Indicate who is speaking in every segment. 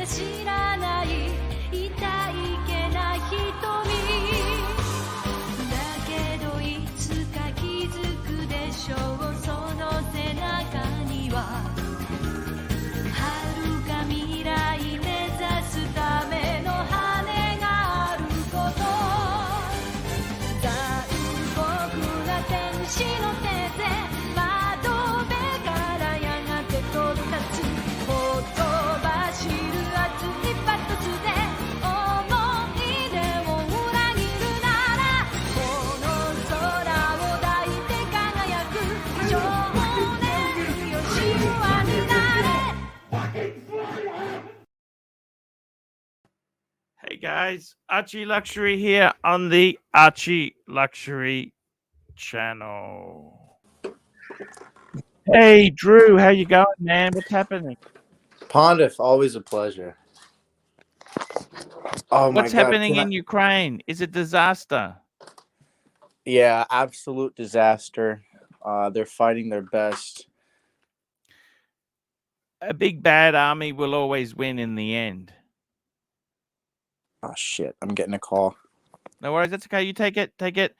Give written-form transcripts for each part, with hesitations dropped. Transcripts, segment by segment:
Speaker 1: 知らない痛いけな瞳だけどいつか気づくでしょうその背中には遥か未来目指すための羽があること残酷な天使の手で窓辺からやがて飛び立つほとばしる熱いパトスで思い出を裏切るならこの空を抱いて輝く少年よ神話になれ
Speaker 2: Hey guys, Archieluxury here on the Archieluxury channel. Hey Drew, how you going, man? What's happening?
Speaker 3: Pondif, always a pleasure. Oh my
Speaker 2: What's
Speaker 3: God,
Speaker 2: happening in Ukraine? Is it disaster?
Speaker 3: Yeah, absolute disaster. They're fighting their best.
Speaker 2: A big bad army will always win in the end.
Speaker 3: Oh shit, I'm getting a call.
Speaker 2: No worries, that's okay. You take it. Take it.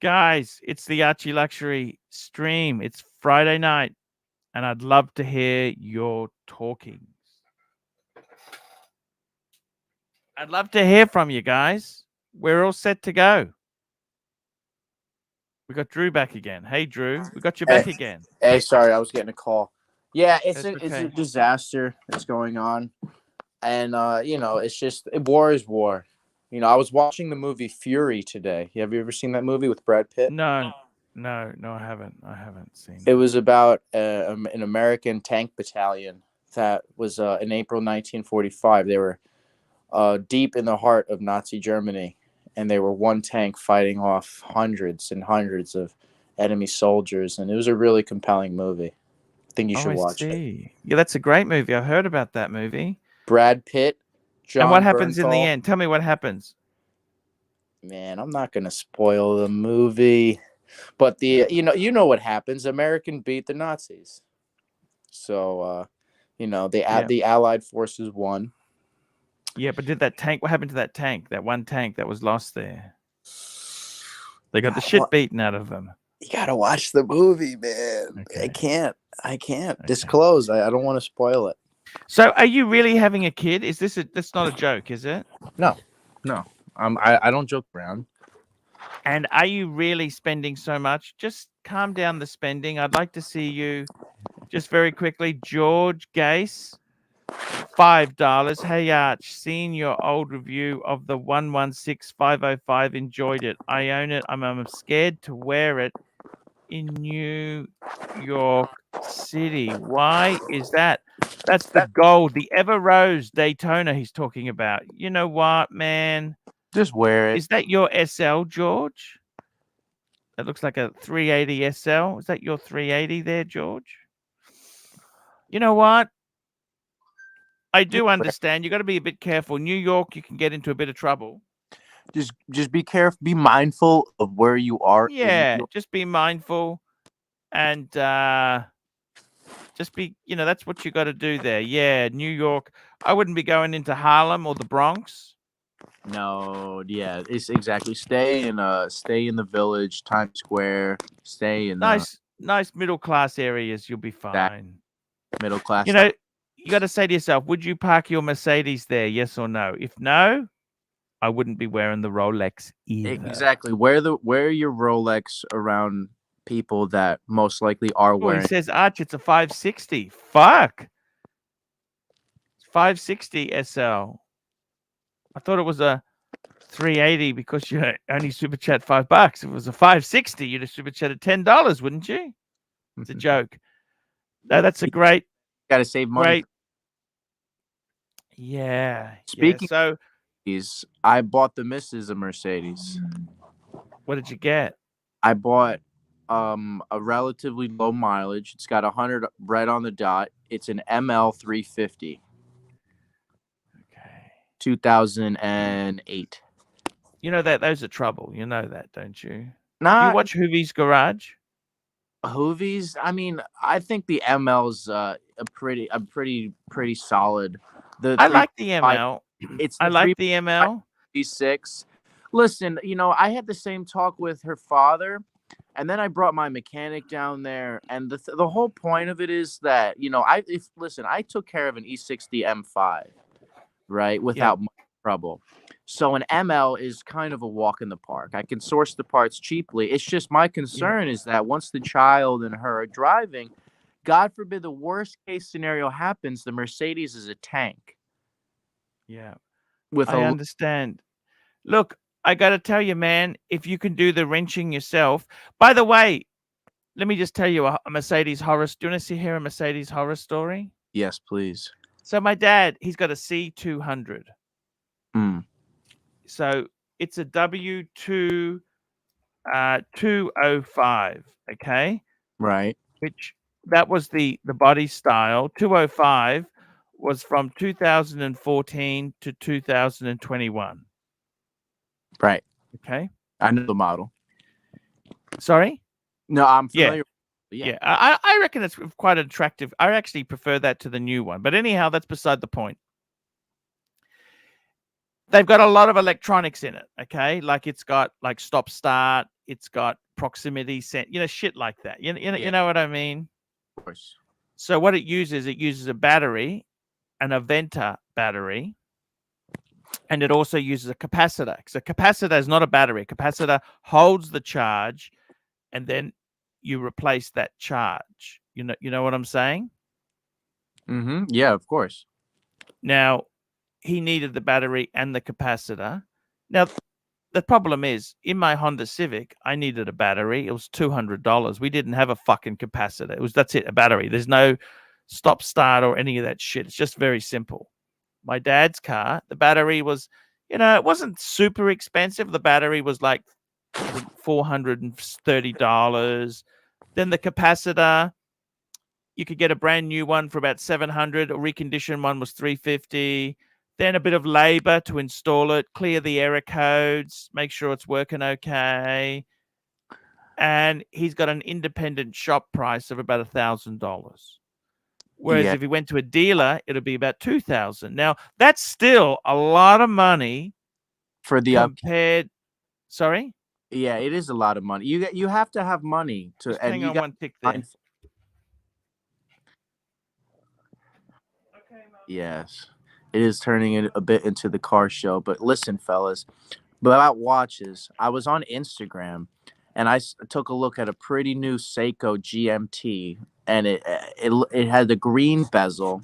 Speaker 2: Guys, it's the Archieluxury stream. It's Friday night, and I'd love to hear your talkings. I'd love to hear from you guys. We're all set to go. We got Drew back again. Hey, Drew, we got you back again.
Speaker 3: Hey, sorry, I was getting a call. Yeah, it's
Speaker 2: That's
Speaker 3: a
Speaker 2: okay.
Speaker 3: disaster that's going on, and you know, it's just war is war. You know, I was watching the movie Fury today. Have you ever seen that movie with Brad Pitt?
Speaker 2: No, I haven't. I haven't seen
Speaker 3: It was about an American tank battalion that was in April 1945. They were deep in the heart of Nazi Germany, and they were one tank fighting off hundreds and hundreds of enemy soldiers, and it was a really compelling movie. I think you should watch it.
Speaker 2: Yeah, that's a great movie. I've heard about that movie.
Speaker 3: Brad Pitt, John
Speaker 2: And what happens in the
Speaker 3: Bernthal.
Speaker 2: end? Tell me what happens.
Speaker 3: Man, I'm not gonna spoil the movie, but you know what happens. American beat the Nazis, so you know the Allied forces won.
Speaker 2: Yeah, but did that tank? What happened to that tank? That one tank that was lost there? They got the shit beaten out of them.
Speaker 3: You gotta watch the movie, man.
Speaker 2: Okay.
Speaker 3: I can't disclose. I don't want to spoil it.
Speaker 2: So, are you really having a kid? Is this that's not a joke, is it?
Speaker 3: No. I don't joke around.
Speaker 2: And are you really spending so much? Just calm down the spending. I'd like to see you just very quickly. George Gase, $5. Hey Arch, seen your old review of the 116505. Enjoyed it. I own it. I'm scared to wear it in New York City. Why is that? That's the gold, the Ever Rose Daytona he's talking about. You know what, man?
Speaker 3: Just wear it.
Speaker 2: Is that your SL, George? That looks like a 380 SL. Is that your 380 there, George? You know what? I do understand. You got to be a bit careful. New York, you can get into a bit of trouble.
Speaker 3: Just be careful. Be mindful of where you are.
Speaker 2: Yeah, just be mindful, and just be. That's what you got to do there. Yeah, New York. I wouldn't be going into Harlem or the Bronx.
Speaker 3: No, yeah, it's exactly. Stay in the Village, Times Square. Stay in
Speaker 2: nice middle class areas. You'll be fine.
Speaker 3: Middle class.
Speaker 2: You got to say to yourself, would you park your Mercedes there? Yes or no? If no, I wouldn't be wearing the Rolex either.
Speaker 3: Exactly. Wear your Rolex around people that most likely are wearing.
Speaker 2: He says, Arch, it's a 560. Fuck. 560 SL. I thought it was a 380 because you only super chat $5. If it was a 560, you'd have super chatted $10, wouldn't you? It's a joke. No, that's a great.
Speaker 3: Got to save money.
Speaker 2: Great. Yeah.
Speaker 3: Speaking
Speaker 2: of
Speaker 3: these, I bought the missus a Mercedes.
Speaker 2: What did you get?
Speaker 3: I bought a relatively low mileage. It's got 100 red on the dot. It's an ML 350.
Speaker 2: Okay.
Speaker 3: 2008.
Speaker 2: You know that those are trouble. You know that, don't you?
Speaker 3: Nah.
Speaker 2: Do you watch Hoovie's Garage?
Speaker 3: Hoovie's? I mean, I think the ML's a pretty solid The
Speaker 2: I
Speaker 3: three
Speaker 2: like the
Speaker 3: five.
Speaker 2: ML.
Speaker 3: It's
Speaker 2: I
Speaker 3: the
Speaker 2: like the
Speaker 3: 3.5
Speaker 2: ML.
Speaker 3: V6. Listen, I had the same talk with her father, and then I brought my mechanic down there, and the whole point of it is that I took care of an E60 M5, right, without much trouble. So an ML is kind of a walk in the park. I can source the parts cheaply. It's just my concern is that once the child and her are driving, God forbid the worst case scenario happens, the Mercedes is a tank
Speaker 2: Yeah.
Speaker 3: with
Speaker 2: I understand. Look, I got to tell you, man, if you can do the wrenching yourself. By the way, let me just tell you a Mercedes horror. Do you want to hear a Mercedes horror story?
Speaker 3: Yes, please.
Speaker 2: So my dad, he's got a C200.
Speaker 3: Mm.
Speaker 2: So it's a W2 205. Okay,
Speaker 3: Right.
Speaker 2: which that was the body style. 205 was from 2014 to 2021.
Speaker 3: Right.
Speaker 2: Okay.
Speaker 3: I know the model.
Speaker 2: Sorry?
Speaker 3: No, I'm
Speaker 2: Yeah.
Speaker 3: familiar.
Speaker 2: Yeah. I reckon it's quite attractive. I actually prefer that to the new one. But anyhow, that's beside the point. They've got a lot of electronics in it, okay? Like it's got like stop start, it's got proximity set, shit like that. You know what I mean?
Speaker 3: Of course.
Speaker 2: So what it uses a battery, an Aventa battery, and it also uses a capacitor. So a capacitor is not a battery. A capacitor holds the charge, and then you replace that charge. You know what I'm saying?
Speaker 3: Mm-hmm. Yeah, of course.
Speaker 2: Now, he needed the battery and the capacitor. Now, the problem is, in my Honda Civic, I needed a battery. It was $200. We didn't have a fucking capacitor. That's it, a battery. There's no stop start or any of that shit. It's just very simple. My dad's car, the battery was, it wasn't super expensive. The battery was like, I think $430. Then the capacitor, you could get a brand new one for about $700. A reconditioned one was $350. Then a bit of labor to install it, clear the error codes, make sure it's working okay. And he's got an independent shop price of about $1,000. Whereas if he went to a dealer, it'll be about $2,000. Now, that's still a lot of money
Speaker 3: for the
Speaker 2: compared. Sorry?
Speaker 3: Yeah, it is a lot of money. You have to have money to.
Speaker 2: Just
Speaker 3: and
Speaker 2: hang
Speaker 3: you
Speaker 2: on
Speaker 3: got
Speaker 2: one tick there.
Speaker 3: Yes, it is turning it a bit into the car show. But listen, fellas, about watches, I was on Instagram and I took a look at a pretty new Seiko GMT, and it had the green bezel.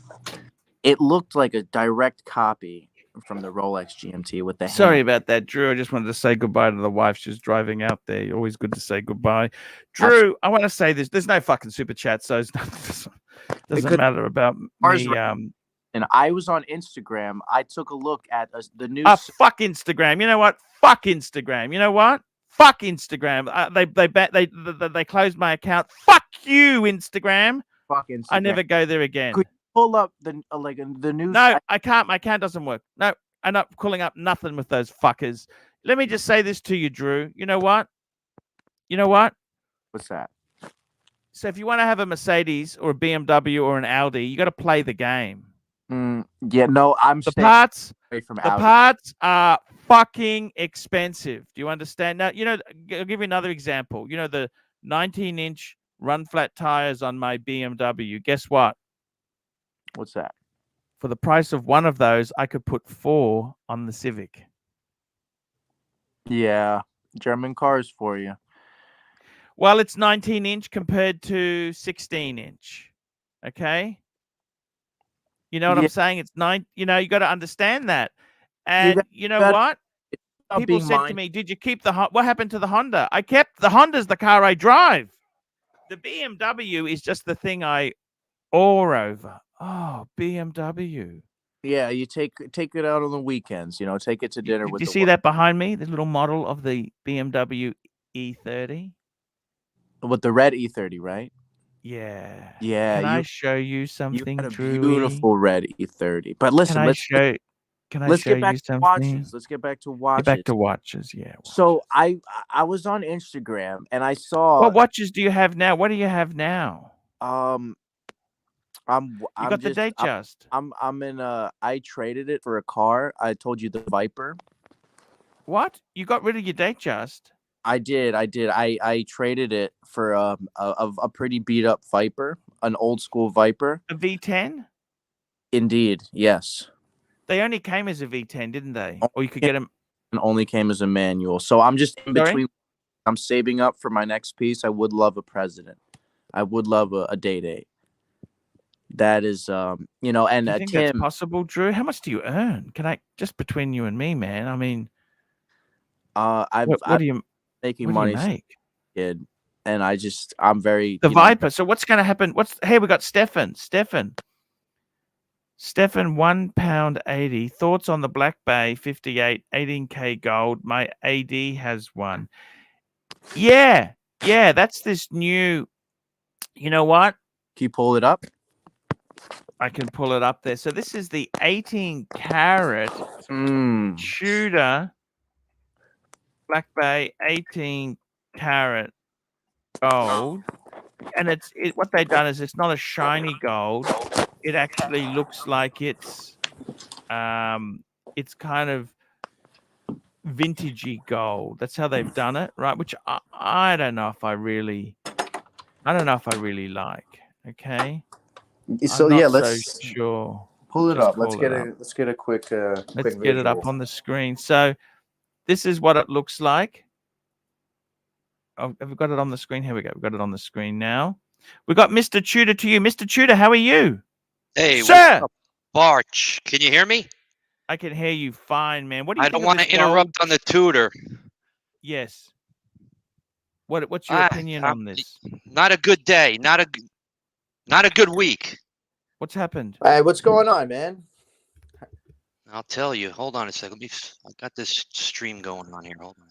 Speaker 3: It looked like a direct copy from the Rolex GMT with the
Speaker 2: Sorry
Speaker 3: hand.
Speaker 2: about that, Drew. I just wanted to say goodbye to the wife. She's driving out there. Always good to say goodbye. Drew, I want to say this. There's no fucking super chat, so it doesn't matter about me.
Speaker 3: And I was on Instagram. I took a look at the new.
Speaker 2: Fuck Instagram. You know what? Fuck Instagram. You know what? Fuck Instagram. They closed my account. Fuck you, Instagram.
Speaker 3: Fuck Instagram.
Speaker 2: I never go there again.
Speaker 3: Could you pull up the news?
Speaker 2: No, I can't. My account doesn't work. No, I'm not calling up nothing with those fuckers. Let me just say this to you, Drew. You know what?
Speaker 3: What's that?
Speaker 2: So if you want to have a Mercedes or a BMW or an Audi, you got to play the game.
Speaker 3: Yeah, no,
Speaker 2: the parts.
Speaker 3: Away from
Speaker 2: the
Speaker 3: Audi.
Speaker 2: parts are fucking expensive. Do you understand? Now, I'll give you another example. The 19-inch run flat tires on my BMW. Guess what?
Speaker 3: What's that?
Speaker 2: For the price of one of those, I could put 4 on the Civic.
Speaker 3: Yeah, German cars for you.
Speaker 2: Well, it's 19-inch compared to 16-inch. Okay? You know what I'm saying? It's 9. You got to understand that. And you know what? People said to me, "Did you keep the what happened to the Honda?" I kept the Honda's the car I drive. The BMW is just the thing I awe over. Oh, BMW.
Speaker 3: Yeah, you take it out on the weekends. Take it to dinner.
Speaker 2: Did you see that behind me? The little model of the BMW E30.
Speaker 3: With the red E30, right?
Speaker 2: Yeah.
Speaker 3: Yeah.
Speaker 2: Can I show you something,
Speaker 3: you got a
Speaker 2: Drewy?
Speaker 3: beautiful red E30. But listen,
Speaker 2: Can I show
Speaker 3: get back
Speaker 2: you
Speaker 3: to
Speaker 2: something?
Speaker 3: watches. Let's get back to watches.
Speaker 2: Get back to watches, yeah. Watches.
Speaker 3: So I was on Instagram and I saw.
Speaker 2: What watches do you have now? What do you have now?
Speaker 3: I'm
Speaker 2: You got the date just.
Speaker 3: I'm in I traded it for a car. I told you the Viper.
Speaker 2: What? You got rid of your date just?
Speaker 3: I did. I traded it for a pretty beat up Viper, an old school Viper.
Speaker 2: A V10?
Speaker 3: Indeed, yes.
Speaker 2: They only came as a V10, didn't they? Or you could get them.
Speaker 3: And only came as a manual. So I'm just in
Speaker 2: Sorry?
Speaker 3: between. I'm saving up for my next piece. I would love a president. I would love a day. That is, you know, and
Speaker 2: Do you think that's
Speaker 3: Tim.
Speaker 2: possible, Drew? How much do you earn? Can I just between you and me, man? I mean,
Speaker 3: I've
Speaker 2: what do you
Speaker 3: making
Speaker 2: what do you
Speaker 3: money since
Speaker 2: make?
Speaker 3: a kid, and I'm very
Speaker 2: The
Speaker 3: you know,
Speaker 2: Viper. So what's going to happen? Hey, we got Stefan, £1.80. Thoughts on the Black Bay 58 18K gold? My AD has one. Yeah, that's this new. You know what?
Speaker 3: Can you pull it up?
Speaker 2: I can pull it up there. So this is the 18 carat Tudor Black Bay 18 carat gold, and what they've done is it's not a shiny gold. It actually looks like it's kind of vintagey gold. That's how they've done it, right? Which I don't know if I really like. Okay.
Speaker 3: So
Speaker 2: I'm
Speaker 3: yeah,
Speaker 2: not
Speaker 3: let's
Speaker 2: so sure.
Speaker 3: pull it
Speaker 2: Just
Speaker 3: up. Let's
Speaker 2: pull it
Speaker 3: get
Speaker 2: up.
Speaker 3: a quick
Speaker 2: Let's
Speaker 3: quick
Speaker 2: get it up
Speaker 3: visual.
Speaker 2: on the screen. So this is what it looks like. Oh, have we got it on the screen? Here we go. We've got it on the screen now. We got Mr. Tudor to you. Mr. Tudor, how are you?
Speaker 4: Hey,
Speaker 2: Sir!
Speaker 4: what's up, Barch? Can you hear me?
Speaker 2: I can hear you fine, man. What do you
Speaker 4: I
Speaker 2: think
Speaker 4: don't want
Speaker 2: of
Speaker 4: to
Speaker 2: this gold?
Speaker 4: interrupt on the tutor.
Speaker 2: Yes. What's your opinion on this?
Speaker 4: Not a good day. Not a good week.
Speaker 2: What's happened?
Speaker 3: Hey, what's going on, man?
Speaker 4: I'll tell you. Hold on a second. I got this stream going on here. Hold on.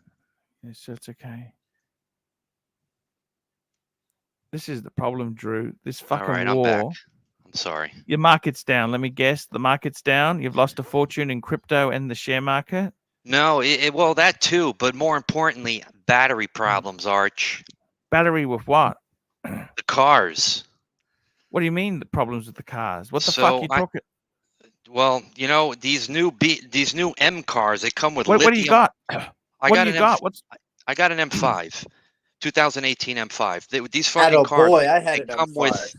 Speaker 2: Yes, that's okay. This is the problem, Drew. This fucking
Speaker 4: All right,
Speaker 2: war.
Speaker 4: I'm back. I'm sorry.
Speaker 2: Your market's down. Let me guess. The market's down. You've lost a fortune in crypto and the share market.
Speaker 4: No, well, that too, but more importantly, battery problems, Arch.
Speaker 2: Battery with what?
Speaker 4: The cars.
Speaker 2: What do you mean the problems with the cars? What the
Speaker 4: So
Speaker 2: fuck are you talking?
Speaker 4: Well, you know, these new M cars, they come with
Speaker 2: What
Speaker 4: lithium.
Speaker 2: do you got?
Speaker 4: I got an
Speaker 2: Mm.
Speaker 4: M5, 2018 M5. These fucking cars,
Speaker 3: Boy, I had
Speaker 4: they
Speaker 3: an
Speaker 4: come
Speaker 3: M5.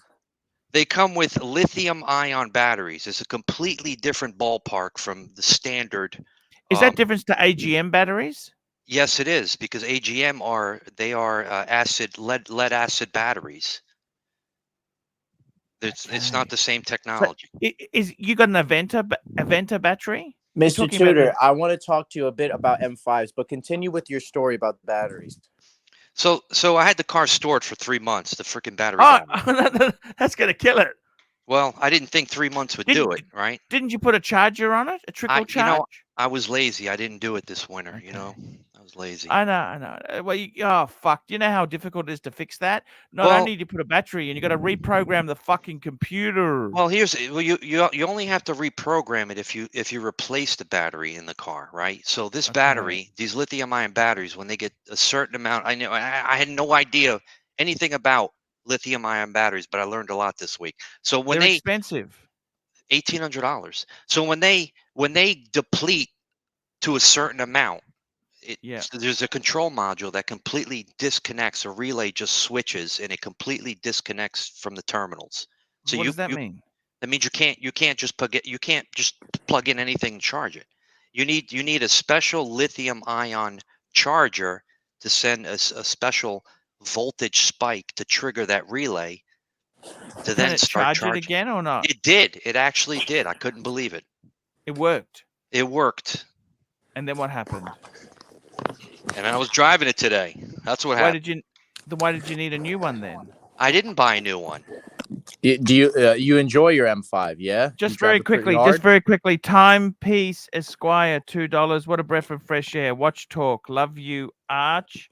Speaker 4: they come with lithium-ion batteries. It's a completely different ballpark from the standard.
Speaker 2: Is that difference to AGM batteries?
Speaker 4: Yes, it is, because AGM are lead acid batteries. It's not the same technology.
Speaker 2: Is you got an Aventa battery?
Speaker 3: Mr. Tudor, I want to talk to you a bit about M5s, but continue with your story about the batteries.
Speaker 4: So I had the car stored for 3 months. The freaking battery.
Speaker 2: That's gonna kill it.
Speaker 4: Well, I didn't think 3 months would do it, right?
Speaker 2: Didn't you put a charger on it? A trickle charge?
Speaker 4: You know, I was lazy. I didn't do it this winter. Okay. You know, I was lazy.
Speaker 2: I know. Well, oh fuck! Do you know how difficult it is to fix that? Not only do you put a battery in, you got to reprogram the fucking computer.
Speaker 4: Well, you only have to reprogram it if you replace the battery in the car, right? So this battery, these lithium-ion batteries, when they get a certain amount, I had no idea anything about lithium-ion batteries, but I learned a lot this week. So when
Speaker 2: they're expensive,
Speaker 4: $1,800. So when they deplete to a certain amount, there's a control module that completely disconnects. A relay just switches and it completely disconnects from the terminals. So
Speaker 2: what does that mean?
Speaker 4: That means you can't just plug in anything and charge it. You need a special lithium-ion charger to send a special voltage spike to trigger that relay to then start charging.
Speaker 2: It again or not?
Speaker 4: It did. It actually did. I couldn't believe it.
Speaker 2: It worked.
Speaker 4: It worked.
Speaker 2: And then what happened?
Speaker 4: And I was driving it today. That's what happened.
Speaker 2: Why did you need a new one then?
Speaker 4: I didn't buy a new one.
Speaker 3: Do you enjoy your M5? Yeah.
Speaker 2: Just very quickly. Timepiece Esquire, $2. What a breath of fresh air. Watch talk. Love you, Arch.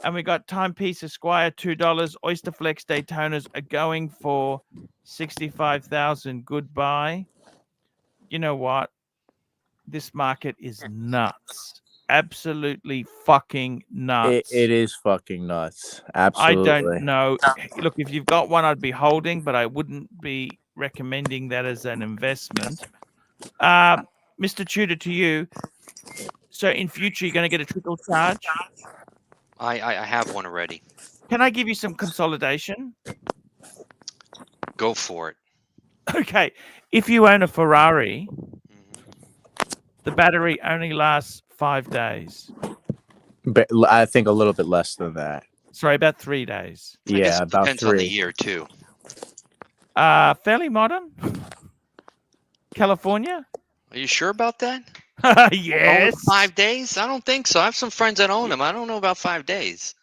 Speaker 2: And we got Timepiece Esquire, $2. Oysterflex Daytonas are going for 65,000. Goodbye. You know what? This market is nuts. Absolutely fucking nuts.
Speaker 3: It is fucking nuts. Absolutely.
Speaker 2: I don't know. Look, if you've got one, I'd be holding, but I wouldn't be recommending that as an investment. Mr. Tudor, to you. So in future, you're going to get a trickle charge.
Speaker 4: I have one already.
Speaker 2: Can I give you some consolidation?
Speaker 4: Go for it.
Speaker 2: Okay. If you own a Ferrari,
Speaker 4: Mhm.
Speaker 2: the battery only lasts 5 days.
Speaker 3: But I think a little bit less than that.
Speaker 2: Sorry, about 3 days.
Speaker 4: I guess
Speaker 3: Yeah,
Speaker 4: it
Speaker 3: about
Speaker 4: depends on the
Speaker 3: 3.
Speaker 4: year too.
Speaker 2: Fairly modern. California?
Speaker 4: Are you sure about that?
Speaker 2: Yes.
Speaker 4: 5 days? I don't think so. I have some friends that own them. I don't know about 5 days.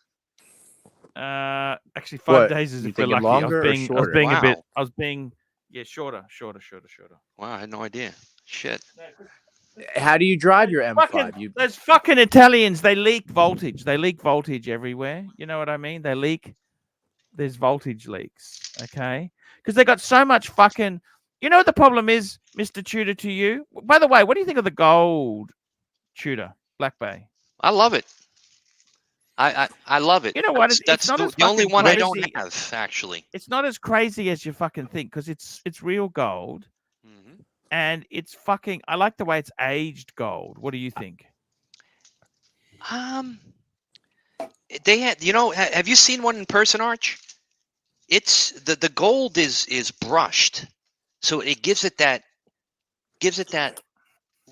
Speaker 2: Actually, 5
Speaker 3: What,
Speaker 2: days is
Speaker 3: you
Speaker 2: if we're
Speaker 3: thinking
Speaker 2: lucky.
Speaker 3: longer or
Speaker 2: I was
Speaker 3: shorter?
Speaker 2: being a bit.
Speaker 4: Wow.
Speaker 2: I was being shorter.
Speaker 4: Wow, I had no idea. Shit.
Speaker 3: How do you drive your M5?
Speaker 2: Those fucking Italians, they leak voltage. They leak voltage everywhere. You know what I mean? They leak. There's voltage leaks. Okay, because they got so much fucking. You know what the problem is, Mr. Tudor? To you, by the way, what do you think of the gold Tudor Black Bay?
Speaker 4: I love it. I love it.
Speaker 2: You know what?
Speaker 4: That's
Speaker 2: not
Speaker 4: the,
Speaker 2: as
Speaker 4: the only
Speaker 2: fucking
Speaker 4: one I don't
Speaker 2: crazy.
Speaker 4: have, actually.
Speaker 2: It's not as crazy as you fucking think because it's real gold.
Speaker 4: Mhm.
Speaker 2: And it's fucking. I like the way it's aged gold. What do you think?
Speaker 4: They had, have you seen one in person, Arch? It's the gold is brushed, so it gives it that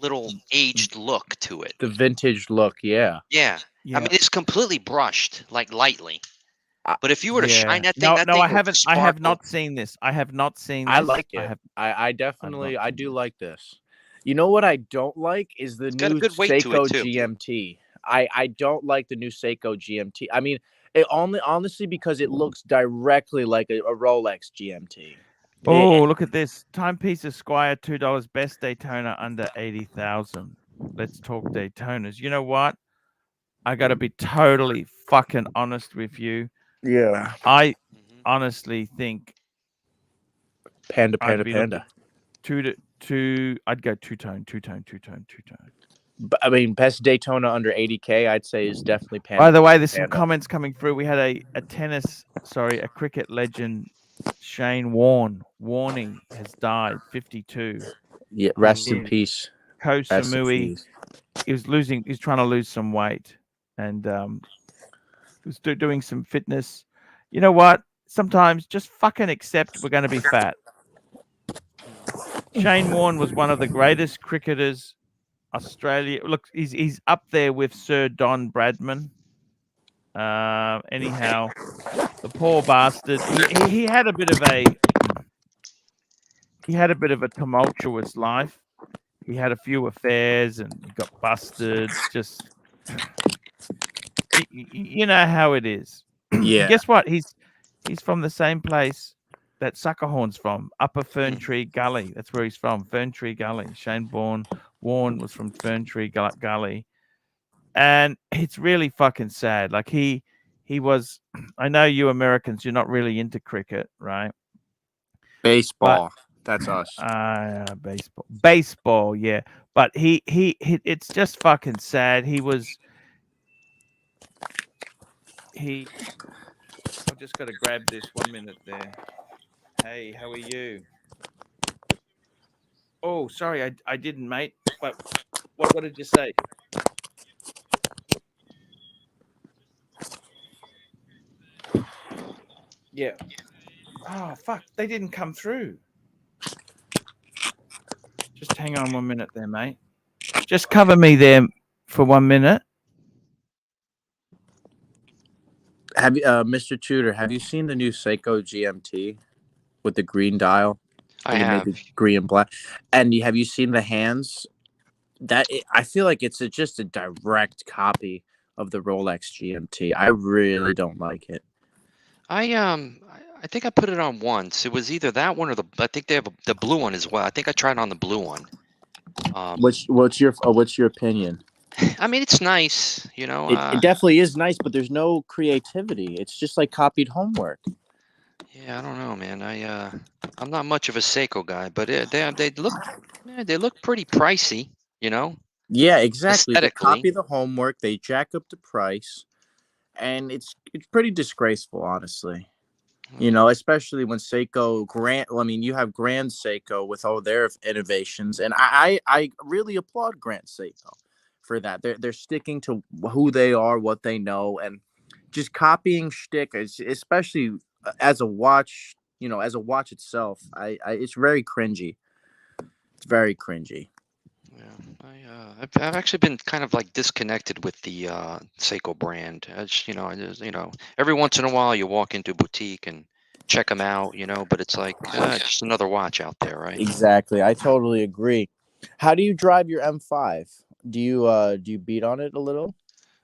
Speaker 4: little aged look to it.
Speaker 3: The vintage look, yeah.
Speaker 4: Yeah. I mean, it's completely brushed, like lightly. But if you were to shine that thing,
Speaker 2: no, I
Speaker 4: would
Speaker 2: haven't. I have
Speaker 4: sparkle.
Speaker 2: not seen this. I have not seen this.
Speaker 3: I like it. I do like this. You know what I don't like is the
Speaker 4: got a
Speaker 3: new
Speaker 4: good weight to it,
Speaker 3: Seiko
Speaker 4: too.
Speaker 3: GMT. I don't like the new Seiko GMT. I mean, honestly because it looks directly like a Rolex GMT.
Speaker 2: Oh, look at this timepiece Esquire, $2, best Daytona under 80,000. Let's talk Daytonas. You know what? I got to be totally fucking honest with you.
Speaker 3: Yeah.
Speaker 2: I honestly think
Speaker 3: Panda.
Speaker 2: I'd go two-tone.
Speaker 3: But I mean, best Daytona under 80K, I'd say is definitely Panda.
Speaker 2: By the way, there's some comments coming through. We had a cricket legend, Shane Warning has died, 52.
Speaker 3: Yeah, rest in peace.
Speaker 2: Ko Samui. He's trying to lose some weight, and he was doing some fitness. You know what? Sometimes just fucking accept we're going to be fat. Shane Warne was one of the greatest cricketers Australia. Look, he's up there with Sir Don Bradman. Anyhow, the poor bastard. He had a bit of a tumultuous life. He had a few affairs and he got busted. Just you know how it is.
Speaker 3: Yeah.
Speaker 2: Guess what? He's from the same place that Suckerhorn's from, Upper Fern Tree Gully. That's where he's from, Fern Tree Gully. Shane Warne was from Fern Tree Gully. And it's really fucking sad. Like he was, I know you Americans, you're not really into cricket, right?
Speaker 3: Baseball. That's us.
Speaker 2: Baseball, yeah. But he it's just fucking sad. I've just got to grab this 1 minute there. Hey, how are you? Oh, sorry, I didn't, mate. But what did you say? Yeah. Oh, fuck. They didn't come through. Just hang on 1 minute there, mate. Just cover me there for 1 minute.
Speaker 3: Have you, Mr. Tudor, have you seen the new Seiko GMT with the green dial?
Speaker 4: I have.
Speaker 3: Green and black. And have you seen the hands? I feel like it's just a direct copy of the Rolex GMT. I really don't like it.
Speaker 4: I think I put it on once. It was either that one or I think they have the blue one as well. I think I tried on the blue one.
Speaker 3: What's your opinion?
Speaker 4: I mean, it's nice, you know.
Speaker 3: It definitely is nice, but there's no creativity. It's just like copied homework.
Speaker 4: Yeah, I don't know, man. I'm not much of a Seiko guy, but they look pretty pricey, you know.
Speaker 3: Yeah, exactly. They
Speaker 4: Aesthetically.
Speaker 3: copy the homework, they jack up the price, and it's pretty disgraceful, honestly. You know, especially when Seiko Grand. I mean, you have Grand Seiko with all their innovations, and I really applaud Grand Seiko for that. They're sticking to who they are, what they know, and just copying shtick, especially as a watch. You know, as a watch itself, it's very cringy. It's very cringy.
Speaker 4: Yeah, I've actually been kind of like disconnected with the Seiko brand. Every once in a while you walk into a boutique and check them out, but it's like just another watch out there, right?
Speaker 3: Exactly, I totally agree. How do you drive your M5? Do you beat on it a little?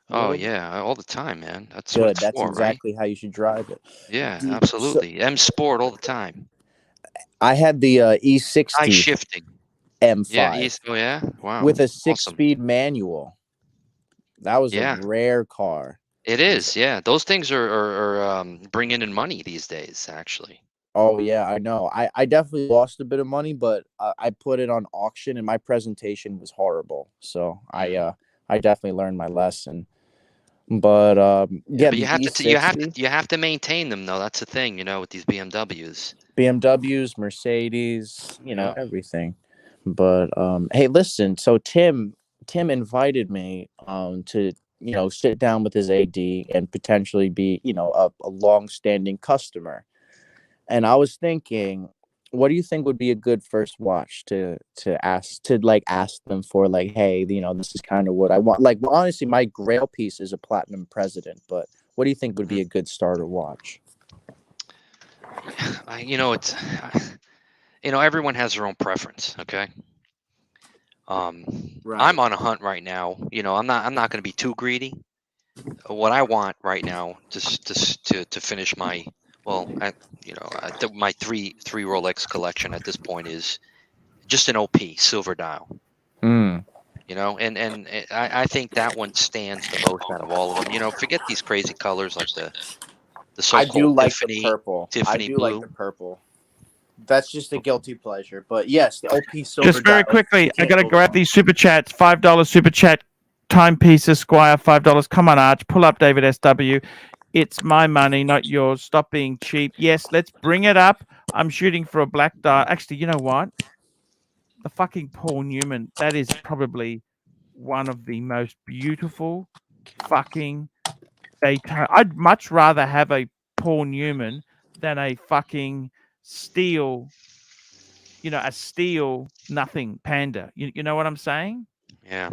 Speaker 4: Oh yeah, all the time, man. That's what
Speaker 3: Good.
Speaker 4: it's
Speaker 3: That's
Speaker 4: for, right?
Speaker 3: exactly how you should drive it.
Speaker 4: Yeah,
Speaker 3: So
Speaker 4: absolutely. M Sport all the time.
Speaker 3: I had the
Speaker 4: High
Speaker 3: E60
Speaker 4: shifting. Yeah,
Speaker 3: M5
Speaker 4: East. Oh yeah, wow,
Speaker 3: with a
Speaker 4: awesome.
Speaker 3: 6-speed manual. That was a
Speaker 4: Yeah,
Speaker 3: rare car.
Speaker 4: it is. Yeah, those things are bringing in money these days, actually.
Speaker 3: Oh yeah, I know. I definitely lost a bit of money, but I put it on auction, and my presentation was horrible. So I definitely learned my lesson. But
Speaker 4: Yeah,
Speaker 3: yeah,
Speaker 4: but you
Speaker 3: the
Speaker 4: have to you have to
Speaker 3: E60,
Speaker 4: you have to maintain them though. That's the thing, with these BMWs.
Speaker 3: BMWs, Mercedes,
Speaker 4: Yeah.
Speaker 3: everything. But hey, listen. So Tim invited me to sit down with his AD and potentially be a long-standing customer. And I was thinking, what do you think would be a good first watch to ask them for, like, hey, this is kind of what I want. Like, honestly, my Grail piece is a Platinum President, but what do you think would be a good starter watch?
Speaker 4: It's everyone has their own preference. Okay. I'm on a hunt right now. I'm not going to be too greedy. What I want right now, just to finish my my three Rolex collection at this point is just an OP silver dial.
Speaker 3: Mm.
Speaker 4: And I think that one stands the most out of all of them. Forget these crazy colors like the
Speaker 3: I do
Speaker 4: so-called
Speaker 3: like the
Speaker 4: Tiffany
Speaker 3: purple. I do like
Speaker 4: blue.
Speaker 3: the purple. That's just a guilty pleasure. But yes, the OP silver
Speaker 2: Just very
Speaker 3: dial.
Speaker 2: quickly,
Speaker 3: You
Speaker 2: I
Speaker 3: can't
Speaker 2: got to
Speaker 3: go
Speaker 2: grab
Speaker 3: wrong.
Speaker 2: these super chats. $5 super chat. Timepiece Esquire, $5. Come on, Arch. Pull up David SW. It's my money, not yours. Stop being cheap. Yes, let's bring it up. I'm shooting for a black dial. Actually, you know what? The fucking Paul Newman. That is probably one of the most beautiful fucking Daytona. I'd much rather have a Paul Newman than a fucking steel, a steel nothing Panda. You know what I'm saying?
Speaker 4: Yeah.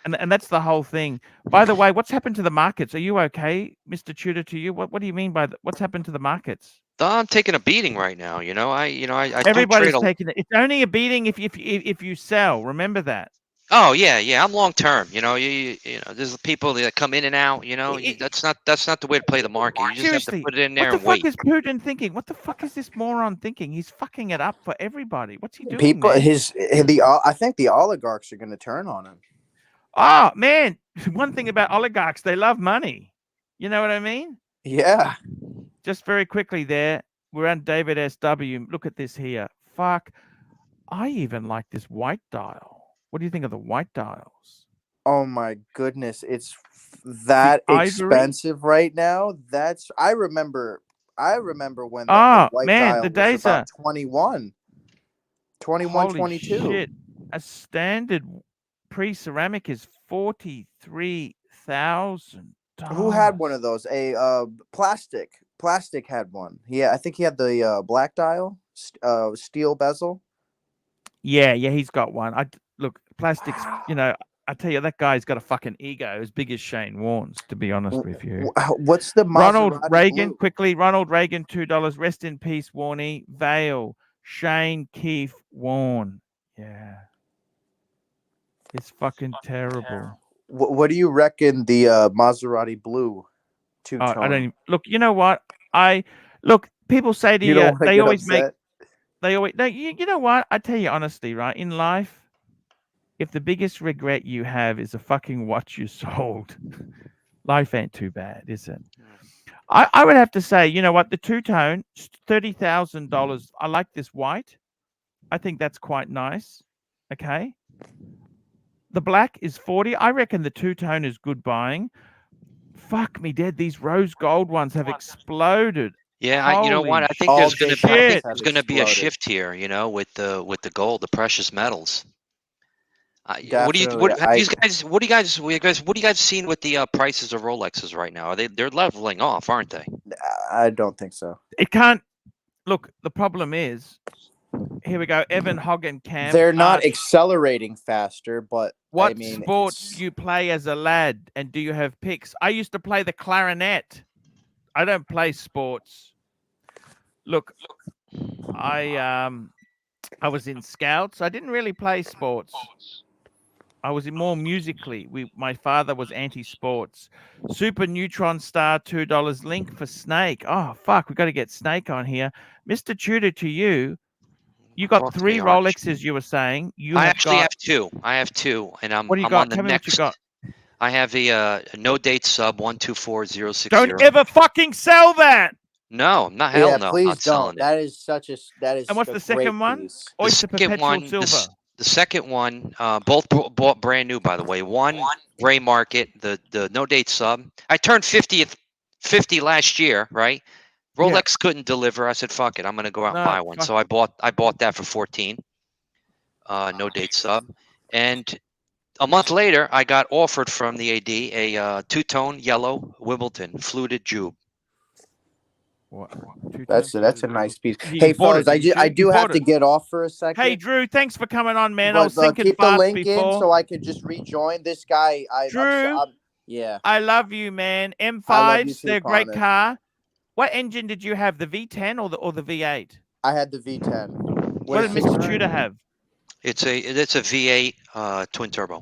Speaker 2: And that's the whole thing. By the way, what's happened to the markets? Are you okay, Mr. Tudor? To you, what do you mean by what's happened to the markets?
Speaker 4: I'm taking a beating right now. I don't trade
Speaker 2: Everybody's
Speaker 4: a.
Speaker 2: taking it. It's only a beating if you sell. Remember that.
Speaker 4: Oh yeah. I'm long term. There's people that come in and out.
Speaker 2: It-
Speaker 4: That's not the way to play the market. You just have to
Speaker 2: Seriously,
Speaker 4: put it in
Speaker 2: what
Speaker 4: there
Speaker 2: the
Speaker 4: and
Speaker 2: fuck
Speaker 4: wait.
Speaker 2: is Putin thinking? What the fuck is this moron thinking? He's fucking it up for everybody. What's he doing,
Speaker 3: People,
Speaker 2: man?
Speaker 3: I think the oligarchs are going to turn on him.
Speaker 2: Oh man, one thing about oligarchs, they love money. You know what I mean?
Speaker 3: Yeah.
Speaker 2: Just very quickly there, we're on David SW. Look at this here. Fuck. I even like this white dial. What do you think of the white dials?
Speaker 3: Oh my goodness, it's that
Speaker 2: ivory?
Speaker 3: expensive right now. I remember when the
Speaker 2: Oh
Speaker 3: white
Speaker 2: man, the
Speaker 3: dial was
Speaker 2: days are
Speaker 3: about 21,
Speaker 2: holy
Speaker 3: 22.
Speaker 2: shit. A standard pre-ceramic is $43,000.
Speaker 3: Who had one of those? Plastic. Plastic had one. Yeah, I think he had the black dial, steel bezel.
Speaker 2: Yeah, he's got one. Look, plastics, I tell you, that guy's got a fucking ego as big as Shane Warne's, to be honest with you.
Speaker 3: What's the
Speaker 2: Ronald
Speaker 3: Maserati
Speaker 2: Reagan,
Speaker 3: blue?
Speaker 2: quickly. Ronald Reagan, $2. Rest in peace, Warney. Vale, Shane Keefe Warne. Yeah. It's fucking terrible.
Speaker 3: What do you reckon the Maserati blue two-tone?
Speaker 2: I don't even, look, you know what? People say to
Speaker 3: You don't want to
Speaker 2: they
Speaker 3: get
Speaker 2: always
Speaker 3: upset?
Speaker 2: no, you know what? I tell you honestly, right? In life, if the biggest regret you have is a fucking watch you sold, life ain't too bad, is it? I would have to say, you know what? The two-tone, $30,000. I like this white. I think that's quite nice. Okay. The black is 40. I reckon the two-tone is good buying. Fuck me dead. These rose gold ones have exploded.
Speaker 4: Yeah, you know what?
Speaker 2: Holy
Speaker 4: I think
Speaker 3: All
Speaker 4: there's gonna
Speaker 3: big
Speaker 4: be, I think
Speaker 2: shit.
Speaker 3: markets have
Speaker 4: there's gonna be a
Speaker 3: exploded.
Speaker 4: shift here. You know, with the gold, the precious metals.
Speaker 3: Definitely.
Speaker 4: What have you guys? What do you guys seen with the prices of Rolexes right now? They're leveling off, aren't they?
Speaker 3: I don't think so.
Speaker 2: It can't look. The problem is, here we go. Evan Hoggenkamp.
Speaker 3: They're not accelerating faster, but
Speaker 2: What
Speaker 3: I mean,
Speaker 2: sports you play as a lad, and do you have picks? I used to play the clarinet. I don't play sports. Look, I was in scouts. I didn't really play sports. I was in more musically. My father was anti-sports. Super Neutron Star $2 link for Snake. Oh fuck, we got to get Snake on here, Mr. Tudor. To you, you got
Speaker 4: Talk to
Speaker 2: 3
Speaker 4: me, Arch.
Speaker 2: Rolexes. You were saying you
Speaker 4: I
Speaker 2: have
Speaker 4: actually
Speaker 2: got.
Speaker 4: have 2. I have 2, and
Speaker 2: What do you
Speaker 4: I'm
Speaker 2: got?
Speaker 4: on the
Speaker 2: Tell me what you
Speaker 4: next.
Speaker 2: got.
Speaker 4: I have a no date sub 124060.
Speaker 2: Don't ever fucking sell that.
Speaker 4: No, I'm not.
Speaker 3: yeah,
Speaker 4: Hell no,
Speaker 3: please
Speaker 4: not selling
Speaker 3: don't.
Speaker 4: it.
Speaker 3: That is
Speaker 2: And what's
Speaker 3: a
Speaker 2: the
Speaker 3: great
Speaker 2: second one?
Speaker 3: piece.
Speaker 4: The
Speaker 2: Oyster
Speaker 4: second
Speaker 2: Perpetual
Speaker 4: one,
Speaker 2: Silver.
Speaker 4: the second one, both bought brand new, by the way. One gray market, the no date sub. I turned 50 last year, right? Rolex couldn't deliver. I said, "Fuck it, I'm gonna go out and buy one." So I bought that for 14. No date sub, and a month later, I got offered from the AD a two-tone yellow Wimbledon fluted jube.
Speaker 2: What?
Speaker 3: That's a nice piece.
Speaker 2: You
Speaker 3: Hey,
Speaker 2: bought
Speaker 3: fellas,
Speaker 2: it,
Speaker 3: I
Speaker 2: didn't you?
Speaker 3: do
Speaker 2: You
Speaker 3: have
Speaker 2: bought
Speaker 3: to
Speaker 2: it.
Speaker 3: get off for a second.
Speaker 2: Hey, Drew, thanks for coming on, man. I was
Speaker 3: But
Speaker 2: thinking
Speaker 3: keep the
Speaker 2: fast
Speaker 3: link
Speaker 2: before.
Speaker 3: in so I could just rejoin this guy.
Speaker 2: Drew,
Speaker 3: yeah.
Speaker 2: I love you, man.
Speaker 3: I love you
Speaker 2: M5s,
Speaker 3: too,
Speaker 2: they're a great
Speaker 3: Connor.
Speaker 2: car. What engine did you have? The V10 or the V8?
Speaker 3: I had the V10.
Speaker 2: What did Mr. Tudor have?
Speaker 4: It's a V8 twin turbo.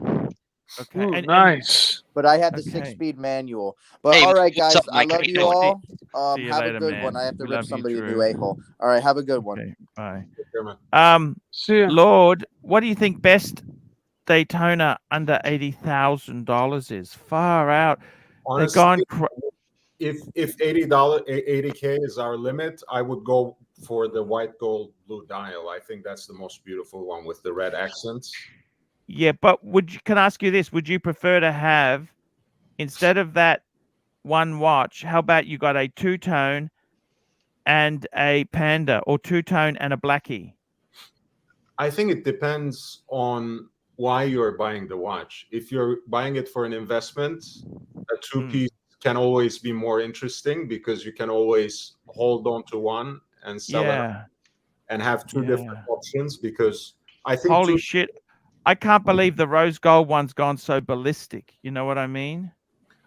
Speaker 2: Okay.
Speaker 5: Ooh,
Speaker 2: and
Speaker 5: nice.
Speaker 3: But I had the
Speaker 2: Okay.
Speaker 3: 6-speed manual. But
Speaker 4: Hey,
Speaker 3: all right,
Speaker 4: what's
Speaker 3: guys,
Speaker 4: up,
Speaker 3: I
Speaker 4: Mike? How
Speaker 3: love
Speaker 4: you
Speaker 3: you
Speaker 4: doing?
Speaker 3: all.
Speaker 2: See you
Speaker 3: Have
Speaker 2: later,
Speaker 3: a good
Speaker 2: man.
Speaker 3: one. I have to
Speaker 2: We
Speaker 3: rip
Speaker 2: love you,
Speaker 3: somebody a
Speaker 2: Drew.
Speaker 3: new a-hole. All right, have a good one.
Speaker 2: Okay, bye.
Speaker 5: Care, See ya.
Speaker 2: Lord, what do you think best Daytona under $80,000 is? Far out.
Speaker 6: Honestly,
Speaker 2: They're gone.
Speaker 6: if $80K is our limit, I would go for the white gold blue dial. I think that's the most beautiful one with the red accents.
Speaker 2: Yeah, but can I ask you this? Would you prefer to have, instead of that one watch, how about you got a two-tone and a panda, or two-tone and a blackie?
Speaker 6: I think it depends on why you're buying the watch. If you're buying it for an investment, a two-piece can always be more interesting because you can always hold on to one and sell it and have two different options, because I think
Speaker 2: holy shit, I can't believe the rose gold one's gone so ballistic. You know what I mean?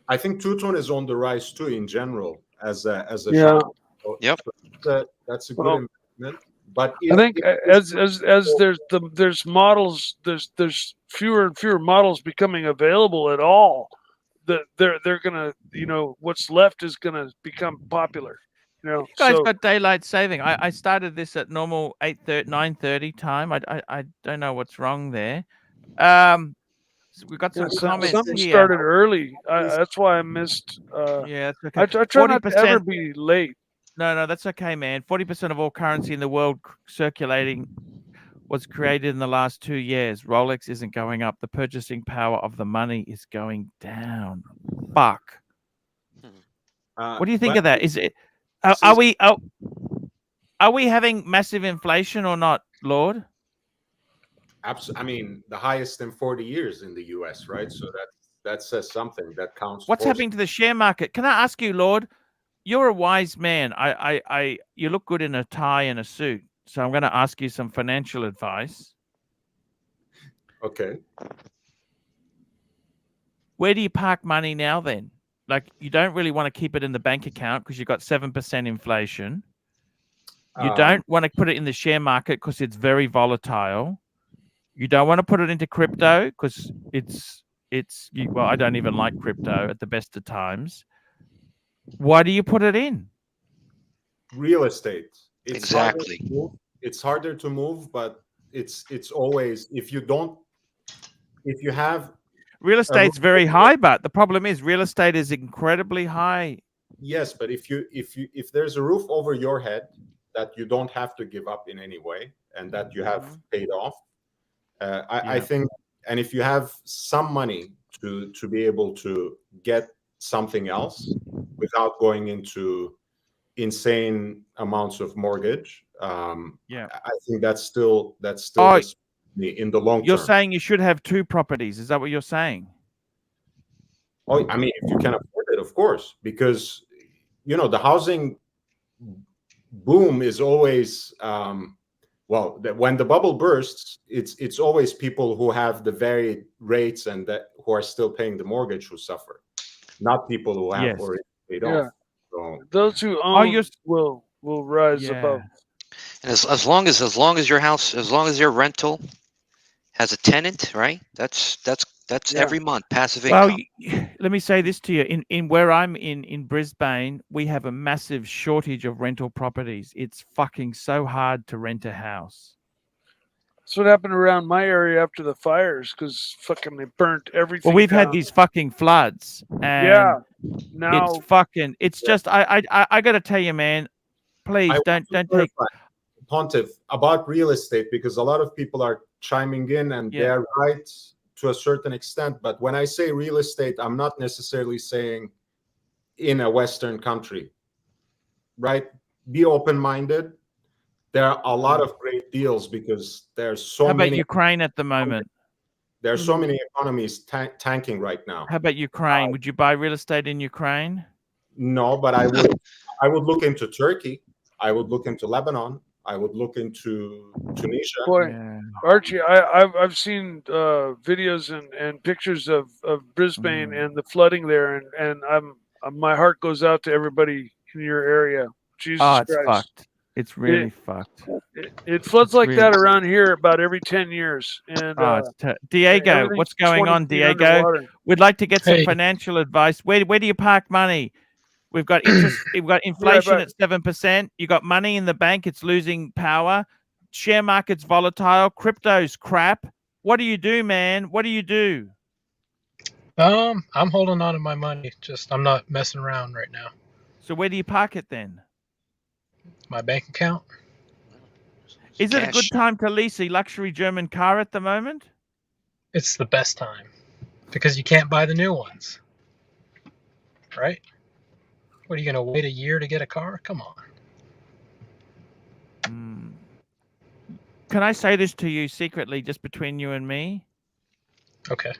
Speaker 6: I think two-tone is on the rise too in general as a
Speaker 5: Yeah.
Speaker 6: shop. So,
Speaker 4: Yep.
Speaker 6: so that's a good investment. But
Speaker 5: I think as there's models, there's fewer and fewer models becoming available at all. They're gonna, what's left is gonna become popular.
Speaker 2: You guys got daylight saving. I started this at normal 9:30 time. I don't know what's wrong there. So we got some comments
Speaker 5: something
Speaker 2: here.
Speaker 5: started early. That's why I missed.
Speaker 2: Yeah, that's okay.
Speaker 5: I try not to ever be late.
Speaker 2: No, that's okay, man. 40% of all currency in the world circulating was created in the last 2 years. Rolex isn't going up. The purchasing power of the money is going down. Fuck. What do you think of that? Is it? Are we having massive inflation or not, Lord?
Speaker 6: I mean, the highest in 40 years in the U.S., right? So that says something. That counts.
Speaker 2: What's happening to the share market? Can I ask you, Lord? You're a wise man. You look good in a tie and a suit. So I'm going to ask you some financial advice.
Speaker 6: Okay.
Speaker 2: Where do you park money now then? Like, you don't really want to keep it in the bank account because you've got 7% inflation. You don't want to put it in the share market because it's very volatile. You don't want to put it into crypto because well, I don't even like crypto at the best of times. Why do you put it in?
Speaker 6: Real estate.
Speaker 4: Exactly.
Speaker 6: It's harder to move, but it's always, if you have
Speaker 2: real estate's very high, but the problem is real estate is incredibly high.
Speaker 6: Yes, but if there's a roof over your head that you don't have to give up in any way and that you have paid off, I think, and if you have some money to be able to get something else without going into insane amounts of mortgage.
Speaker 2: Yeah.
Speaker 6: I think that's still
Speaker 2: Oh,
Speaker 6: in the long
Speaker 2: you're
Speaker 6: term.
Speaker 2: saying you should have 2 properties. Is that what you're saying?
Speaker 6: Oh, I mean, if you can afford it, of course, because the housing boom is always when the bubble bursts, it's always people who have the varied rates and who are still paying the mortgage who suffer, not people who have
Speaker 2: Yes.
Speaker 6: already paid
Speaker 5: Yeah.
Speaker 6: off. So,
Speaker 5: Those who
Speaker 2: Oh,
Speaker 5: own
Speaker 2: you're
Speaker 5: will rise
Speaker 2: Yeah.
Speaker 5: above.
Speaker 4: And as long as your house, as long as your rental has a tenant, right? That's
Speaker 5: Yeah.
Speaker 4: every month passive
Speaker 2: Well,
Speaker 4: income.
Speaker 2: let me say this to you. In where I'm in Brisbane, we have a massive shortage of rental properties. It's fucking so hard to rent a house.
Speaker 5: That's what happened around my area after the fires, because fucking they burnt everything.
Speaker 2: Well, we've had
Speaker 5: down.
Speaker 2: these fucking floods, and
Speaker 5: Yeah. Now
Speaker 2: it's fucking. It's just I got to tell you, man. Please
Speaker 6: I
Speaker 2: don't
Speaker 6: want to
Speaker 2: take.
Speaker 6: clarify, Pontiff, about real estate, because a lot of people are chiming in and
Speaker 2: Yeah.
Speaker 6: they're right to a certain extent. But when I say real estate, I'm not necessarily saying in a Western country, right? Be open-minded. There are a lot of great deals because there's so
Speaker 2: How about
Speaker 6: many.
Speaker 2: Ukraine at the moment?
Speaker 6: There are so many economies tanking right now.
Speaker 2: How about Ukraine? Would you buy real estate in Ukraine?
Speaker 6: No, but I would look into Turkey. I would look into Lebanon. I would look into Tunisia.
Speaker 5: boy,
Speaker 2: Yeah.
Speaker 5: Archie, I've seen videos and pictures of Brisbane and the flooding there, and my heart goes out to everybody in your area. Jesus
Speaker 2: Oh, it's
Speaker 5: Christ.
Speaker 2: fucked. It's really fucked.
Speaker 5: It floods
Speaker 2: It's
Speaker 5: like
Speaker 2: really-
Speaker 5: that around here about every 10 years. And
Speaker 2: Oh, it's Diego,
Speaker 5: everything's
Speaker 2: what's going
Speaker 5: 20
Speaker 2: on,
Speaker 5: feet
Speaker 2: Diego?
Speaker 5: underwater.
Speaker 2: We'd like to get some
Speaker 7: Hey.
Speaker 2: financial advice. Where do you park money? We've got interest. We've got inflation
Speaker 5: back.
Speaker 2: at 7%. You got money in the bank. It's losing power. Share market's volatile. Crypto's crap. What do you do, man? What do you do?
Speaker 7: I'm holding on to my money. Just I'm not messing around right now.
Speaker 2: So where do you park it then?
Speaker 7: My bank account.
Speaker 2: Is it a good
Speaker 4: Cash.
Speaker 2: time to lease a luxury German car at the moment?
Speaker 7: It's the best time because you can't buy the new ones, right? What are you gonna wait a year to get a car? Come on.
Speaker 2: Can I say this to you secretly, just between you and me?
Speaker 7: Okay.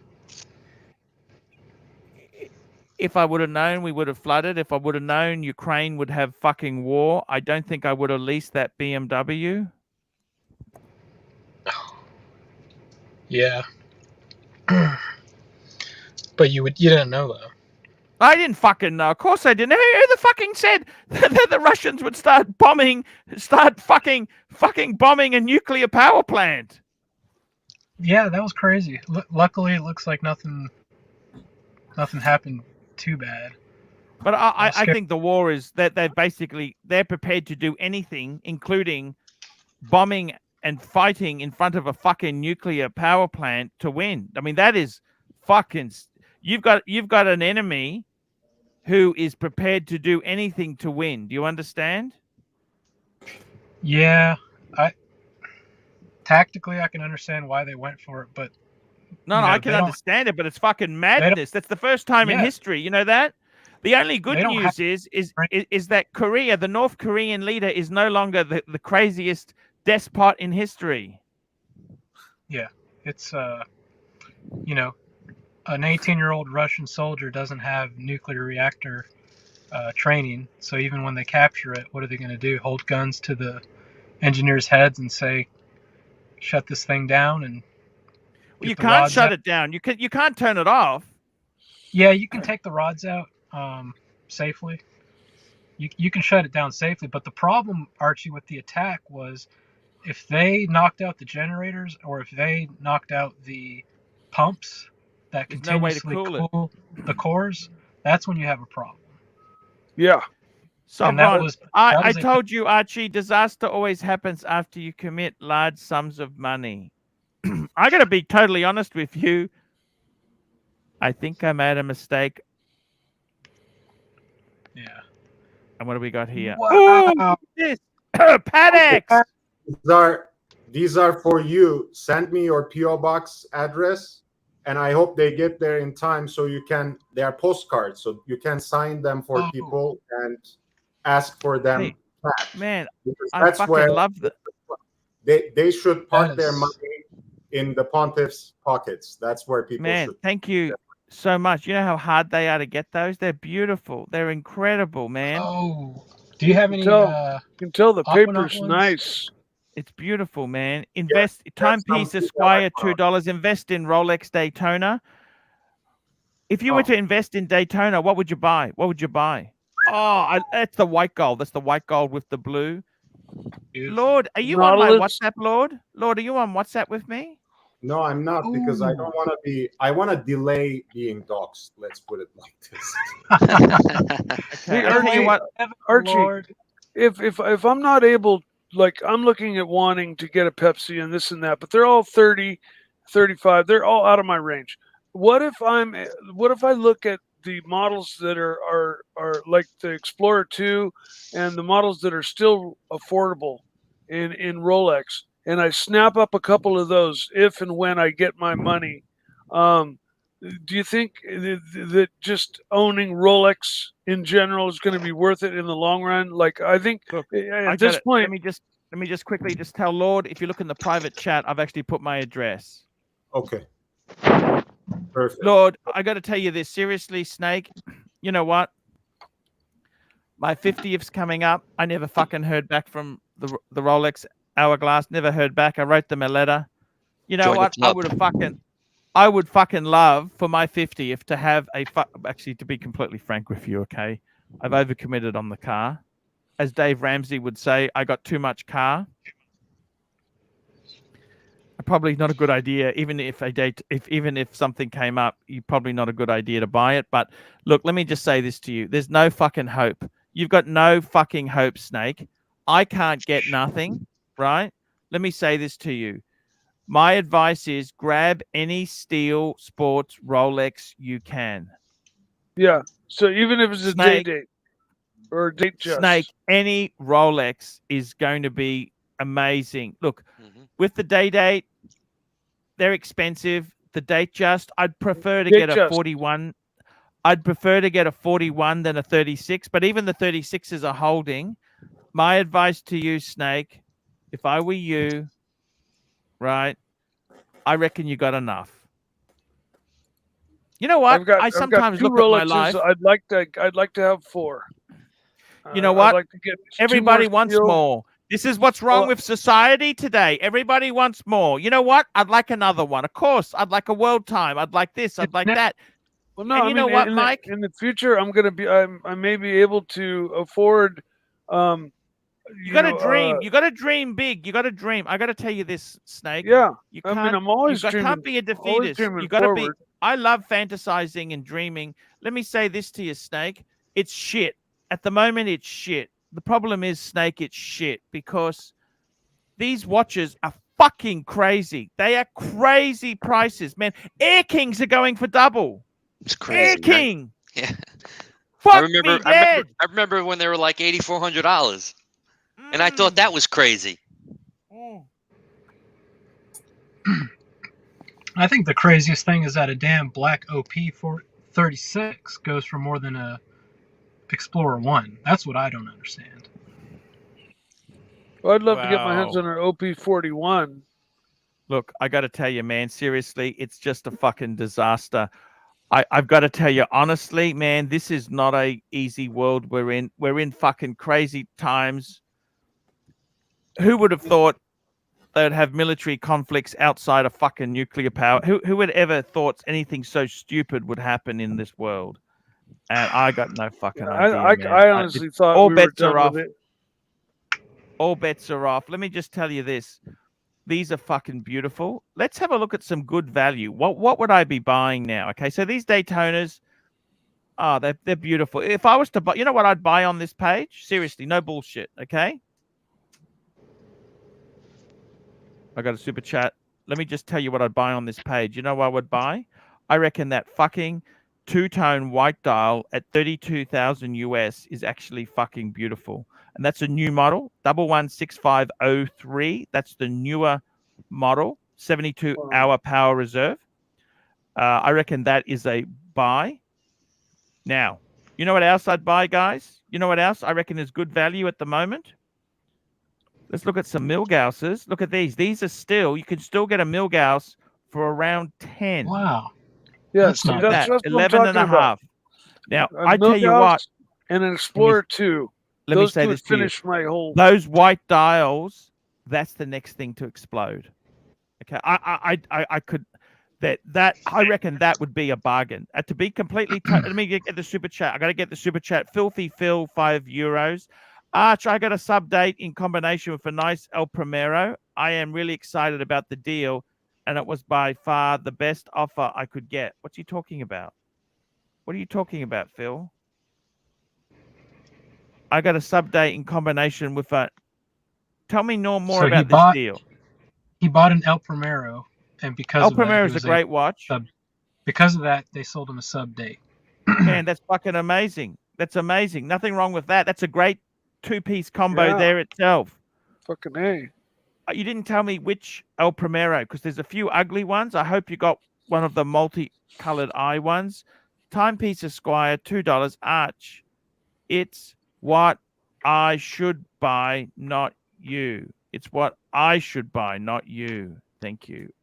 Speaker 2: If I would have known we would have flooded, if I would have known Ukraine would have fucking war, I don't think I would have leased that BMW.
Speaker 7: Yeah. But you didn't know though.
Speaker 2: I didn't fucking know. Of course I didn't. Who the fucking said that the Russians would start fucking bombing a nuclear power plant?
Speaker 7: Yeah, that was crazy. Luckily, it looks like nothing happened too bad.
Speaker 2: But I
Speaker 7: scared.
Speaker 2: think the war is that they're prepared to do anything, including bombing and fighting in front of a fucking nuclear power plant to win. I mean, that is fucking. You've got an enemy who is prepared to do anything to win. Do you understand?
Speaker 7: Yeah, tactically I can understand why they went for it, but
Speaker 2: No,
Speaker 7: you know,
Speaker 2: I can
Speaker 7: they don't-
Speaker 2: understand it, but it's fucking madness. That's the first time in
Speaker 7: Yeah.
Speaker 2: history. You know that? The only good
Speaker 7: They don't
Speaker 2: news is that Korea, the North Korean leader, is no longer the craziest despot in history.
Speaker 7: Yeah, it's you know, an 18-year-old Russian soldier doesn't have nuclear reactor training, so even when they capture it, what are they going to do? Hold guns to the engineers' heads and say, "Shut this thing down"? And
Speaker 2: Well, you
Speaker 7: the
Speaker 2: can't
Speaker 7: rods
Speaker 2: shut
Speaker 7: out.
Speaker 2: it down. You can't turn it off.
Speaker 7: Yeah, you can take the rods out safely. You can shut it down safely, but the problem, Archie, with the attack was if they knocked out the generators or if they knocked out the pumps that
Speaker 2: There's no way to
Speaker 7: continuously
Speaker 2: cool it.
Speaker 7: the cores, that's when you have a problem.
Speaker 5: Yeah.
Speaker 2: So,
Speaker 7: And that
Speaker 2: Ron,
Speaker 7: was-
Speaker 2: I
Speaker 7: that was a-
Speaker 2: told you, Archie, disaster always happens after you commit large sums of money. I got to be totally honest with you. I think I made a mistake.
Speaker 7: Yeah.
Speaker 2: And what do we got here?
Speaker 7: Wow.
Speaker 2: Ooh, this Paddocks.
Speaker 6: These are for you. Send me your PO box address, and I hope they get there in time so you can. They are postcards, so you can sign them for
Speaker 7: Oh.
Speaker 6: people, and ask for them
Speaker 2: Hey,
Speaker 6: cash.
Speaker 2: man,
Speaker 6: Because
Speaker 2: I
Speaker 6: that's
Speaker 2: fucking
Speaker 6: where
Speaker 2: love that.
Speaker 6: they should park their
Speaker 7: Yes.
Speaker 6: money in the pontiff's pockets. That's where people
Speaker 2: Man,
Speaker 6: should.
Speaker 2: thank you so much. You know how hard they are to get those? They're beautiful. They're incredible, man.
Speaker 7: Oh, do you have any
Speaker 5: You can tell the
Speaker 7: Aquanaut
Speaker 5: paper's
Speaker 7: ones?
Speaker 5: nice.
Speaker 2: It's beautiful, man. Invest
Speaker 6: some
Speaker 2: Timepiece
Speaker 6: people
Speaker 2: Esquire,
Speaker 6: like
Speaker 2: $2. Invest in Rolex Daytona. If you were
Speaker 6: Oh.
Speaker 2: to invest in Daytona, what would you buy? What would you buy? Oh, that's the white gold. That's the white gold with the blue.
Speaker 7: Beautiful.
Speaker 2: Lord, are you on my
Speaker 5: Nautilus.
Speaker 2: WhatsApp, Lord? Lord, are you on WhatsApp with me?
Speaker 6: No, I'm not, because I
Speaker 7: Ooh.
Speaker 6: don't want to be. I want to delay being doxxed. Let's put it like this.
Speaker 2: Okay,
Speaker 5: Hey,
Speaker 2: I tell you
Speaker 5: Archie,
Speaker 2: what.
Speaker 5: Archie,
Speaker 7: Lord.
Speaker 5: if I'm not able, like, I'm looking at wanting to get a Pepsi and this and that, but they're all 30, 35. They're all out of my range. What if I look at the models that are like the Explorer 2 and the models that are still affordable in Rolex, and I snap up a couple of those if and when I get my money? Do you think that just owning Rolex in general is going to be worth it in the long run? Like, I think
Speaker 2: Look,
Speaker 5: at this point,
Speaker 2: let me just quickly just tell Lord, if you look in the private chat, I've actually put my address.
Speaker 6: Okay. Perfect.
Speaker 2: Lord, I got to tell you this seriously, Snake. You know what? My 50th's coming up. I never fucking heard back from the Rolex Hourglass. Never heard back. I wrote them a letter. You know
Speaker 4: Join the
Speaker 2: what?
Speaker 4: club.
Speaker 2: I would fucking love for my 50th to have actually, to be completely frank with you, okay? I've overcommitted on the car. As Dave Ramsey would say, I got too much car. Probably not a good idea, even if something came up, probably not a good idea to buy it. But look, let me just say this to you. There's no fucking hope. You've got no fucking hope, Snake. I can't get nothing, right? Let me say this to you. My advice is grab any steel sports Rolex you can.
Speaker 5: yeah. So even if it's a
Speaker 2: Snake,
Speaker 5: date or a date just.
Speaker 2: Snake, any Rolex is going to be amazing. Look, with the date, they're expensive. The date just, I'd prefer to get a 41. I'd prefer to get a 41 than a 36, but even the 36s are holding. My advice to you, Snake, if I were you, right, I reckon you got enough. You know what? I sometimes
Speaker 5: two
Speaker 2: look at my
Speaker 5: Rolexes.
Speaker 2: life.
Speaker 5: I'd like to have 4.
Speaker 2: You know what?
Speaker 5: I'd like to get
Speaker 2: Everybody wants more. This is what's wrong with society today. Everybody wants more. You know what? I'd like another one. Of course, I'd like a world time. I'd like this. I'd like that.
Speaker 5: Well, no,
Speaker 2: and you know what, Mike?
Speaker 5: In the future, I may be able to afford.
Speaker 2: You got to dream. You got to dream big. You got to dream. I got to tell you this, Snake.
Speaker 5: Yeah.
Speaker 2: You can't,
Speaker 5: I'm always dreaming.
Speaker 2: Can't be a defeatist. You got to be. I love fantasizing and dreaming. Let me say this to you, Snake. It's shit. At the moment, it's shit. The problem is, Snake, it's shit because these watches are fucking crazy. They are crazy prices, man. Air Kings are going for double.
Speaker 4: It's crazy.
Speaker 2: Air King.
Speaker 4: Right? Yeah.
Speaker 2: Fuck me dead.
Speaker 4: I remember when they were like $8,400, and I thought that was crazy.
Speaker 7: I think the craziest thing is that a damn black OP 36 goes for more than a Explorer 1. That's what I don't understand.
Speaker 5: Well, I'd love to get my hands on an OP41.
Speaker 2: Look, I got to tell you, man, seriously, it's just a fucking disaster. I've got to tell you, honestly, man, this is not a easy world we're in. We're in fucking crazy times. Who would have thought they'd have military conflicts outside of fucking nuclear power? Who would ever thought anything so stupid would happen in this world? And I got no fucking idea, man.
Speaker 5: I honestly thought
Speaker 2: all
Speaker 5: we
Speaker 2: bets
Speaker 5: were
Speaker 2: are
Speaker 5: done
Speaker 2: off.
Speaker 5: with it.
Speaker 2: All bets are off. Let me just tell you this. These are fucking beautiful. Let's have a look at some good value. What would I be buying now? Okay, so these Daytonas, they're beautiful. If I was to buy, you know what I'd buy on this page? Seriously, no bullshit, okay? I got a super chat. Let me just tell you what I'd buy on this page. You know what I would buy? I reckon that fucking two-tone white dial at 32,000 US is actually fucking beautiful. And that's a new model, 116503. That's the newer model, 72-hour power reserve. I reckon that is a buy. Now, You know what else I'd buy, guys? You know what else I reckon is good value at the moment? Let's look at some Milgausses. Look at these. These are still, you can still get a Milgauss for around 10.
Speaker 7: Wow.
Speaker 5: Yeah,
Speaker 7: That's
Speaker 5: see,
Speaker 7: not
Speaker 5: that's,
Speaker 7: bad.
Speaker 5: that's what I'm
Speaker 2: 11 and
Speaker 5: talking
Speaker 2: a
Speaker 5: about.
Speaker 2: half. Now,
Speaker 5: A
Speaker 2: I tell you what,
Speaker 5: Milgauss and an Explorer 2.
Speaker 2: let me
Speaker 5: Those
Speaker 2: say
Speaker 5: two
Speaker 2: this to you.
Speaker 5: finish my whole.
Speaker 2: Those white dials, that's the next thing to explode. Okay, I could, that I reckon that would be a bargain. To be completely, let me get the super chat. I got to get the super chat. Filthy Phil, €5. Arch, I got a sub date in combination with a nice El Primero. I am really excited about the deal, and it was by far the best offer I could get. What's he talking about? What are you talking about, Phil? I got a sub date in combination with a. Tell me more
Speaker 7: So
Speaker 2: about this deal.
Speaker 7: He bought an El Primero, and because
Speaker 2: El
Speaker 7: of that,
Speaker 2: Primero
Speaker 7: he
Speaker 2: is a
Speaker 7: was
Speaker 2: great watch.
Speaker 7: because of that, they sold him a sub date.
Speaker 2: Man, that's fucking amazing. That's amazing. Nothing wrong with that. That's a great two-piece combo there itself.
Speaker 5: Fucking A.
Speaker 2: You didn't tell me which El Primero, because there's a few ugly ones. I hope you got one of the multicolored eye ones. Timepiece Esquire, $2. Arch. It's what I should buy, not you. It's what I should buy, not you. Thank you.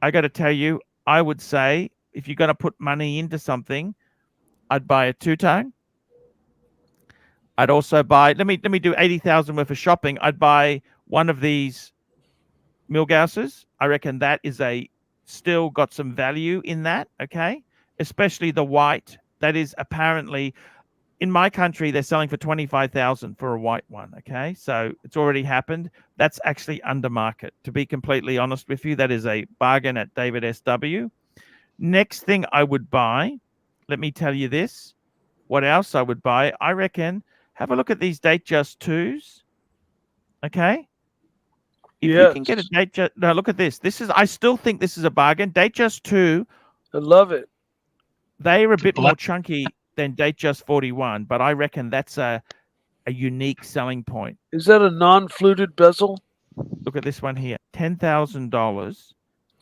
Speaker 2: I got to tell you, I would say if you're going to put money into something, I'd buy a two-tone. I'd also buy, let me do 80,000 worth of shopping. I'd buy one of these Milgausses. I reckon that is still got some value in that, okay? Especially the white. That is apparently, in my country, they're selling for 25,000 for a white one, okay? So it's already happened. That's actually under market. To be completely honest with you, that is a bargain at David SW. Next thing I would buy, let me tell you this. What else I would buy? I reckon, have a look at these Datejust 2s, okay? If you can get a Datejust, no, look at this. I still think this is a bargain. Datejust 2.
Speaker 5: I love it.
Speaker 2: They're a bit more chunky than Datejust 41, but I reckon that's a unique selling point.
Speaker 5: Is that a non-fluted bezel?
Speaker 2: Look at this one here. $10,000.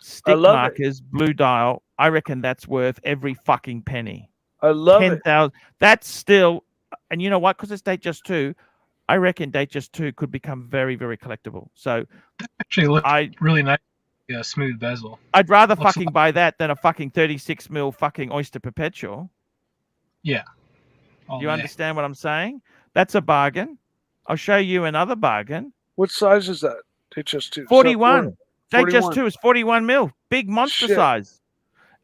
Speaker 2: Stick markers, blue dial. I reckon that's worth every fucking penny.
Speaker 5: I love it.
Speaker 2: 10,000. That's still, and you know what? Because it's Datejust 2, I reckon Datejust 2 could become very, very collectible. So
Speaker 7: actually looks really nice. Yeah, smooth bezel.
Speaker 2: I'd rather fucking buy that than a fucking 36 mil fucking Oyster Perpetual.
Speaker 7: Yeah.
Speaker 2: You understand what I'm saying? That's a bargain. I'll show you another bargain.
Speaker 5: What size is that? Datejust 2.
Speaker 2: 41. Datejust 2 is 41 mil. Big monster size.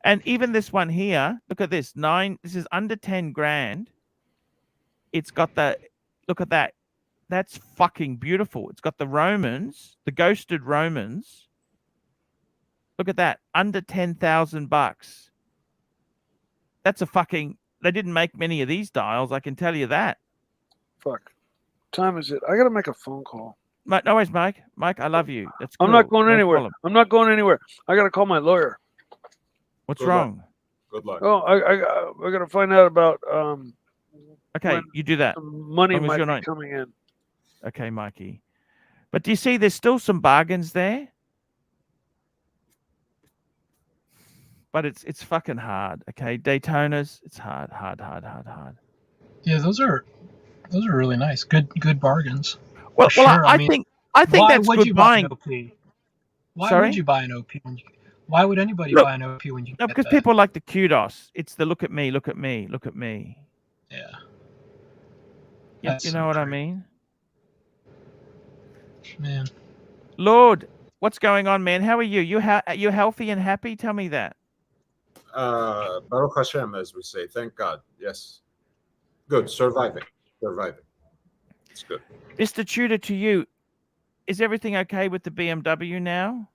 Speaker 2: And even this one here, look at this. This is under 10 grand. It's got the, look at that. That's fucking beautiful. It's got the Romans, the ghosted Romans. Look at that. Under $10,000. That's a fucking, they didn't make many of these dials. I can tell you that.
Speaker 5: Fuck. Time is it? I got to make a phone call.
Speaker 2: Mike, no worries, Mike. Mike, I love you. That's cool.
Speaker 5: I'm not going anywhere.
Speaker 2: Problem.
Speaker 5: I'm not going anywhere. I got to call my lawyer.
Speaker 2: What's wrong?
Speaker 6: Good luck.
Speaker 5: Oh, I got to find out about
Speaker 2: okay, you do that.
Speaker 5: Money might be coming in.
Speaker 2: Okay, Mikey. But do you see there's still some bargains there? But it's fucking hard. Okay, Daytonas, it's hard.
Speaker 7: Yeah, those are really nice. Good bargains.
Speaker 2: Well,
Speaker 7: sure.
Speaker 2: I think that's good buying.
Speaker 7: Why would you buy an OP? Why would anybody buy an OP when you?
Speaker 2: No, because people like the kudos. It's the look at me, look at me, look at me.
Speaker 7: Yeah.
Speaker 2: You know what I mean?
Speaker 7: Man.
Speaker 2: Lord, what's going on, man? How are you? You healthy and happy? Tell me that.
Speaker 6: Baruch Hashem, as we say. Thank God. Yes. Good. Surviving. It's good.
Speaker 2: Mr. Tudor, to you, is everything okay with the BMW now?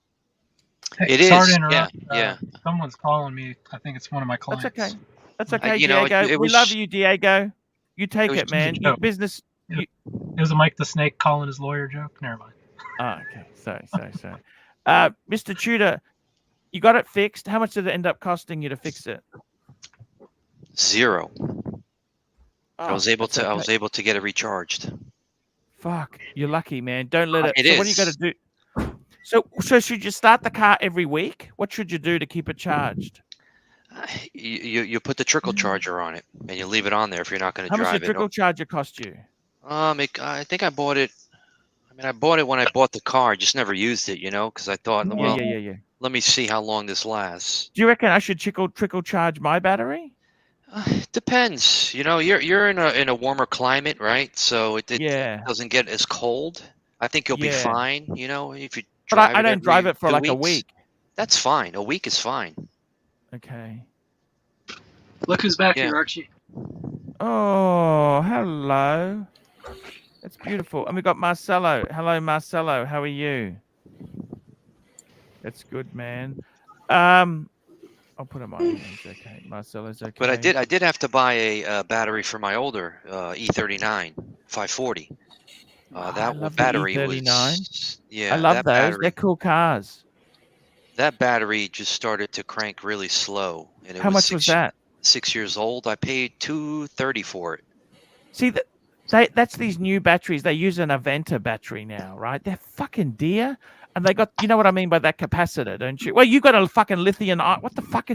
Speaker 7: Hey,
Speaker 4: it is.
Speaker 7: Sorry to interrupt.
Speaker 4: Yeah.
Speaker 7: Someone's calling me. I think it's one of my clients.
Speaker 2: That's okay, Diego. We love you, Diego. You take it, man. Your business.
Speaker 7: It was a Mike the Snake calling his lawyer joke. Never mind.
Speaker 2: Oh, okay. Sorry. Mr. Tudor, you got it fixed. How much did it end up costing you to fix it?
Speaker 4: $0.
Speaker 2: Oh,
Speaker 4: I was able to get it recharged.
Speaker 2: Fuck, you're lucky, man. Don't let it.
Speaker 4: It
Speaker 2: so
Speaker 4: is.
Speaker 2: What do you got to do? So should you start the car every week? What should you do to keep it charged?
Speaker 4: You put the trickle charger on it, and you leave it on there if you're not going to
Speaker 2: How much
Speaker 4: drive
Speaker 2: did
Speaker 4: it.
Speaker 2: trickle charger cost you?
Speaker 4: I think I bought it. I mean, I bought it when I bought the car. I just never used it, because I thought, well,
Speaker 2: Yeah.
Speaker 4: let me see how long this lasts.
Speaker 2: Do you reckon I should trickle charge my battery?
Speaker 4: Depends. You're in a warmer climate, right? So it
Speaker 2: Yeah.
Speaker 4: doesn't get as cold. I think you'll be
Speaker 2: Yeah.
Speaker 4: fine. If you
Speaker 2: But
Speaker 4: drive
Speaker 2: I
Speaker 4: it
Speaker 2: don't drive
Speaker 4: every
Speaker 2: it for
Speaker 4: 2
Speaker 2: like a
Speaker 4: weeks,
Speaker 2: week.
Speaker 4: that's fine. A week is fine.
Speaker 2: Okay.
Speaker 7: Look who's back
Speaker 4: Yeah.
Speaker 7: here, Archie.
Speaker 2: Oh, hello. That's beautiful. And we got Marcelo. Hello, Marcelo. How are you? That's good, man. I'll put him on. He's okay. Marcelo's okay.
Speaker 4: But I did have to buy a battery for my older E39 540.
Speaker 2: I
Speaker 4: That
Speaker 2: love the
Speaker 4: battery
Speaker 2: E39.
Speaker 4: was
Speaker 2: I love
Speaker 4: that
Speaker 2: those.
Speaker 4: battery.
Speaker 2: They're cool cars.
Speaker 4: That battery just started to crank really slow, and it
Speaker 2: How
Speaker 4: was
Speaker 2: much was that?
Speaker 4: 6 years old. I paid $230 for it.
Speaker 2: See, that's these new batteries. They use an Aventa battery now, right? They're fucking dear. And they got, you know what I mean by that capacitor, don't you? Well, you got a fucking lithium. What the fuck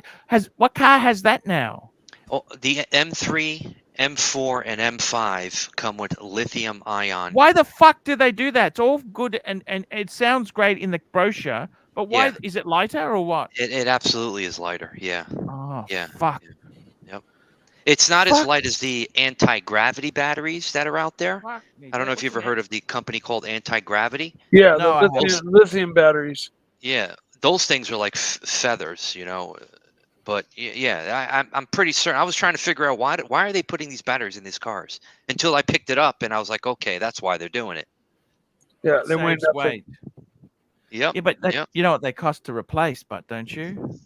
Speaker 2: what car has that now?
Speaker 4: Oh, the M3, M4, and M5 come with lithium ion.
Speaker 2: Why the fuck do they do that? It's all good and it sounds great in the brochure, but why is it lighter or what?
Speaker 4: It absolutely is lighter. Yeah.
Speaker 2: Oh,
Speaker 4: Yeah.
Speaker 2: fuck.
Speaker 4: Yep. It's not as light as the anti-gravity batteries that are out there.
Speaker 2: Fuck
Speaker 4: I don't know if you ever heard of the company called Anti-Gravity.
Speaker 5: Yeah,
Speaker 2: No,
Speaker 5: the lithium batteries.
Speaker 4: Yeah, those things are like feathers, But yeah, I'm pretty certain. I was trying to figure out why are they putting these batteries in these cars until I picked it up and I was like, okay, that's why they're doing it.
Speaker 5: Yeah, they
Speaker 2: saves weight.
Speaker 4: Yep.
Speaker 2: Yeah, but you know what they cost to replace, but don't you?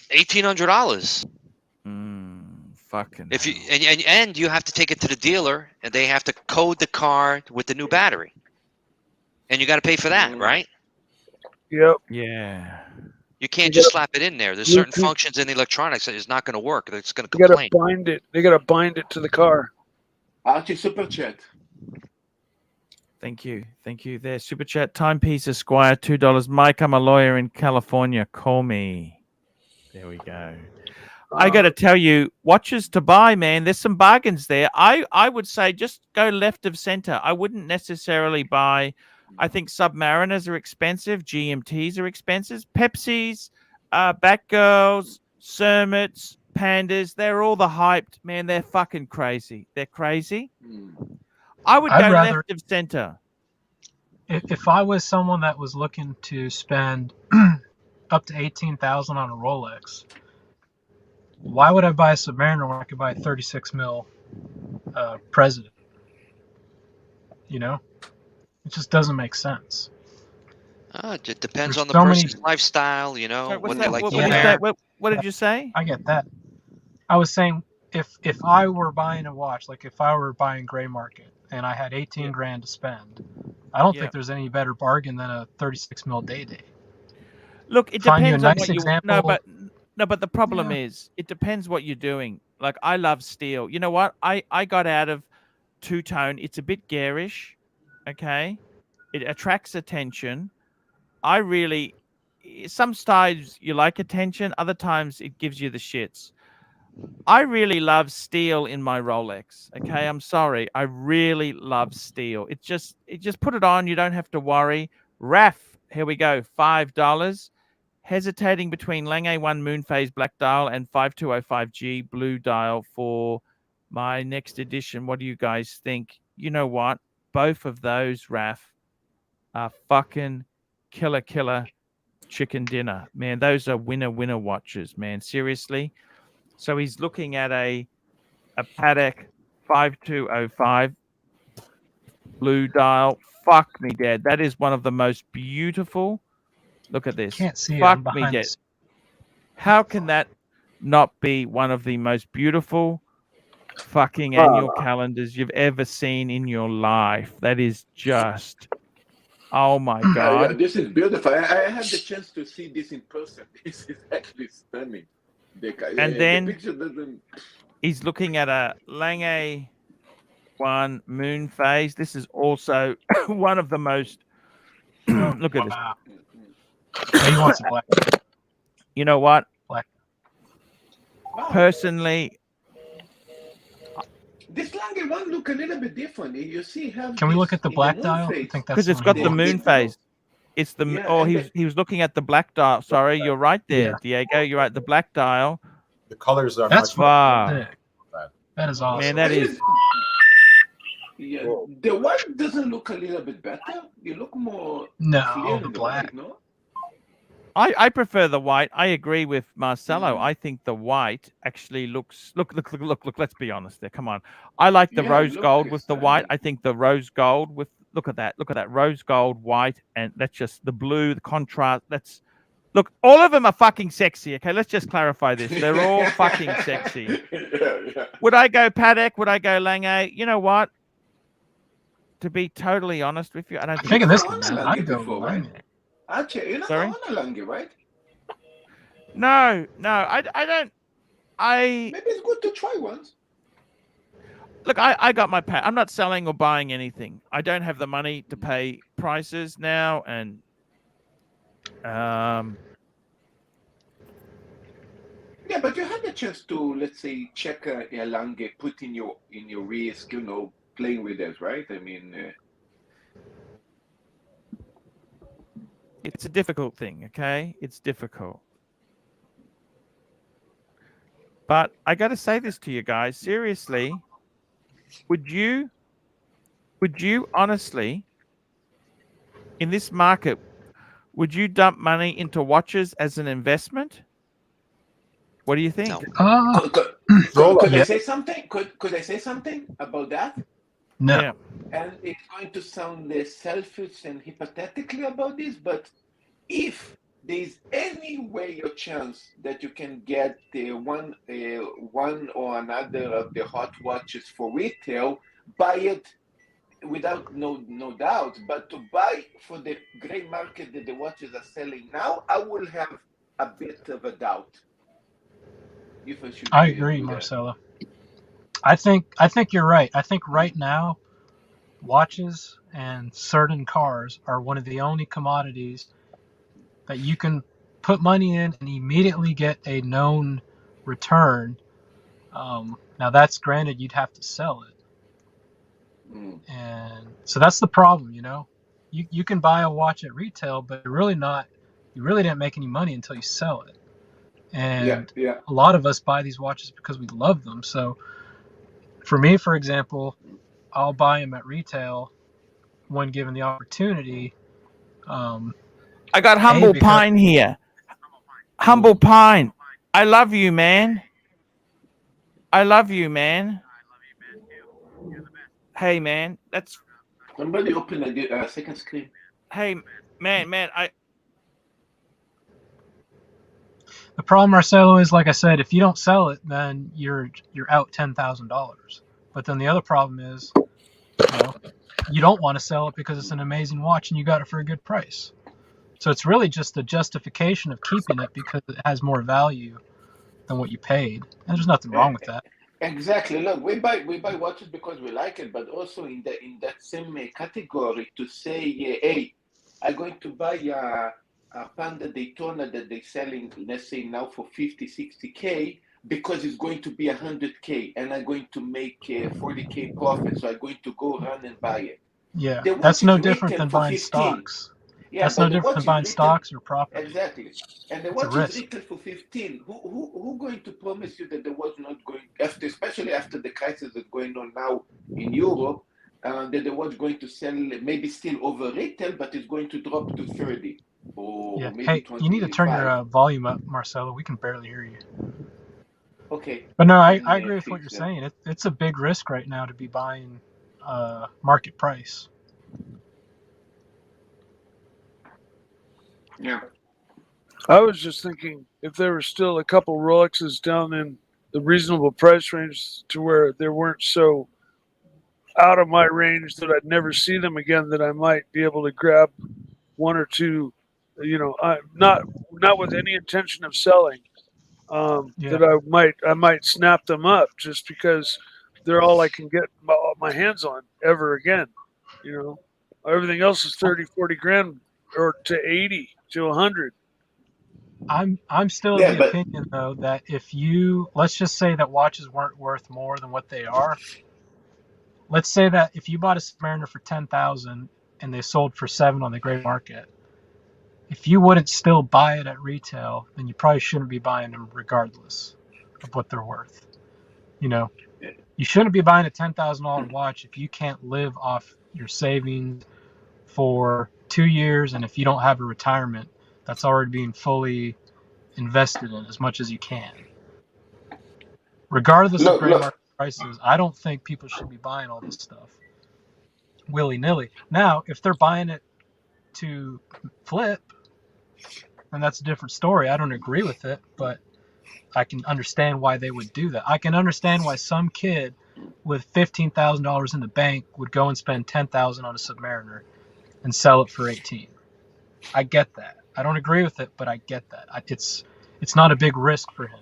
Speaker 4: $1,800.
Speaker 2: Fucking.
Speaker 4: If you and you have to take it to the dealer and they have to code the car with the new battery, and you got to pay for that, right?
Speaker 5: Yep.
Speaker 2: Yeah.
Speaker 4: You can't just slap it in there. There's certain functions in the electronics that is not going to work. It's going to
Speaker 5: You
Speaker 4: complain.
Speaker 5: gotta bind it. They gotta bind it to the car.
Speaker 8: Archie super chat.
Speaker 2: Thank you. There, super chat. Timepiece Esquire, $2. Mike, I'm a lawyer in California. Call me. There we go. I got to tell you, watches to buy, man. There's some bargains there. I would say just go left of center. I wouldn't necessarily buy. I think Submariners are expensive. GMTs are expensive. Pepsis, Batgirls, Cermits, Pandas. They're all the hyped, man. They're fucking crazy. They're crazy. I would go left of center.
Speaker 7: If I was someone that was looking to spend up to $18,000 on a Rolex, why would I buy a Submariner when I could buy a 36 mil President? It just doesn't make sense.
Speaker 4: It depends
Speaker 7: There's
Speaker 4: on the
Speaker 7: so
Speaker 4: person's
Speaker 7: many-
Speaker 4: lifestyle,
Speaker 2: Sorry,
Speaker 4: what they like to
Speaker 7: Yeah.
Speaker 4: wear.
Speaker 2: What did you say?
Speaker 7: I get that. I was saying if I were buying a watch, like if I were buying gray market and I had 18 grand to spend, I don't think there's any better bargain than a 36 mil day.
Speaker 2: Look, it
Speaker 7: Find you a
Speaker 2: depends on
Speaker 7: nice
Speaker 2: what you
Speaker 7: example.
Speaker 2: No, but the problem is it depends what you're doing. Like I love steel. You know what? I got out of two-tone. It's a bit garish. Okay. It attracts attention. Some styles you like attention, other times it gives you the shits. I really love steel in my Rolex. Okay, I'm sorry. I really love steel. It just put it on. You don't have to worry. RAF, here we go. $5. Hesitating between Lange 1 moon phase black dial and 5205G blue dial for my next edition. What do you guys think? You know what? Both of those, RAF, are fucking killer chicken dinner. Man, those are winner watches, man. Seriously. So he's looking at a Patek 5205 blue dial. Fuck me, Dad. That is one of the most beautiful. Look at this.
Speaker 7: Can't see
Speaker 2: Fuck
Speaker 7: it
Speaker 2: me,
Speaker 7: behind
Speaker 2: Dad.
Speaker 7: us.
Speaker 2: How can that not be one of the most beautiful fucking annual calendars you've ever seen in your life? That is just, oh my God.
Speaker 8: Yeah, this is beautiful. I had the chance to see this in person. This is actually stunning.
Speaker 2: Then
Speaker 8: the picture doesn't...
Speaker 2: he's looking at a Lange 1 moon phase. This is also one of the most, look at this.
Speaker 7: He wants a black.
Speaker 2: You know what?
Speaker 7: Black.
Speaker 8: Wow.
Speaker 2: Personally,
Speaker 8: This Lange one look a little bit different. You see,
Speaker 7: Can we look at the black dial? I think that's
Speaker 2: because it's
Speaker 7: one
Speaker 2: got
Speaker 7: he
Speaker 2: the
Speaker 7: wants.
Speaker 2: moon phase. It's the
Speaker 8: Yeah,
Speaker 2: oh,
Speaker 8: and
Speaker 2: he was looking at the black dial. Sorry, you're right there, Diego. You're right. The black dial.
Speaker 6: The colors are
Speaker 7: That's
Speaker 6: much
Speaker 2: Wow.
Speaker 7: sick. That is awesome.
Speaker 2: Man, that is.
Speaker 8: Yeah, the white doesn't look a little bit better. You look more
Speaker 7: No,
Speaker 8: clear
Speaker 7: the
Speaker 8: in the
Speaker 7: black.
Speaker 8: white, no?
Speaker 2: I prefer the white. I agree with Marcelo.
Speaker 8: Mhm.
Speaker 2: I think the white actually looks look. Let's be honest there. Come on. I like the
Speaker 8: Yeah,
Speaker 2: rose
Speaker 8: look
Speaker 2: gold with the white.
Speaker 8: stunning.
Speaker 2: I think the rose gold with look at that rose gold white, and that's just the blue, the contrast. Look, all of them are fucking sexy. Okay, let's just clarify this. They're all fucking sexy.
Speaker 8: Yeah.
Speaker 2: Would I go Paddock? Would I go Lange? You know what? To be totally honest with you, I don't think.
Speaker 7: Think of
Speaker 8: You've
Speaker 7: this
Speaker 8: never
Speaker 7: one,
Speaker 8: owned
Speaker 7: man.
Speaker 8: a Lange
Speaker 7: I'd go
Speaker 8: before, right?
Speaker 7: Lange.
Speaker 8: Archie, you never
Speaker 2: Sorry?
Speaker 8: owned a Lange, right?
Speaker 2: No, I don't.
Speaker 8: Maybe it's good to try once.
Speaker 2: Look, I got my pay. I'm not selling or buying anything. I don't have the money to pay prices now, and
Speaker 8: Yeah, but you had a chance to, let's say, check a Lange, put in your risk, playing with it, right? I mean,
Speaker 2: it's a difficult thing. Okay, it's difficult. But I got to say this to you guys seriously. Would you honestly, in this market, would you dump money into watches as an investment? What do you think?
Speaker 4: No.
Speaker 8: could I
Speaker 7: Yeah.
Speaker 8: say something? Could I say something about that?
Speaker 7: No.
Speaker 2: Yeah.
Speaker 8: And it's going to sound selfish and hypothetically about this, but if there's any way or chance that you can get one or another of the hot watches for retail, buy it without no doubt. But to buy for the gray market that the watches are selling now, I will have a bit of a doubt if I should.
Speaker 7: I agree,
Speaker 8: do that.
Speaker 7: Marcelo. I think you're right. I think right now, watches and certain cars are one of the only commodities that you can put money in and immediately get a known return. Now that's granted, you'd have to sell it, and so that's the problem. You can buy a watch at retail, but you really didn't make any money until you sell it. And
Speaker 8: Yeah.
Speaker 7: a lot of us buy these watches because we love them. So for me, for example, I'll buy them at retail when given the opportunity.
Speaker 2: I got Humble
Speaker 7: because-
Speaker 2: Pine here. Humble Pine. I love you, man. I love you, man. Hey, man. That's.
Speaker 8: Somebody open a second screen.
Speaker 2: Hey, man.
Speaker 7: The problem, Marcelo, is like I said, if you don't sell it, then you're out $10,000. But then the other problem is, you don't want to sell it because it's an amazing watch and you got it for a good price. So it's really just the justification of keeping it because it has more value than what you paid. And there's nothing wrong with that.
Speaker 8: Exactly. Look, we buy watches because we like it, but also in that same category to say, hey, I'm going to buy a Panda Daytona that they're selling, let's say now for 50, 60K, because it's going to be 100K, and I'm going to make 40K profit, so I'm going to go run and buy it.
Speaker 7: Yeah,
Speaker 8: The watch
Speaker 7: that's no
Speaker 8: is
Speaker 7: different
Speaker 8: retail
Speaker 7: than
Speaker 8: for
Speaker 7: buying
Speaker 8: 15.
Speaker 7: stocks.
Speaker 8: Yeah,
Speaker 7: That's
Speaker 8: but
Speaker 7: no
Speaker 8: the
Speaker 7: different
Speaker 8: watch
Speaker 7: than
Speaker 8: is
Speaker 7: buying
Speaker 8: retail-
Speaker 7: stocks or property.
Speaker 8: Exactly. And the
Speaker 7: It's a
Speaker 8: watch is
Speaker 7: risk.
Speaker 8: retail for 15. Who going to promise you that the watch not going after, especially after the crisis that's going on now in Europe, that the watch going to sell maybe still over retail, but it's going to drop to 30 or
Speaker 7: Yeah.
Speaker 8: maybe
Speaker 7: Hey,
Speaker 8: 25.
Speaker 7: you need to turn your volume up, Marcelo. We can barely hear you.
Speaker 8: Okay.
Speaker 7: But no, I
Speaker 8: Can,
Speaker 7: agree with what
Speaker 8: fix
Speaker 7: you're
Speaker 8: that.
Speaker 7: saying. It's a big risk right now to be buying market price.
Speaker 8: Yeah.
Speaker 5: I was just thinking if there were still a couple Rolexes down in the reasonable price range to where they weren't so out of my range that I'd never see them again, that I might be able to grab one or two, not with any intention of selling, that I might snap them up just because they're all I can get my hands on ever again. Everything else is 30, 40 grand or to 80. to 100.
Speaker 7: I'm still
Speaker 8: Yeah,
Speaker 7: of the
Speaker 8: but
Speaker 7: opinion though that if you, let's just say that watches weren't worth more than what they are. Let's say that if you bought a Submariner for 10,000 and they sold for 7 on the gray market, if you wouldn't still buy it at retail, then you probably shouldn't be buying them regardless of what they're worth. You know, you shouldn't be buying a $10,000 watch if you can't live off your savings for 2 years, and if you don't have a retirement that's already being fully invested in as much as you can. Regardless of
Speaker 8: look,
Speaker 7: gray
Speaker 8: look.
Speaker 7: market prices, I don't think people should be buying all this stuff willy-nilly. Now, if they're buying it to flip, then that's a different story. I don't agree with it, but I can understand why they would do that. I can understand why some kid with $15,000 in the bank would go and spend $10,000 on a Submariner and sell it for 18. I get that. I don't agree with it, but I get that. It's not a big risk for him.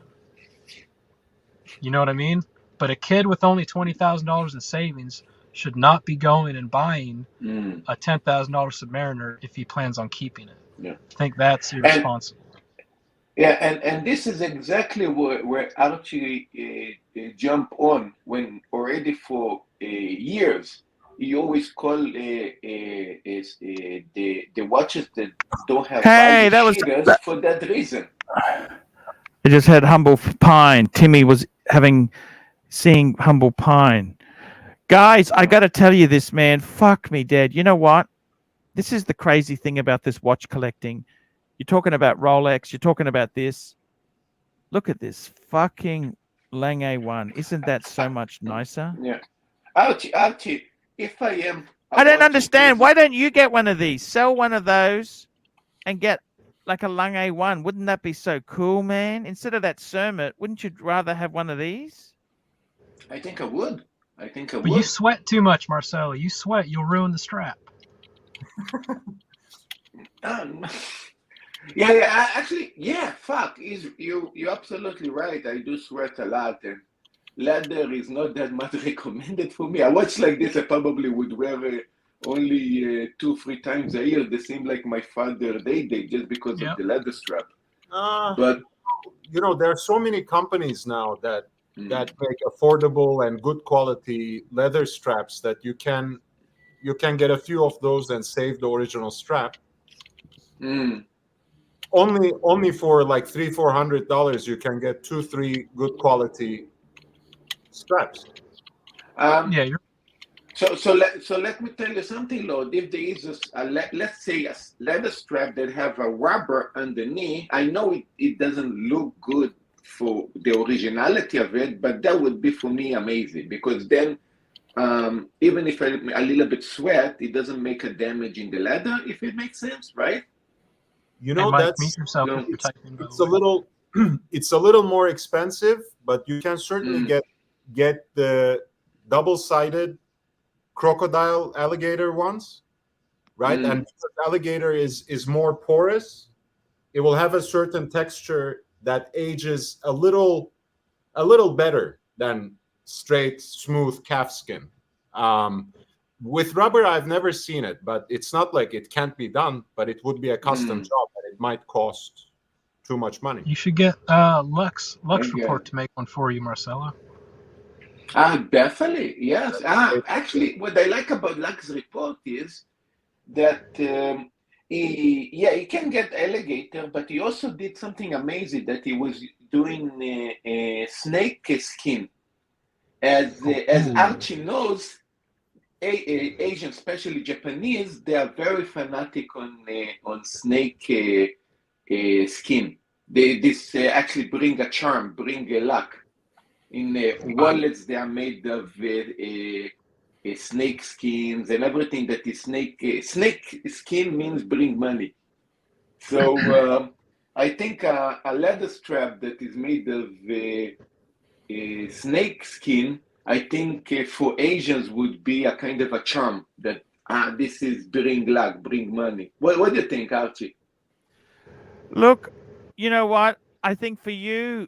Speaker 7: You know what I mean? But a kid with only $20,000 in savings should not be going and buying a $10,000 Submariner if he plans on keeping it.
Speaker 8: Yeah.
Speaker 7: I think that's irresponsible.
Speaker 8: Yeah, and this is exactly where Archie jump on when already for years he always call the watches that don't have
Speaker 2: Hey, that was
Speaker 8: cheaters for that reason.
Speaker 2: I just had Humble Pine. Timmy was seeing Humble Pine. Guys, I got to tell you this, man. Fuck me, Dad. You know what? This is the crazy thing about this watch collecting. You're talking about Rolex. You're talking about this. Look at this fucking Lange one. Isn't that so much nicer?
Speaker 8: Yeah, Archie, if I am,
Speaker 2: I don't understand. Why don't you get one of these? Sell one of those and get like a Lange one. Wouldn't that be so cool, man? Instead of that Cermet, wouldn't you rather have one of these?
Speaker 8: I think I would.
Speaker 7: But you sweat too much, Marcelo. You sweat, you'll ruin the strap.
Speaker 8: Actually, fuck. You're absolutely right. I do sweat a lot, and leather is not that much recommended for me. I watch like this. I probably would wear only 2-3 times a year. They seem like my father. They just because of the leather strap. But
Speaker 6: you know, there are so many companies now that make affordable and good quality leather straps that you can get a few of those and save the original strap. Only for like $300-400 you can get 2-3 good quality straps.
Speaker 8: So let me tell you something, Lord. If there is let's say a leather strap that have a rubber underneath, I know it doesn't look good for the originality of it, but that would be for me amazing, because then even if a little bit sweat, it doesn't make a damage in the leather, if it makes sense, right?
Speaker 6: You know,
Speaker 7: it's
Speaker 6: a little it's a little more expensive, but you can certainly get the double-sided crocodile alligator ones, right? And because alligator is more porous, it will have a certain texture that ages a little better than straight smooth calfskin. With rubber, I've never seen it, but it's not like it can't be done, but it would be a custom job and it might cost too much money.
Speaker 7: You should get Lux Report to make one for you, Marcelo.
Speaker 8: Definitely, yes. Actually, what I like about Lux Report is that he can get alligator, but he also did something amazing, that he was doing snake skin. As Archie knows, Asian, especially Japanese, they are very fanatic on snake skin. This actually bring a charm, bring a luck. In wallets, they are made of snake skins and everything that is snake skin means bring money. So I think a leather strap that is made of snake skin, I think for Asians would be a kind of a charm that this is bring luck, bring money. What do you think, Archie?
Speaker 2: Look, you know what? I think for you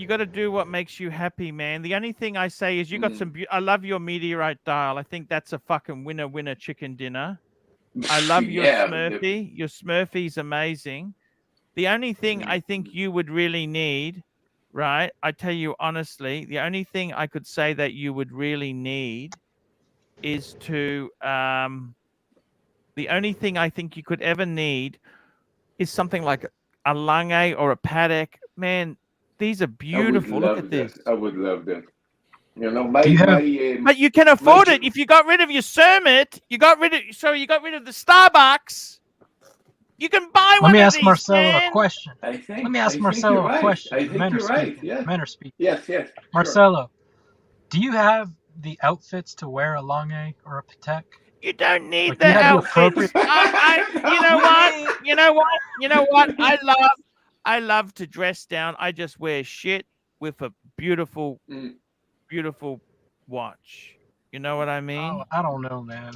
Speaker 2: got to do what makes you happy, man. The only thing I say is you got some. I love your meteorite dial. I think that's a fucking winner chicken dinner. I love your
Speaker 8: Yeah,
Speaker 2: Smurfy. Your Smurfy's amazing. The only thing I think you would really need, right? I tell you honestly, the only thing I could say that you would really need is to the only thing I think you could ever need is something like a Lange or a Paddock. Man, these are
Speaker 8: I would
Speaker 2: beautiful. Look
Speaker 8: love
Speaker 2: at
Speaker 8: that.
Speaker 2: this.
Speaker 8: I would love that. You know,
Speaker 7: Do you have?
Speaker 2: But you can afford it if you got rid of your Summit. You got rid of the Starbucks. You can buy
Speaker 7: Let
Speaker 2: one
Speaker 7: me
Speaker 2: of
Speaker 7: ask
Speaker 2: these,
Speaker 7: Marcelo a
Speaker 2: man.
Speaker 7: question.
Speaker 8: I think.
Speaker 7: Let me ask
Speaker 8: I think
Speaker 7: Marcelo
Speaker 8: you're
Speaker 7: a
Speaker 8: right.
Speaker 7: question.
Speaker 8: I think
Speaker 7: Men are
Speaker 8: you're right.
Speaker 7: speaking.
Speaker 8: Yeah.
Speaker 7: Men are speaking.
Speaker 8: Yes. Yes. Sure.
Speaker 7: Marcelo, do you have the outfits to wear a Lange or a Patek?
Speaker 2: You don't need
Speaker 7: Like,
Speaker 2: the
Speaker 7: you have the
Speaker 2: outfits.
Speaker 7: appropriate.
Speaker 2: You know what? You know what? You know what? I love to dress down. I just wear shit with a beautiful,
Speaker 8: Mm.
Speaker 2: beautiful watch. You know what I mean?
Speaker 7: Oh, I don't know, man.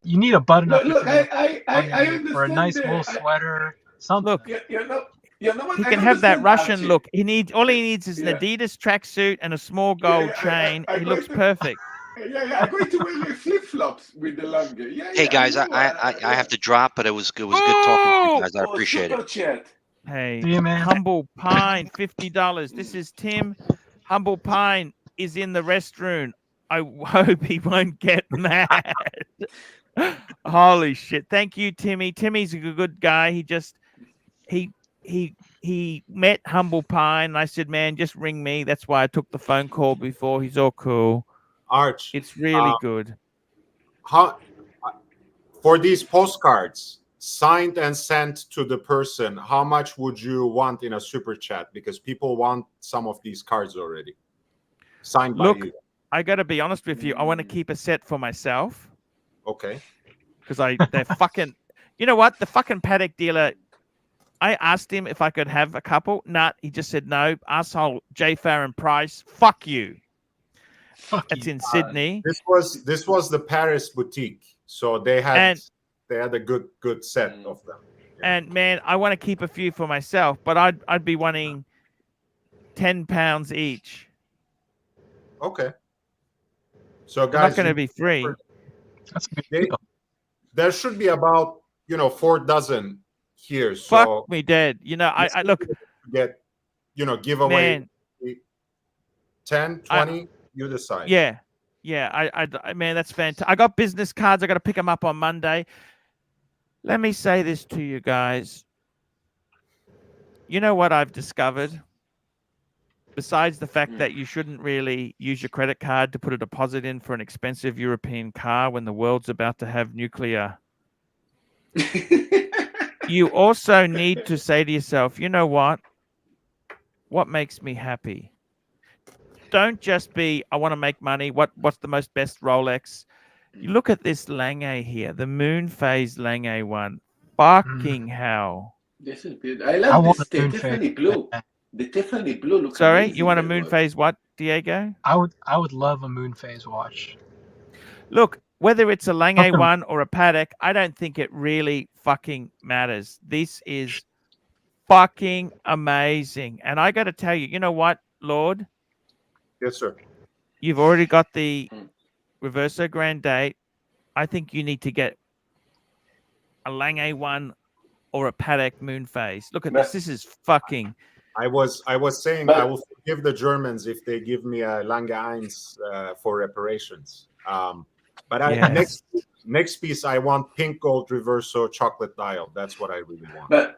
Speaker 7: You need a button up
Speaker 8: Look,
Speaker 7: if you're
Speaker 8: I
Speaker 7: Lange, or a
Speaker 8: understand
Speaker 7: nice wool sweater, something.
Speaker 2: Look,
Speaker 8: you know what?
Speaker 2: he
Speaker 8: I
Speaker 2: can have that
Speaker 8: understand,
Speaker 2: Russian
Speaker 8: Archie.
Speaker 2: look. All he needs is an
Speaker 8: Yeah.
Speaker 2: Adidas tracksuit and a small
Speaker 8: Yeah,
Speaker 2: gold
Speaker 8: yeah,
Speaker 2: chain.
Speaker 8: I'm
Speaker 2: He
Speaker 8: going
Speaker 2: looks
Speaker 8: to,
Speaker 2: perfect.
Speaker 8: yeah. I'm going to wear my flip flops with the Lange. Yeah,
Speaker 4: Hey
Speaker 8: yeah.
Speaker 4: guys,
Speaker 8: I know.
Speaker 4: I
Speaker 8: Yeah.
Speaker 4: have to drop, but it was good talking to you guys. I
Speaker 8: Oh,
Speaker 4: appreciate it.
Speaker 8: super chat.
Speaker 2: Hey,
Speaker 7: See you, man.
Speaker 2: Humble Pine, $50. This is Tim. Humble Pine is in the restroom. I hope he won't get mad. Holy shit. Thank you, Timmy. Timmy's a good guy. He met Humble Pine. And I said, man, just ring me. That's why I took the phone call before. He's all cool.
Speaker 6: Arch,
Speaker 2: It's really good.
Speaker 6: how for these postcards signed and sent to the person, how much would you want in a super chat? Because people want some of these cards already signed by
Speaker 2: Look,
Speaker 6: you.
Speaker 2: I got to be honest with you. I want to keep a set for myself
Speaker 6: Okay.
Speaker 2: because they're fucking. You know what? The fucking Paddock dealer. I asked him if I could have a couple. Nah, he just said no. Asshole, J. Farron Price. Fuck you.
Speaker 7: Fuck
Speaker 2: That's
Speaker 7: you.
Speaker 2: in Sydney.
Speaker 6: This was the Paris boutique, so they had a good set of them.
Speaker 2: And man, I want to keep a few for myself, but I'd be wanting £10 each.
Speaker 6: Okay. So
Speaker 2: They're
Speaker 6: guys,
Speaker 2: not going to be free.
Speaker 7: That's a good deal.
Speaker 6: there should be about 4 dozen here. So
Speaker 2: Fuck me dead. You know, I look.
Speaker 6: Get giveaway
Speaker 2: Man,
Speaker 6: 10, 20. You decide.
Speaker 2: Yeah. I man, that's fantastic. I got business cards. I got to pick them up on Monday. Let me say this to you guys. You know what I've discovered? Besides the fact that you shouldn't really use your credit card to put a deposit in for an expensive European car when the world's about to have nuclear. You also need to say to yourself, you know what? What makes me happy? Don't just be, I want to make money. What's the most best Rolex? You look at this Lange here, the moon phase Lange one. Fucking hell.
Speaker 8: This is beautiful. I love this Tiffany blue. The Tiffany blue looks
Speaker 2: Sorry,
Speaker 8: amazing.
Speaker 2: you want a moon phase what, Diego?
Speaker 7: I would love a moon phase watch.
Speaker 2: Look, whether it's a Lange one or a Paddock, I don't think it really fucking matters. This is fucking amazing. And I got to tell you, you know what, Lord?
Speaker 6: Yes, sir.
Speaker 2: You've already got the Reverso Grande. I think you need to get a Lange one or a Paddock moon phase. Look at this. This is fucking.
Speaker 6: I was saying I will forgive the Germans if they give me a Lange 1 for reparations. But next piece, I want pink gold reverso chocolate dial. That's what I really want.
Speaker 8: But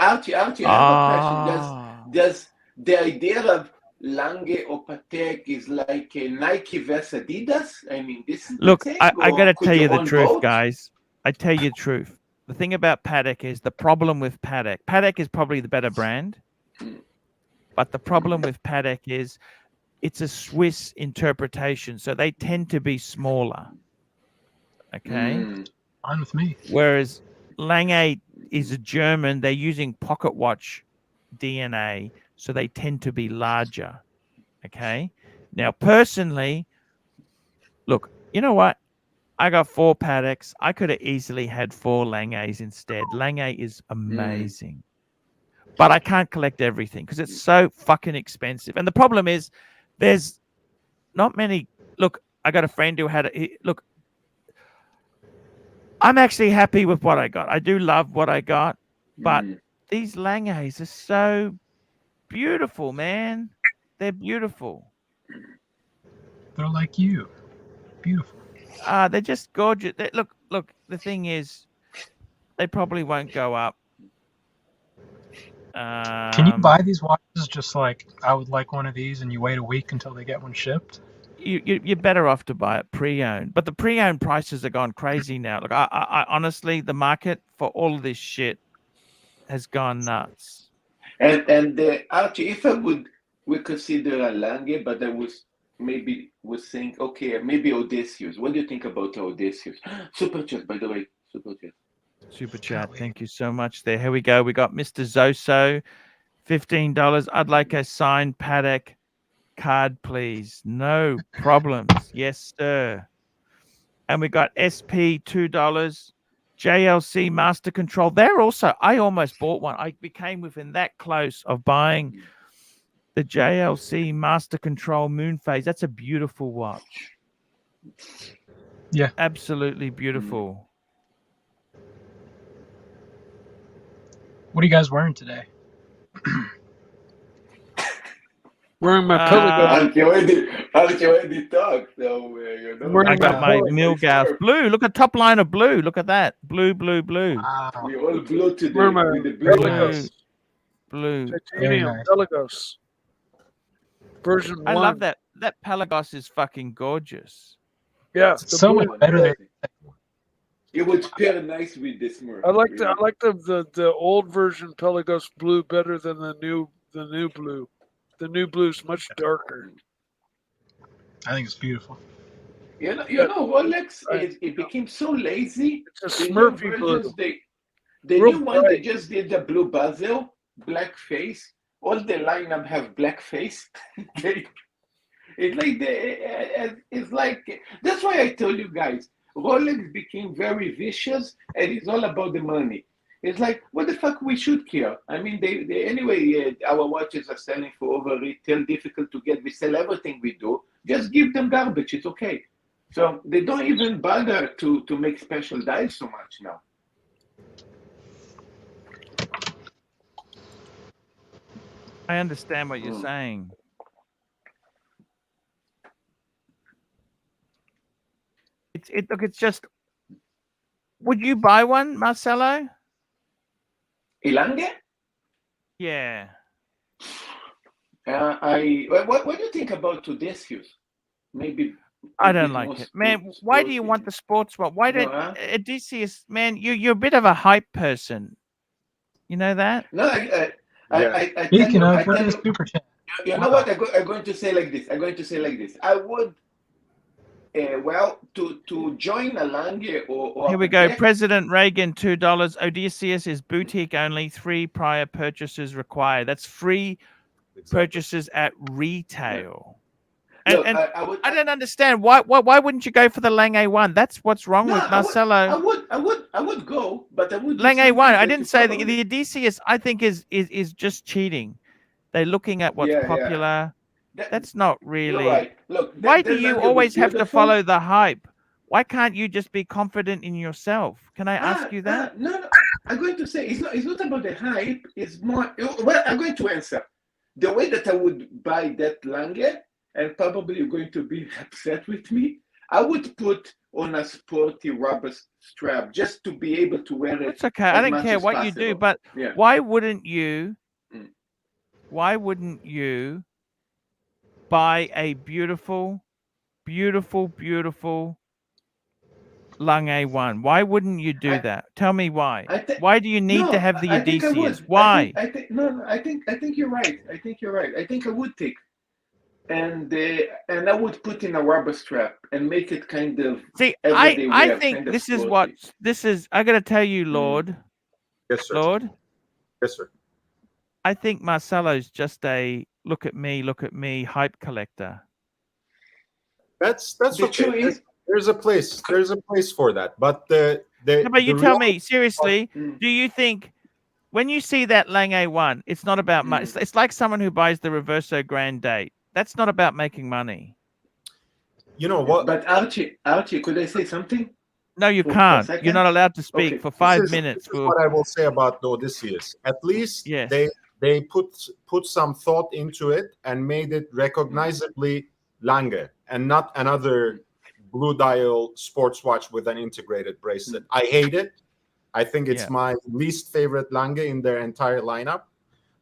Speaker 8: Archie, I have a question. Does the idea of Lange or Patek is like a Nike versus Adidas? I mean, this is
Speaker 2: look.
Speaker 8: the thing,
Speaker 2: I got to
Speaker 8: could
Speaker 2: tell you the
Speaker 8: own
Speaker 2: truth,
Speaker 8: both?
Speaker 2: guys. I tell you the truth. The thing about Paddock is the problem with Paddock. Paddock is probably the better brand, but the problem with Paddock is it's a Swiss interpretation, so they tend to be smaller. Okay,
Speaker 7: fine with me.
Speaker 2: Whereas Lange is a German. They're using pocket watch DNA, so they tend to be larger. Okay. Now, personally, look, you know what? I got 4 Paddocks. I could have easily had 4 Langes instead. Lange is amazing. But I can't collect everything because it's so fucking expensive. And the problem is there's not many. Look, I got a friend who had look, I'm actually happy with what I got. I do love what I got, but
Speaker 8: Mm.
Speaker 2: these Langes are so beautiful, man. They're beautiful.
Speaker 7: They're like you. Beautiful.
Speaker 2: They're just gorgeous. Look. The thing is, they probably won't go up.
Speaker 7: Can you buy these watches just like I would like one of these, and you wait a week until they get one shipped?
Speaker 2: You're better off to buy it pre-owned, but the pre-owned prices are gone crazy now. Look, I honestly, the market for all of this shit has gone nuts.
Speaker 8: And Archie, if we consider a Lange, but I was saying, okay, maybe Odysseus. What do you think about Odysseus? Super chat, by the way.
Speaker 2: Super chat. Thank you so much. There. Here we go. We got Mr. Zoso, $15. I'd like a signed Paddock card, please. No problems. Yes, sir. And we got SP $2. JLC Master Control. They're also, I almost bought one. I became within that close of buying the JLC Master Control Moon Phase. That's a beautiful watch.
Speaker 7: Yeah.
Speaker 2: Absolutely beautiful.
Speaker 7: What are you guys wearing today?
Speaker 5: Wearing my Pelican.
Speaker 8: Archie already talked, so you know.
Speaker 2: I got my Milgauss blue. Look at top line of blue. Look at that. Blue.
Speaker 7: Wow.
Speaker 8: We all blue today.
Speaker 5: Wearing my
Speaker 8: With the blue.
Speaker 5: Pelagos.
Speaker 2: Blue.
Speaker 5: Titanium
Speaker 7: nice.
Speaker 5: Pelagos. Version 1.
Speaker 2: I love that. That Pelagos is fucking gorgeous.
Speaker 5: Yeah.
Speaker 7: It's so much better than
Speaker 8: It would pair nice with this Smurf.
Speaker 5: I like the old version Pelagos blue better than the new blue. The new blue's much darker.
Speaker 7: I think it's beautiful.
Speaker 8: You know, Rolex, it became so lazy.
Speaker 5: It's a
Speaker 8: The new
Speaker 5: Smurfy blue.
Speaker 8: versions, the
Speaker 5: Real
Speaker 8: new one,
Speaker 5: bright.
Speaker 8: they just did the blue bezel, black face. All the lineup have black face. It's like that's why I told you guys, Rolex became very vicious, and it's all about the money. It's like, what the fuck we should care? I mean, they anyway, our watches are selling for over retail, difficult to get. We sell everything we do. Just give them garbage. It's okay. So they don't even bother to make special dials so much now.
Speaker 2: I understand what you're saying. It's just. Would you buy one, Marcelo?
Speaker 8: Ilange?
Speaker 2: Yeah.
Speaker 8: What do you think about Odysseus? Maybe.
Speaker 2: I don't like it, man. Why do you want the sports watch? Why don't Odysseus, man? You're a bit of a hype person. You know that?
Speaker 8: No,
Speaker 7: Speaking of, what is super chat?
Speaker 8: You know what? I'm going to say like this. I would, to join a Lange or
Speaker 2: Here we go. President Reagan, $2. Odysseus is boutique only. 3 prior purchases required. That's free purchases at retail.
Speaker 8: Look,
Speaker 2: And I don't understand why wouldn't you go for the Lange one? That's what's wrong with Marcelo.
Speaker 8: I would go, but I would.
Speaker 2: Lange one. I didn't say the Odysseus. I think is just cheating. They're looking at what's popular. That's not really.
Speaker 8: You're right. Look,
Speaker 2: why do you always have to follow the hype? Why can't you just be confident in yourself? Can I ask you that?
Speaker 8: No. I'm going to say it's not about the hype. It's more. Well, I'm going to answer the way that I would buy that Lange. And probably you're going to be upset with me. I would put on a sporty rubber strap just to be able to wear it.
Speaker 2: It's okay. I don't care what you do, but why wouldn't you? Why wouldn't you buy a beautiful, beautiful, beautiful Lange one? Why wouldn't you do that? Tell me why. Why do you need to have the Odysseus? Why?
Speaker 8: I think you're right. I think you're right. I think I would take. And I would put in a rubber strap and make it kind of.
Speaker 2: See, I think this is what this is. I got to tell you, Lord.
Speaker 6: Yes, sir.
Speaker 2: Lord.
Speaker 6: Yes, sir.
Speaker 2: I think Marcelo's just a look at me hype collector.
Speaker 6: That's okay. There's a place for that. But
Speaker 2: but you tell me seriously, do you think when you see that Lange one, it's not about money? It's like someone who buys the Reverso Grand Date. That's not about making money.
Speaker 6: You know what?
Speaker 8: But Archie, could I say something?
Speaker 2: No, you
Speaker 8: For a
Speaker 2: can't. You're
Speaker 8: second?
Speaker 2: not allowed to speak
Speaker 8: Okay.
Speaker 2: for
Speaker 6: This
Speaker 2: 5
Speaker 6: is,
Speaker 2: minutes.
Speaker 6: this is what I will say about the Odysseus. At least
Speaker 2: Yes.
Speaker 6: they put some thought into it and made it recognizably Lange and not another blue dial sports watch with an integrated bracelet. I hate it. I think it's
Speaker 2: Yeah.
Speaker 6: my least favorite Lange in their entire lineup.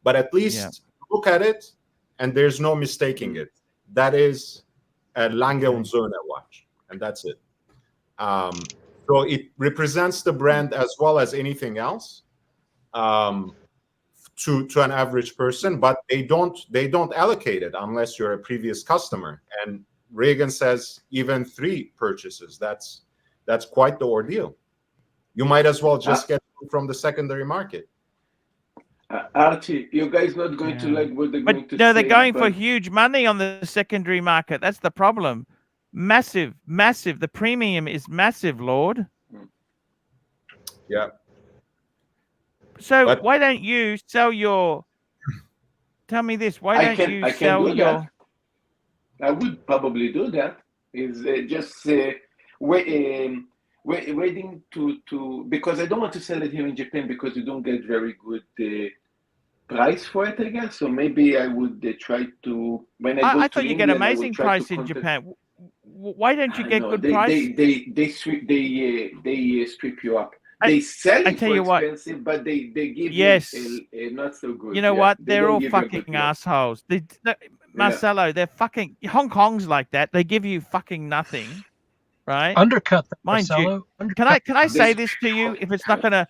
Speaker 6: But at least
Speaker 2: Yeah.
Speaker 6: look at it, and there's no mistaking it. That is a Lange
Speaker 2: Okay.
Speaker 6: und Söhne watch, and that's it. So it represents the brand as well as anything else to an average person, but they don't allocate it unless you're a previous customer. And Reagan says even 3 purchases. That's quite the ordeal. You might as well just get from the secondary market.
Speaker 8: Archie, you guys not going to like what they're going
Speaker 2: But
Speaker 8: to
Speaker 2: no,
Speaker 8: say.
Speaker 2: they're going for
Speaker 8: but
Speaker 2: huge money on the secondary market. That's the problem. Massive, massive. The premium is massive, Lord.
Speaker 6: Yeah.
Speaker 2: So
Speaker 6: But-
Speaker 2: why don't you sell your? Tell me this. Why
Speaker 8: I
Speaker 2: don't
Speaker 8: can-
Speaker 2: you
Speaker 8: I can
Speaker 2: sell
Speaker 8: do
Speaker 2: your?
Speaker 8: I would probably do that. Is just waiting to because I don't want to sell it here in Japan because you don't get very good price for it, I guess. So maybe I would try to when I go
Speaker 2: I
Speaker 8: to
Speaker 2: thought you
Speaker 8: England,
Speaker 2: get
Speaker 8: I will
Speaker 2: amazing
Speaker 8: try
Speaker 2: price
Speaker 8: to
Speaker 2: in
Speaker 8: contact-
Speaker 2: Japan. Why don't you get
Speaker 8: No,
Speaker 2: good
Speaker 8: they,
Speaker 2: price?
Speaker 8: They strip you up. They sell
Speaker 2: I
Speaker 8: it
Speaker 2: tell
Speaker 8: for
Speaker 2: you what.
Speaker 8: expensive, but they give
Speaker 2: Yes.
Speaker 8: you not so good.
Speaker 2: You know
Speaker 8: Yeah,
Speaker 2: what?
Speaker 8: they
Speaker 2: They're
Speaker 8: don't
Speaker 2: all
Speaker 8: give you a good
Speaker 2: fucking
Speaker 8: deal.
Speaker 2: assholes. Marcelo, they're fucking Hong Kong's like that. They give you fucking nothing, right?
Speaker 7: Undercut them,
Speaker 2: Mind you,
Speaker 7: Marcelo.
Speaker 2: Can I say
Speaker 8: This-
Speaker 2: this to you? If it's not gonna,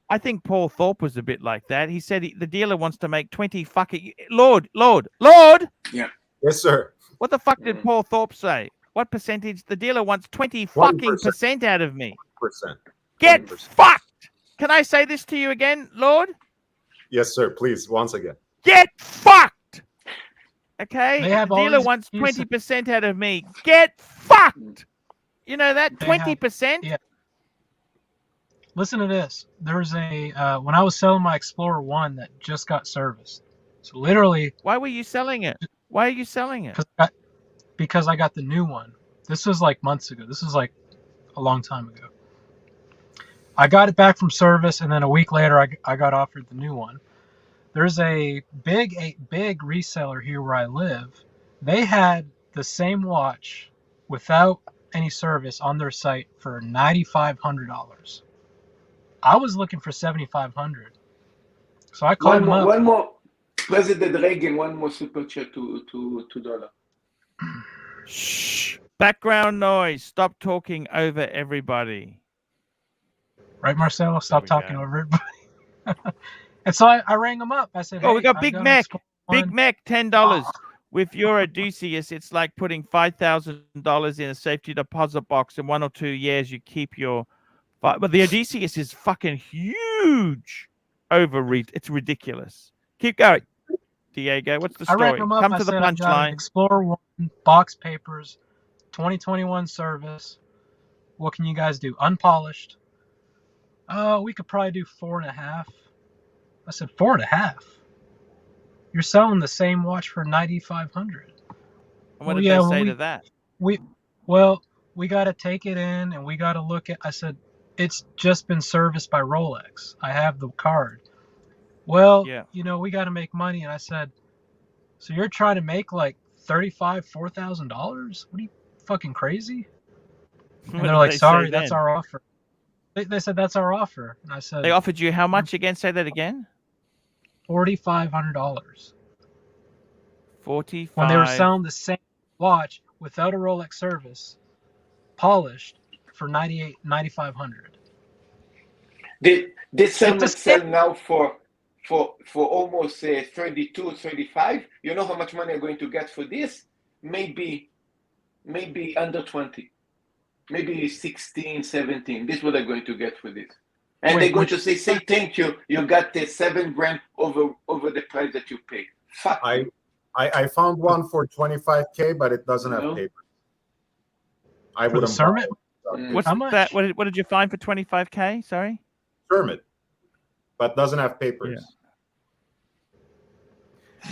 Speaker 2: I think Paul Thorpe was a bit like that. He said the dealer wants to make 20 fucking Lord.
Speaker 6: Yes, sir.
Speaker 2: What the fuck did
Speaker 8: Mm.
Speaker 2: Paul Thorpe say? What percentage? The dealer wants 20 fucking
Speaker 6: 20%.
Speaker 2: % out of me.
Speaker 6: 20%.
Speaker 2: Get
Speaker 6: 20%.
Speaker 2: fucked. Can I say this to you again, Lord?
Speaker 6: Yes, sir. Please, once again.
Speaker 2: Get fucked. Okay?
Speaker 7: They have
Speaker 2: The
Speaker 7: all
Speaker 2: dealer
Speaker 7: these
Speaker 2: wants
Speaker 7: excuses.
Speaker 2: 20% out of me. Get fucked. You know that?
Speaker 7: They have-
Speaker 2: 20%?
Speaker 7: yeah. Listen to this. There was a when I was selling my Explorer 1 that just got serviced. So literally
Speaker 2: Why were you selling it? Why are you selling it?
Speaker 7: because I got the new one. This was like months ago. This was like a long time ago. I got it back from service, and then a week later, I got offered the new one. There's a big reseller here where I live. They had the same watch without any service on their site for $9,500. I was looking for $7,500, so I called them up.
Speaker 8: One more, President Reagan. One more super chat to $2.
Speaker 2: Shh. Background noise. Stop talking over everybody.
Speaker 7: Right, Marcelo? Stop
Speaker 2: we
Speaker 7: talking
Speaker 2: go.
Speaker 7: over everybody. And so I rang them up. I said,
Speaker 2: Oh, we
Speaker 7: "Hey,
Speaker 2: got
Speaker 7: I
Speaker 2: Big
Speaker 7: an
Speaker 2: Mac.
Speaker 7: Explorer
Speaker 2: Big
Speaker 7: 1."
Speaker 2: Mac, $10. With your Odysseus, it's like putting $5,000 in a safety deposit box. In 1 or 2 years, you keep your. But the Odysseus is fucking huge. It's ridiculous. Keep going, Diego. What's the
Speaker 7: I rang
Speaker 2: story?
Speaker 7: them up.
Speaker 2: Come
Speaker 7: I
Speaker 2: to the
Speaker 7: said, I got an
Speaker 2: punchline.
Speaker 7: Explorer 1, box papers, 2021 service. What can you guys do? Unpolished. We could probably do 4.5. I said, 4.5? You're selling the same watch for $9,500.
Speaker 2: And what
Speaker 7: Well,
Speaker 2: did
Speaker 7: yeah,
Speaker 2: they
Speaker 7: well,
Speaker 2: say
Speaker 7: we-
Speaker 2: to that?
Speaker 7: We got to take it in and we got to look at. I said, it's just been serviced by Rolex. I have the card. Well,
Speaker 2: Yeah.
Speaker 7: we got to make money. And I said, so you're trying to make like $4,000? What are you, fucking crazy? And
Speaker 2: What
Speaker 7: they're
Speaker 2: did
Speaker 7: like,
Speaker 2: they say
Speaker 7: sorry, that's
Speaker 2: then?
Speaker 7: our offer. They said, that's our offer. And I said,
Speaker 2: They offered you how much again? Say that again.
Speaker 7: $4,500.
Speaker 2: 45.
Speaker 7: When they were selling the same watch without a Rolex service, polished, for $9,500.
Speaker 8: This helmet
Speaker 7: just-
Speaker 8: sell now for almost 32, 35. You know how much money I'm going to get for this? Maybe under 20. Maybe 16, 17. This is what I'm going to get for this. And
Speaker 7: Wait,
Speaker 8: they're going
Speaker 7: which-
Speaker 8: to say thank you. You got the $7,000 over the price that you paid. Fuck you.
Speaker 6: I found one for 25K, but it doesn't have
Speaker 8: No.
Speaker 6: paper. I
Speaker 7: For the
Speaker 6: wouldn't buy
Speaker 7: Sermon?
Speaker 6: it without
Speaker 8: Mm.
Speaker 6: paper.
Speaker 2: What's
Speaker 7: How much?
Speaker 2: that? What did you find for 25K? Sorry.
Speaker 6: Sermon, but doesn't have papers.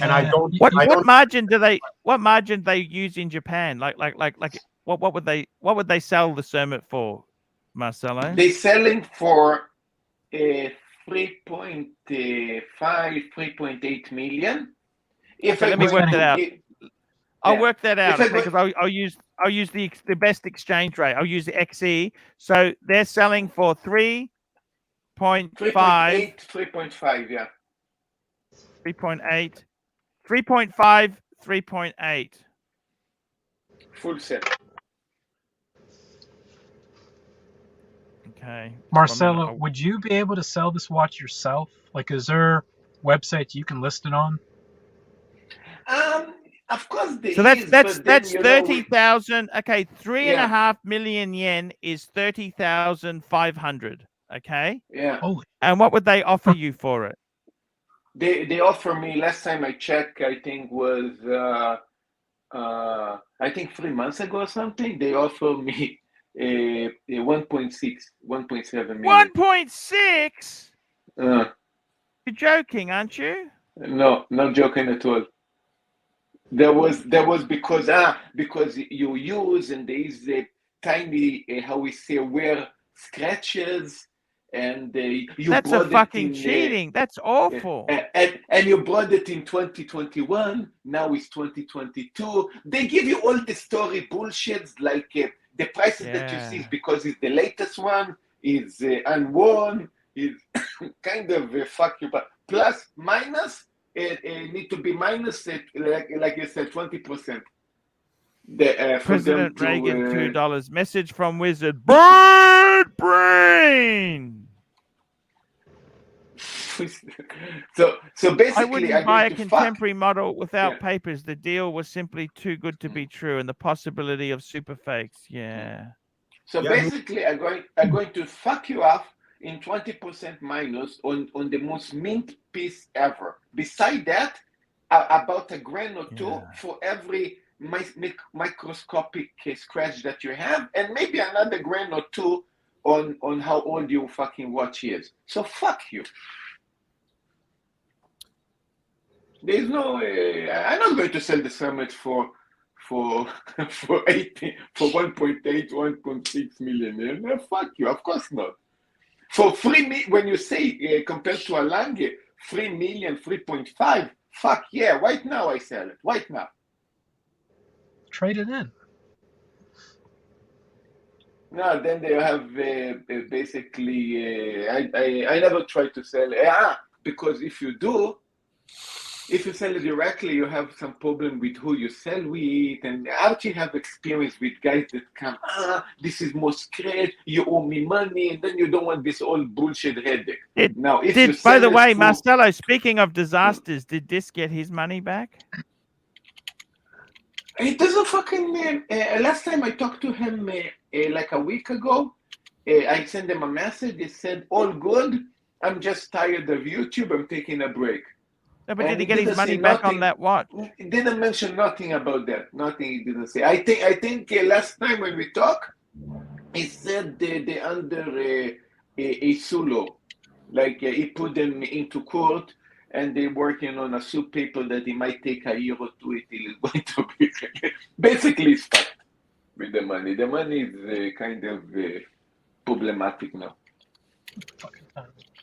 Speaker 6: And
Speaker 7: Yeah.
Speaker 6: I don't.
Speaker 2: What
Speaker 6: I don't.
Speaker 2: margin do they? What margin they use in Japan? Like what would they sell the Sermon for? Marcelo?
Speaker 8: They selling for 3.5, 3.8 million. If
Speaker 2: So
Speaker 8: I
Speaker 2: let me
Speaker 8: go
Speaker 2: work
Speaker 8: into
Speaker 2: that out.
Speaker 8: it-
Speaker 2: I'll
Speaker 8: yeah.
Speaker 2: work that out,
Speaker 8: If I
Speaker 2: okay?
Speaker 8: go-
Speaker 2: Because I'll use the best exchange rate. I'll use the XE. So they're selling for 3.5,
Speaker 8: 3.8, 3.5, yeah.
Speaker 2: 3.8, 3.5, 3.8.
Speaker 8: Full set.
Speaker 2: Okay.
Speaker 7: Marcelo, would you be able to sell this watch yourself? Like, is there websites you can list it on?
Speaker 8: Of course there
Speaker 2: So
Speaker 8: is,
Speaker 2: that's
Speaker 8: but then
Speaker 2: 30,000. Okay, 3.5
Speaker 8: Yeah.
Speaker 2: million yen is 30,500. Okay.
Speaker 8: Yeah.
Speaker 7: Holy.
Speaker 2: And what would they offer you for it?
Speaker 8: They offer me, last time I checked, I think was I think 3 months ago or something, they offer me a 1.7 million.
Speaker 2: 1.6?
Speaker 8: Uh,
Speaker 2: You're joking, aren't you?
Speaker 8: no, not joking at all. There was because you use, and there is a tiny how we say, wear scratches, and you
Speaker 2: That's a
Speaker 8: brought it
Speaker 2: fucking
Speaker 8: in
Speaker 2: cheating. That's awful.
Speaker 8: and you brought it in 2021. Now it's 2022. They give you all the story bullshits, like the prices that you see is because it's the latest one, is unworn, is kind of fuck you. But plus minus, it need to be minus like you said, 20%.
Speaker 2: President Reagan, $2. Message from Wizard. Bird brain.
Speaker 8: so basically,
Speaker 2: I wouldn't buy a contemporary model without papers. The deal was simply too good to be true, and the possibility of super fakes. Yeah.
Speaker 8: So basically, I'm going to fuck you up in 20% minus on the most mint piece ever. Beside that, about a grand or two for every microscopic scratch that you have, and maybe another grand or two on how old your fucking watch is. So fuck you. There's no. I'm not going to sell the summit for 1.8, 1.6 million. Fuck you. Of course not. For 3 million, when you say compared to a Lange, 3 million, 3.5. Fuck yeah! Right now I sell it. Right now.
Speaker 7: Trade it in.
Speaker 8: No, then they have basically. I never try to sell. Because if you sell it directly, you have some problem with who you sell with. And Archie have experience with guys that come, this is more scratch, you owe me money, and then you don't want this old bullshit headache.
Speaker 2: By the way, Marcelo, speaking of disasters, did Dis get his money back?
Speaker 8: It doesn't fucking. Last time I talked to him like a week ago, I sent him a message. He said, all good. I'm just tired of YouTube. I'm taking a break.
Speaker 2: No, but did he get his money back on that watch?
Speaker 8: He didn't mention nothing about that. Nothing he didn't say. I think last time when we talked, he said they under a sulo. Like he put them into court, and they're working on a suit paper that it might take a year or two. It is going to be basically stuck with the money. The money is kind of problematic now.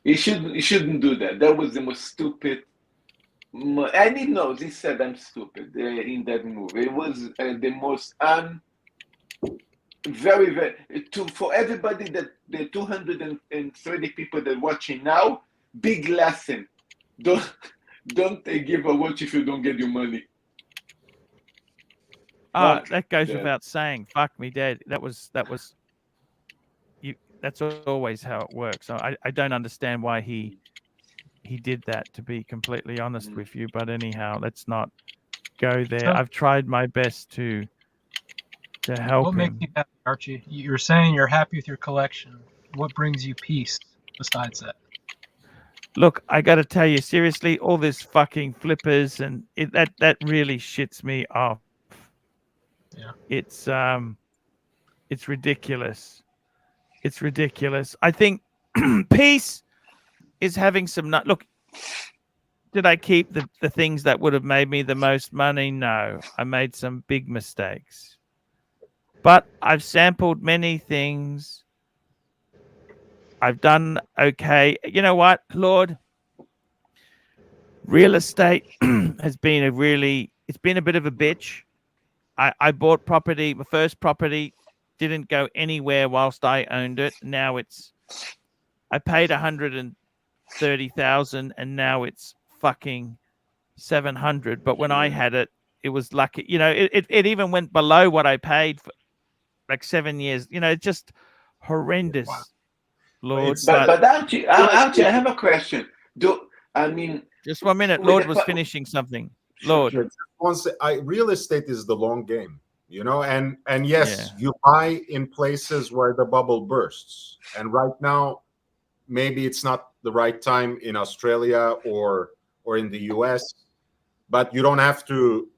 Speaker 8: He shouldn't do that. That was the most stupid. I didn't know. He said I'm stupid in that movie. It was the most very, very for everybody that the 230 people that are watching now. Big lesson. Don't give a watch if you don't get your money.
Speaker 2: That goes without saying. Fuck me dead. That was you. That's always how it works. I don't understand why he did that, to be completely honest with you. But anyhow, let's not go there. I've tried my best to help
Speaker 7: What makes you happy, Archie? You're saying you're happy with your collection. What brings you peace besides that?
Speaker 2: Look, I got to tell you, seriously, all this fucking flippers and that really shits me off.
Speaker 7: Yeah.
Speaker 2: It's ridiculous. It's ridiculous. I think peace is having some look. Did I keep the things that would have made me the most money? No, I made some big mistakes. But I've sampled many things I've done okay. You know what, Lord? Real estate has been it's been a bit of a bitch. I bought property, my first property didn't go anywhere whilst I owned it. Now I paid 130,000 and now it's fucking 700. But when I had it, it was lucky. You know, it even went below what I paid for like 7 years. You know, it's just horrendous, Lord.
Speaker 6: It's
Speaker 8: But Archie, Archie, I have a question.
Speaker 2: Just 1 minute.
Speaker 8: with
Speaker 2: Lord
Speaker 8: the
Speaker 2: was
Speaker 8: pa-
Speaker 2: finishing something.
Speaker 8: Sure,
Speaker 2: Lord.
Speaker 8: sure.
Speaker 6: real estate is the long game, you know, and yes,
Speaker 2: Yeah.
Speaker 6: you buy in places where the bubble bursts, and right now maybe it's not the right time in Australia or in the US, but you don't have to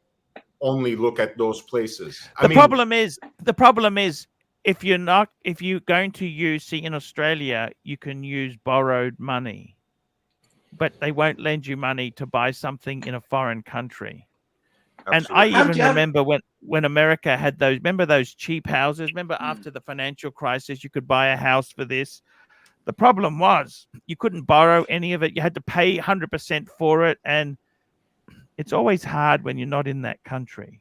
Speaker 6: only look at those places.
Speaker 2: The problem is if you're going to use, see, in Australia you can use borrowed money, but they won't lend you money to buy something in a foreign country. And I even remember when America had those cheap houses. Remember after the financial crisis, you could buy a house for this. The problem was you couldn't borrow any of it. You had to pay 100% for it, and it's always hard when you're not in that country.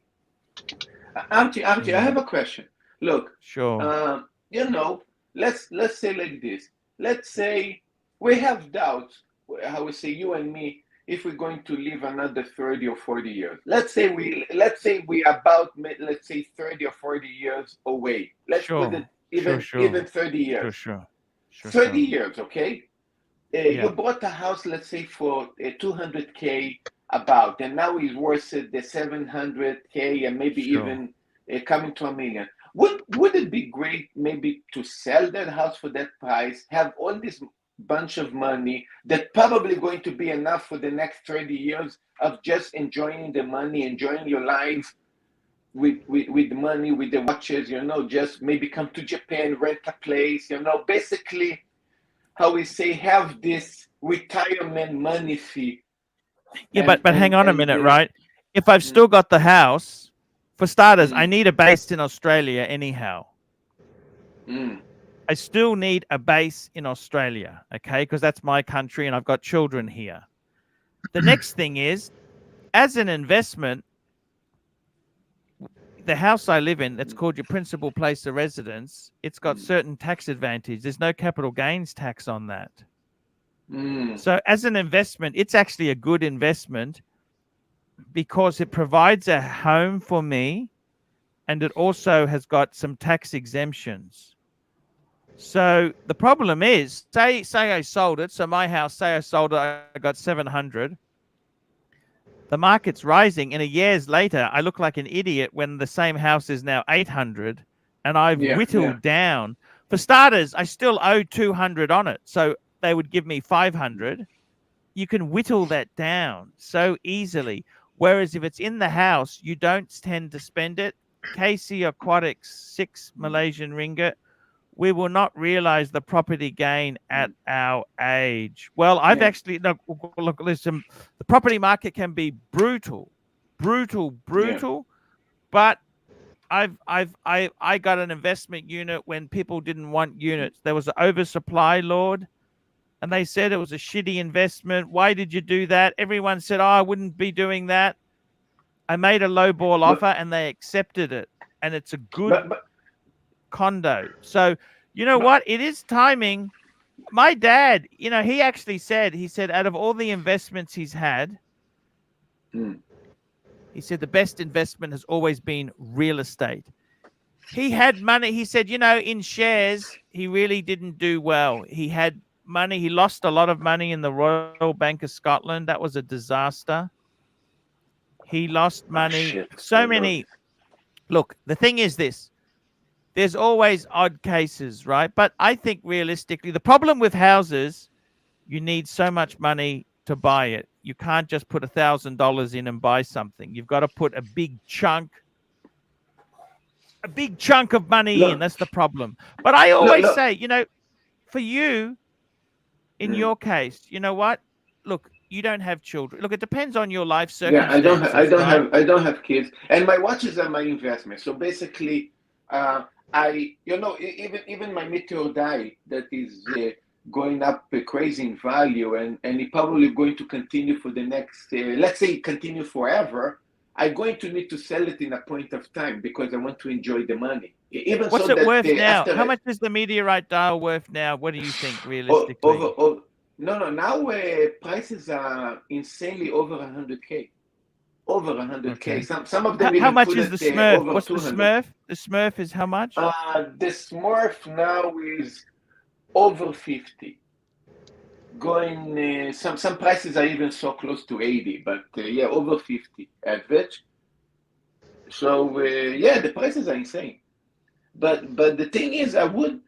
Speaker 8: Archie, I have a question. Look,
Speaker 2: Sure.
Speaker 8: you know, let's say like this. Let's say we have doubts. How we say, you and me, if we're going to live another 30 or 40 years. Let's say we about 30 or 40 years away. Let's put it even 30 years.
Speaker 2: Sure.
Speaker 8: 30 years, okay? You bought a house, let's say, for 200K about, and now it's worth the 700K and maybe even coming to $1 million. Would it be great maybe to sell that house for that price, have all this bunch of money that probably going to be enough for the next 30 years of just enjoying the money, enjoying your life with the money, with the watches, you know, just maybe come to Japan, rent a place, you know, basically, how we say, have this retirement money fee.
Speaker 2: Yeah, but hang on a minute, right? If I've still got the house, for starters, I need a base in Australia anyhow. I still need a base in Australia, okay? Because that's my country and I've got children here. The next thing is, as an investment, the house I live in, that's called your principal place of residence, it's got certain tax advantage. There's no capital gains tax on that. So as an investment, it's actually a good investment because it provides a home for me and it also has got some tax exemptions. So the problem is, say I sold it. So my house, say I sold it, I got 700. The market's rising, and a years later, I look like an idiot when the same house is now 800, and I've whittled down. For starters, I still owe 200 on it, so they would give me 500. You can whittle that down so easily. Whereas if it's in the house, you don't tend to spend it. KC Aquatics, 6 Malaysian ringgit. We will not realize the property gain at our age. Well, I've actually look. Listen, the property market can be brutal, but I got an investment unit when people didn't want units. There was an oversupply, Lord, and they said it was a shitty investment. Why did you do that? Everyone said, "Oh, I wouldn't be doing that." I made a lowball offer, and they accepted it, and it's a good condo. So you know what? It is timing. My dad, you know, he actually said, out of all the investments he's had, he said the best investment has always been real estate. He had money. He said, you know, in shares, he really didn't do well. He had money. He lost a lot of money in the Royal Bank of Scotland. That was a disaster. He lost money. So many. Look, the thing is this. There's always odd cases, right? But I think realistically, the problem with houses, you need so much money to buy it. You can't just put $1,000 in and buy something. You've got to put a big chunk of money in. That's the problem. But I always say, you know, for you, in your case, you know what? Look, you don't have children. Look, it depends on your life circumstances.
Speaker 8: Yeah, I don't have kids, and my watches are my investment. So basically, I, you know, even my meteor die that is going up crazy in value, and it probably going to continue for the next, let's say, continue forever. I'm going to need to sell it in a point of time because I want to enjoy the money. Even
Speaker 2: What's
Speaker 8: so
Speaker 2: it
Speaker 8: that
Speaker 2: worth now?
Speaker 8: after
Speaker 2: How much is the meteorite dial worth now? What do you think
Speaker 8: over,
Speaker 2: realistically?
Speaker 8: no, now prices are insanely over 100K. Over 100K.
Speaker 2: Okay.
Speaker 8: Some of them
Speaker 2: How
Speaker 8: even
Speaker 2: much
Speaker 8: put
Speaker 2: is
Speaker 8: it
Speaker 2: the Smurf?
Speaker 8: over
Speaker 2: What's
Speaker 8: 200.
Speaker 2: the Smurf? The Smurf is how much?
Speaker 8: The Smurf now is over 50. Going some prices are even so close to 80, but yeah, over 50 average. So yeah, the prices are insane. But the thing is, I would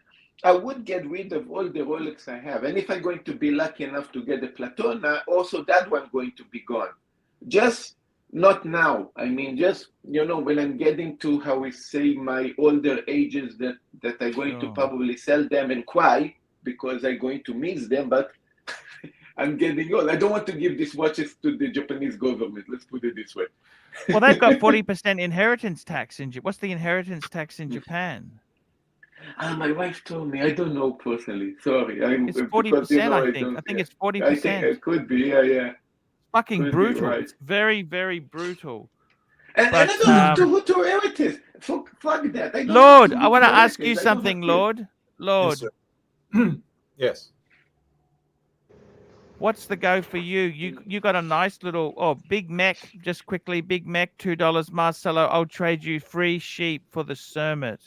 Speaker 8: get rid of all the Rolex I have, and if I'm going to be lucky enough to get the Platona, also that one going to be gone. Just not now. I mean, just when I'm getting to how we say my older ages that I'm going to probably sell them and cry because I'm going to miss them, but I'm getting old. I don't want to give these watches to the Japanese government. Let's put it this way.
Speaker 2: Well, they've got 40% inheritance tax in Japan. What's the inheritance tax in Japan?
Speaker 8: My wife told me. I don't know personally. Sorry.
Speaker 2: It's 40%, I think. I think it's 40%.
Speaker 8: I think it could be. Yeah.
Speaker 2: Fucking
Speaker 8: Could
Speaker 2: brutal.
Speaker 8: right.
Speaker 2: It's very, very brutal.
Speaker 8: And I don't have to who it is. Fuck that.
Speaker 2: Lord, I want to ask you something, Lord. Lord.
Speaker 6: Yes. Yes.
Speaker 2: What's the go for you? You got a nice little Big Mac, just quickly, Big Mac, $2, Marcelo. I'll trade you free sheep for the Sermit.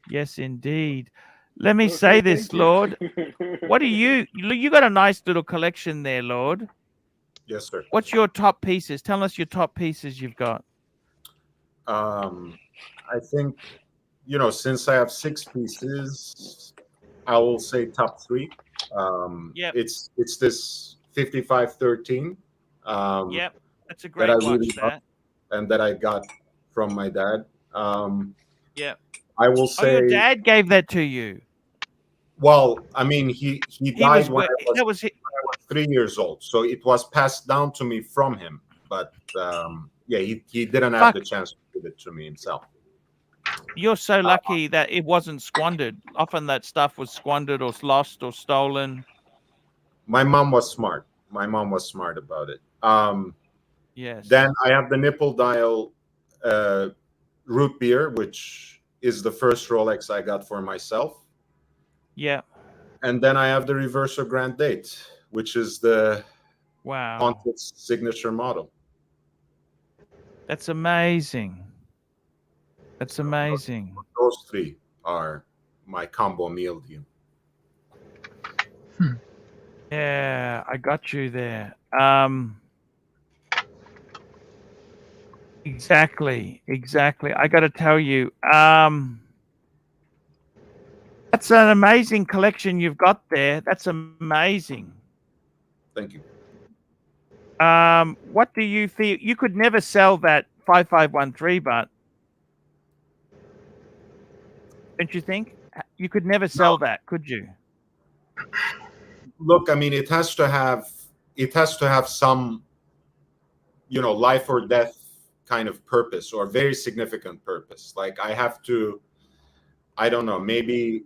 Speaker 2: Yes, indeed. Let me say this, Lord. What do you got a nice little collection there, Lord?
Speaker 6: Yes, sir.
Speaker 2: What's your top pieces? Tell us your top pieces you've got.
Speaker 6: I think, since I have 6 pieces, I will say top 3.
Speaker 2: Yep.
Speaker 6: It's this 5513.
Speaker 2: Yep, that's a great
Speaker 6: that I
Speaker 2: watch.
Speaker 6: really love and that I got from my dad.
Speaker 2: Yep.
Speaker 6: I will say.
Speaker 2: Your dad gave that to you.
Speaker 6: Well, I mean, he died when I was 3 years old, so it was passed down to me from him. But yeah, he didn't have the chance to give it to me himself.
Speaker 2: You're so lucky that it wasn't squandered. Often that stuff was squandered or lost or stolen.
Speaker 6: My mom was smart. My mom was smart about it.
Speaker 2: Yes.
Speaker 6: Then I have the nipple dial root beer, which is the first Rolex I got for myself.
Speaker 2: Yeah.
Speaker 6: And then I have the Reverso Grand Date, which is the Pontiff's signature model.
Speaker 2: That's amazing. That's amazing.
Speaker 6: Those 3 are my combo meal deal.
Speaker 2: Yeah, I got you there. Exactly. I got to tell you, that's an amazing collection you've got there. That's amazing.
Speaker 6: Thank you.
Speaker 2: What do you feel? You could never sell that 5513, but don't you think? You could never sell that, could you?
Speaker 6: Look, I mean, it has to have some, life or death kind of purpose or very significant purpose. Like I have to, I don't know, maybe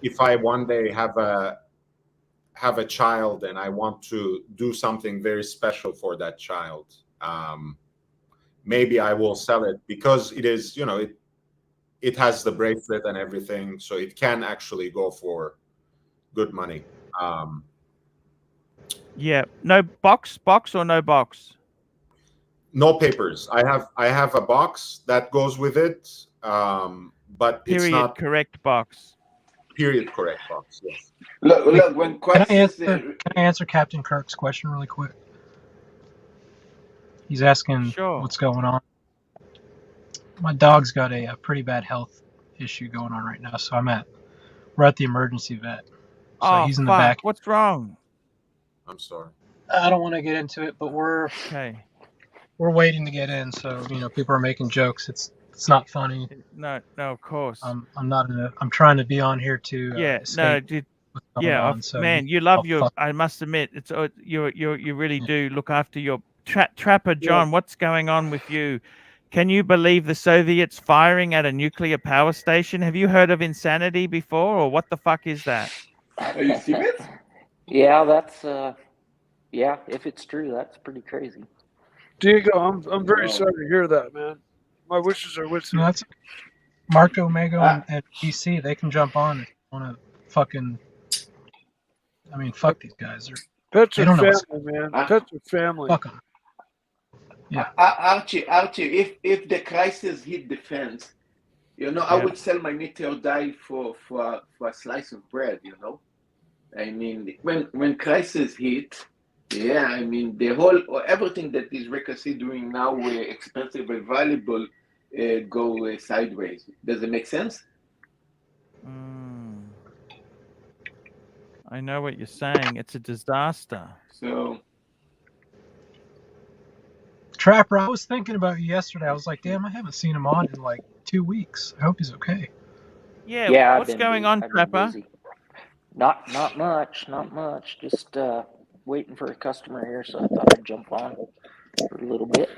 Speaker 6: if I one day have a child and I want to do something very special for that child, maybe I will sell it because it is, it has the bracelet and everything, so it can actually go for good money.
Speaker 2: Yeah. No box or no box?
Speaker 6: No papers. I have a box that goes with it, but
Speaker 2: period
Speaker 6: it's not
Speaker 2: correct box.
Speaker 6: Period correct box. Yes.
Speaker 8: Look. When questions,
Speaker 7: can I answer Captain Kirk's question really quick? He's asking what's going on. My dog's got a pretty bad health issue going on right now, so we're at the emergency vet. So he's in the back.
Speaker 2: What's wrong?
Speaker 6: I'm sorry.
Speaker 7: I don't want to get into it, but we're waiting to get in. So people are making jokes. It's not funny.
Speaker 2: No, of course.
Speaker 7: I'm trying to be on here to.
Speaker 2: Man, you love I must admit, it's you really do look after your Trapper John. What's going on with you? Can you believe the Soviets firing at a nuclear power station? Have you heard of insanity before, or what the fuck is that?
Speaker 8: Are you serious?
Speaker 9: Yeah, that's yeah. If it's true, that's pretty crazy.
Speaker 5: Diego, I'm very
Speaker 8: Wow.
Speaker 5: sorry to hear that, man. My wishes are with you.
Speaker 7: No, that's Marco, Mago,
Speaker 8: Ah,
Speaker 7: and BC. They can jump on if you want to fucking. I mean, fuck these guys.
Speaker 5: Pets
Speaker 7: They
Speaker 5: are
Speaker 7: don't know what's
Speaker 5: family, man.
Speaker 8: ah,
Speaker 5: Pets are family.
Speaker 7: fuck them. Yeah.
Speaker 8: Archie, if the crisis hit the fence, you know, I
Speaker 2: Yeah.
Speaker 8: would sell my meteor die for a slice of bread. You know, I mean, when crisis hit, yeah, I mean, the whole everything that is Recassi doing now, expensive and valuable, go sideways. Does it make sense?
Speaker 2: I know what you're saying. It's a disaster.
Speaker 8: So
Speaker 7: Trapper, I was thinking about you yesterday. I was like, damn, I haven't seen him on in like 2 weeks. I hope he's okay.
Speaker 2: Yeah.
Speaker 9: Yeah,
Speaker 2: What's going on,
Speaker 9: I've been
Speaker 2: Trapper?
Speaker 9: busy. Not much. Just waiting for a customer here, so I thought I'd jump on for a little bit.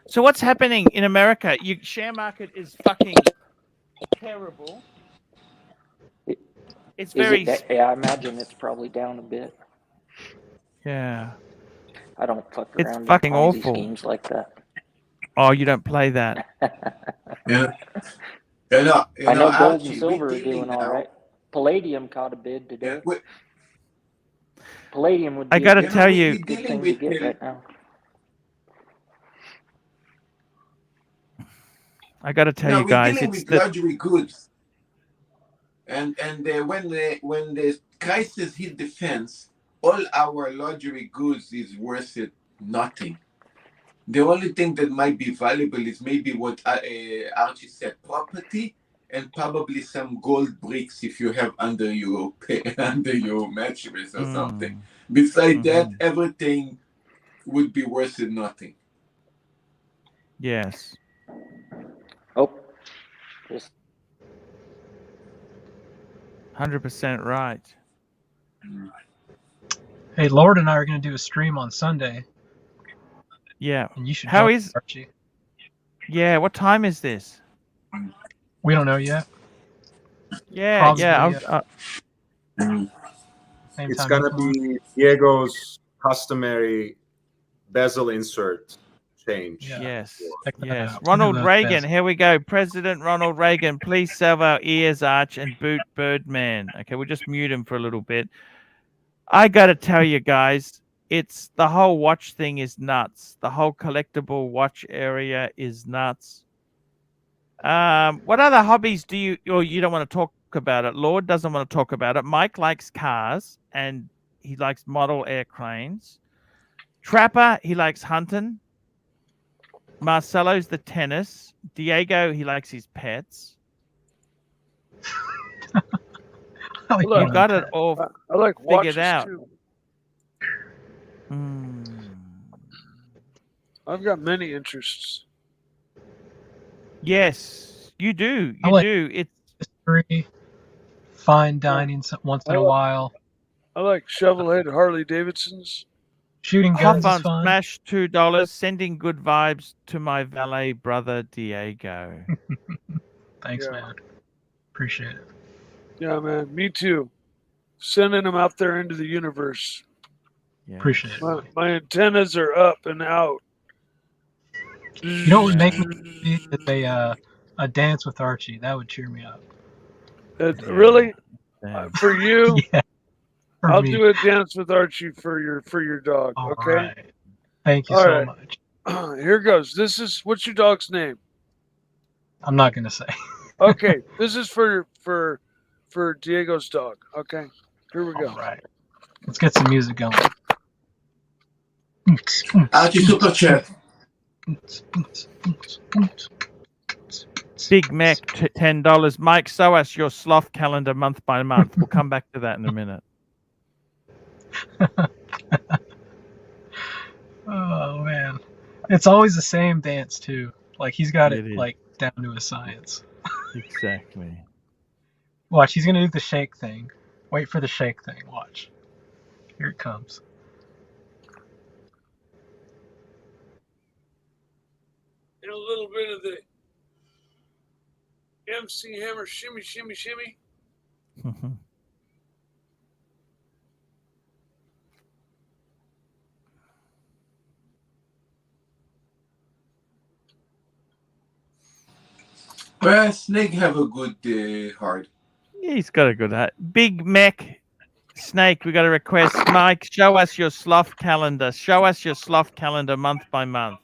Speaker 2: So what's happening in America? Your share market is fucking terrible. It's very
Speaker 9: Yeah, I imagine it's probably down a bit.
Speaker 2: yeah.
Speaker 9: I don't fuck
Speaker 2: It's
Speaker 9: around in
Speaker 2: fucking
Speaker 9: Ponzi
Speaker 2: awful.
Speaker 9: schemes like that.
Speaker 2: Oh, you don't play that.
Speaker 8: yeah,
Speaker 9: I know gold
Speaker 8: Archie,
Speaker 9: and silver
Speaker 8: we're
Speaker 9: are doing
Speaker 8: dealing
Speaker 9: all
Speaker 8: now.
Speaker 9: right. Palladium caught a bid today.
Speaker 8: Yeah,
Speaker 9: Palladium would
Speaker 2: I
Speaker 9: be
Speaker 2: gotta
Speaker 9: a good,
Speaker 2: tell you,
Speaker 8: we're
Speaker 9: good
Speaker 8: dealing
Speaker 9: thing to
Speaker 8: with
Speaker 9: get right now.
Speaker 2: I gotta tell you
Speaker 8: we're
Speaker 2: guys,
Speaker 8: dealing
Speaker 2: it's
Speaker 8: with
Speaker 2: the
Speaker 8: luxury goods, and when the crisis hit the fence, all our luxury goods is worth it nothing. The only thing that might be valuable is maybe what Archie said, property, and probably some gold bricks if you have under your under your mattress or something. Besides that, everything would be worth it nothing.
Speaker 2: yes.
Speaker 9: Oh, just
Speaker 2: 100% right.
Speaker 7: Hey, Lord and I are going to do a stream on Sunday,
Speaker 2: Yeah.
Speaker 7: and you should
Speaker 2: How
Speaker 7: join
Speaker 2: is
Speaker 7: Archie.
Speaker 2: Yeah, what time is this?
Speaker 7: We don't know yet.
Speaker 2: Yeah,
Speaker 7: Probably
Speaker 2: yeah.
Speaker 7: same
Speaker 6: It's
Speaker 7: time.
Speaker 6: gonna
Speaker 7: you
Speaker 6: be Diego's customary bezel insert change.
Speaker 7: Yeah.
Speaker 2: Yes.
Speaker 7: Check that
Speaker 2: Yes.
Speaker 7: out.
Speaker 2: Ronald
Speaker 7: Look at those
Speaker 2: Reagan,
Speaker 7: guys.
Speaker 2: here we go. President Ronald Reagan, please salve our ears, Arch, and boot Birdman. Okay, we'll just mute him for a little bit. I got to tell you guys, it's the whole watch thing is nuts. The whole collectible watch area is nuts. What other hobbies do you don't want to talk about it? Lord doesn't want to talk about it. Mike likes cars and he likes model airplanes. Trapper, he likes hunting. Marcelo's the tennis. Diego, he likes his pets. You got it all
Speaker 5: I like
Speaker 2: figured
Speaker 5: watches
Speaker 2: out.
Speaker 5: too.
Speaker 2: Mm.
Speaker 5: I've got many interests.
Speaker 2: Yes, you do.
Speaker 7: I
Speaker 2: You
Speaker 7: like
Speaker 2: do. It's
Speaker 7: history, fine dining once in a while.
Speaker 5: I like shovel-head Harley Davidsons.
Speaker 7: Shooting
Speaker 2: Hop
Speaker 7: guns
Speaker 2: on
Speaker 7: is fun.
Speaker 2: Smash $2. Sending good vibes to my valet brother Diego.
Speaker 7: Thanks,
Speaker 5: Yeah.
Speaker 7: man. Appreciate it.
Speaker 5: Yeah, man. Me too. Sending them out there into the universe.
Speaker 2: Yeah.
Speaker 7: Appreciate it.
Speaker 5: My antennas are up and out.
Speaker 7: You know what would make me happy is a dance with Archie. That would cheer me up.
Speaker 5: Really?
Speaker 2: Damn.
Speaker 5: For you?
Speaker 7: Yeah. For
Speaker 5: I'll
Speaker 7: me.
Speaker 5: do a dance with Archie for your dog.
Speaker 7: All
Speaker 5: Okay.
Speaker 7: right. Thank you
Speaker 5: All
Speaker 7: so
Speaker 5: right.
Speaker 7: much.
Speaker 5: Here goes. What's your dog's name?
Speaker 7: I'm not gonna say.
Speaker 5: Okay. This is for Diego's dog. Okay. Here we go.
Speaker 7: All right. Let's get some music going.
Speaker 8: Archie Super Chat.
Speaker 2: Big Mac, $10. Mike, show us your sloth calendar month by month. We'll come back to that in a minute.
Speaker 7: Oh man, it's always the same dance too. Like he's got
Speaker 2: It
Speaker 7: it
Speaker 2: is.
Speaker 7: like down to a science.
Speaker 2: Exactly.
Speaker 7: Watch, he's gonna do the shake thing. Wait for the shake thing. Watch. Here it comes.
Speaker 5: And a little bit of the MC Hammer shimmy, shimmy, shimmy.
Speaker 8: Well, snake have a good heart.
Speaker 2: He's got a good heart. Big Mac Snake, we got a request. Mike, show us your sloth calendar. Show us your sloth calendar month by month.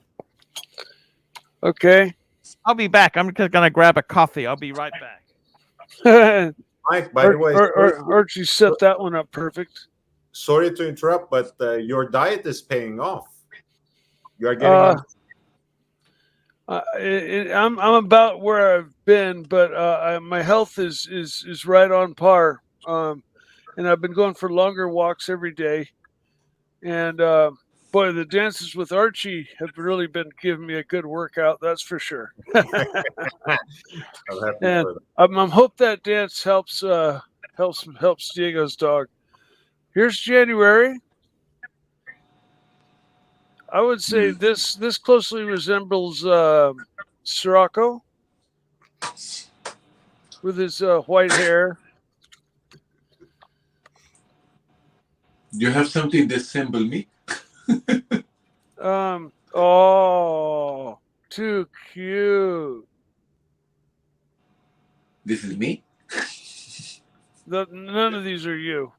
Speaker 5: Okay.
Speaker 2: I'll be back. I'm just going to grab a coffee. I'll be right back.
Speaker 6: Mike, by the way,
Speaker 5: Archie set that one up perfect.
Speaker 6: Sorry to interrupt, but your diet is paying off. You are getting.
Speaker 5: I'm about where I've been, but my health is right on par. And I've been going for longer walks every day. And boy, the dances with Archie have really been giving me a good workout. That's for sure. And I'm hope that dance helps Diego's dog. Here's January. I would say this closely resembles Sirocco with his white hair.
Speaker 8: Do you have something that resemble me?
Speaker 5: Oh, too cute.
Speaker 8: This is me?
Speaker 5: None of these are you.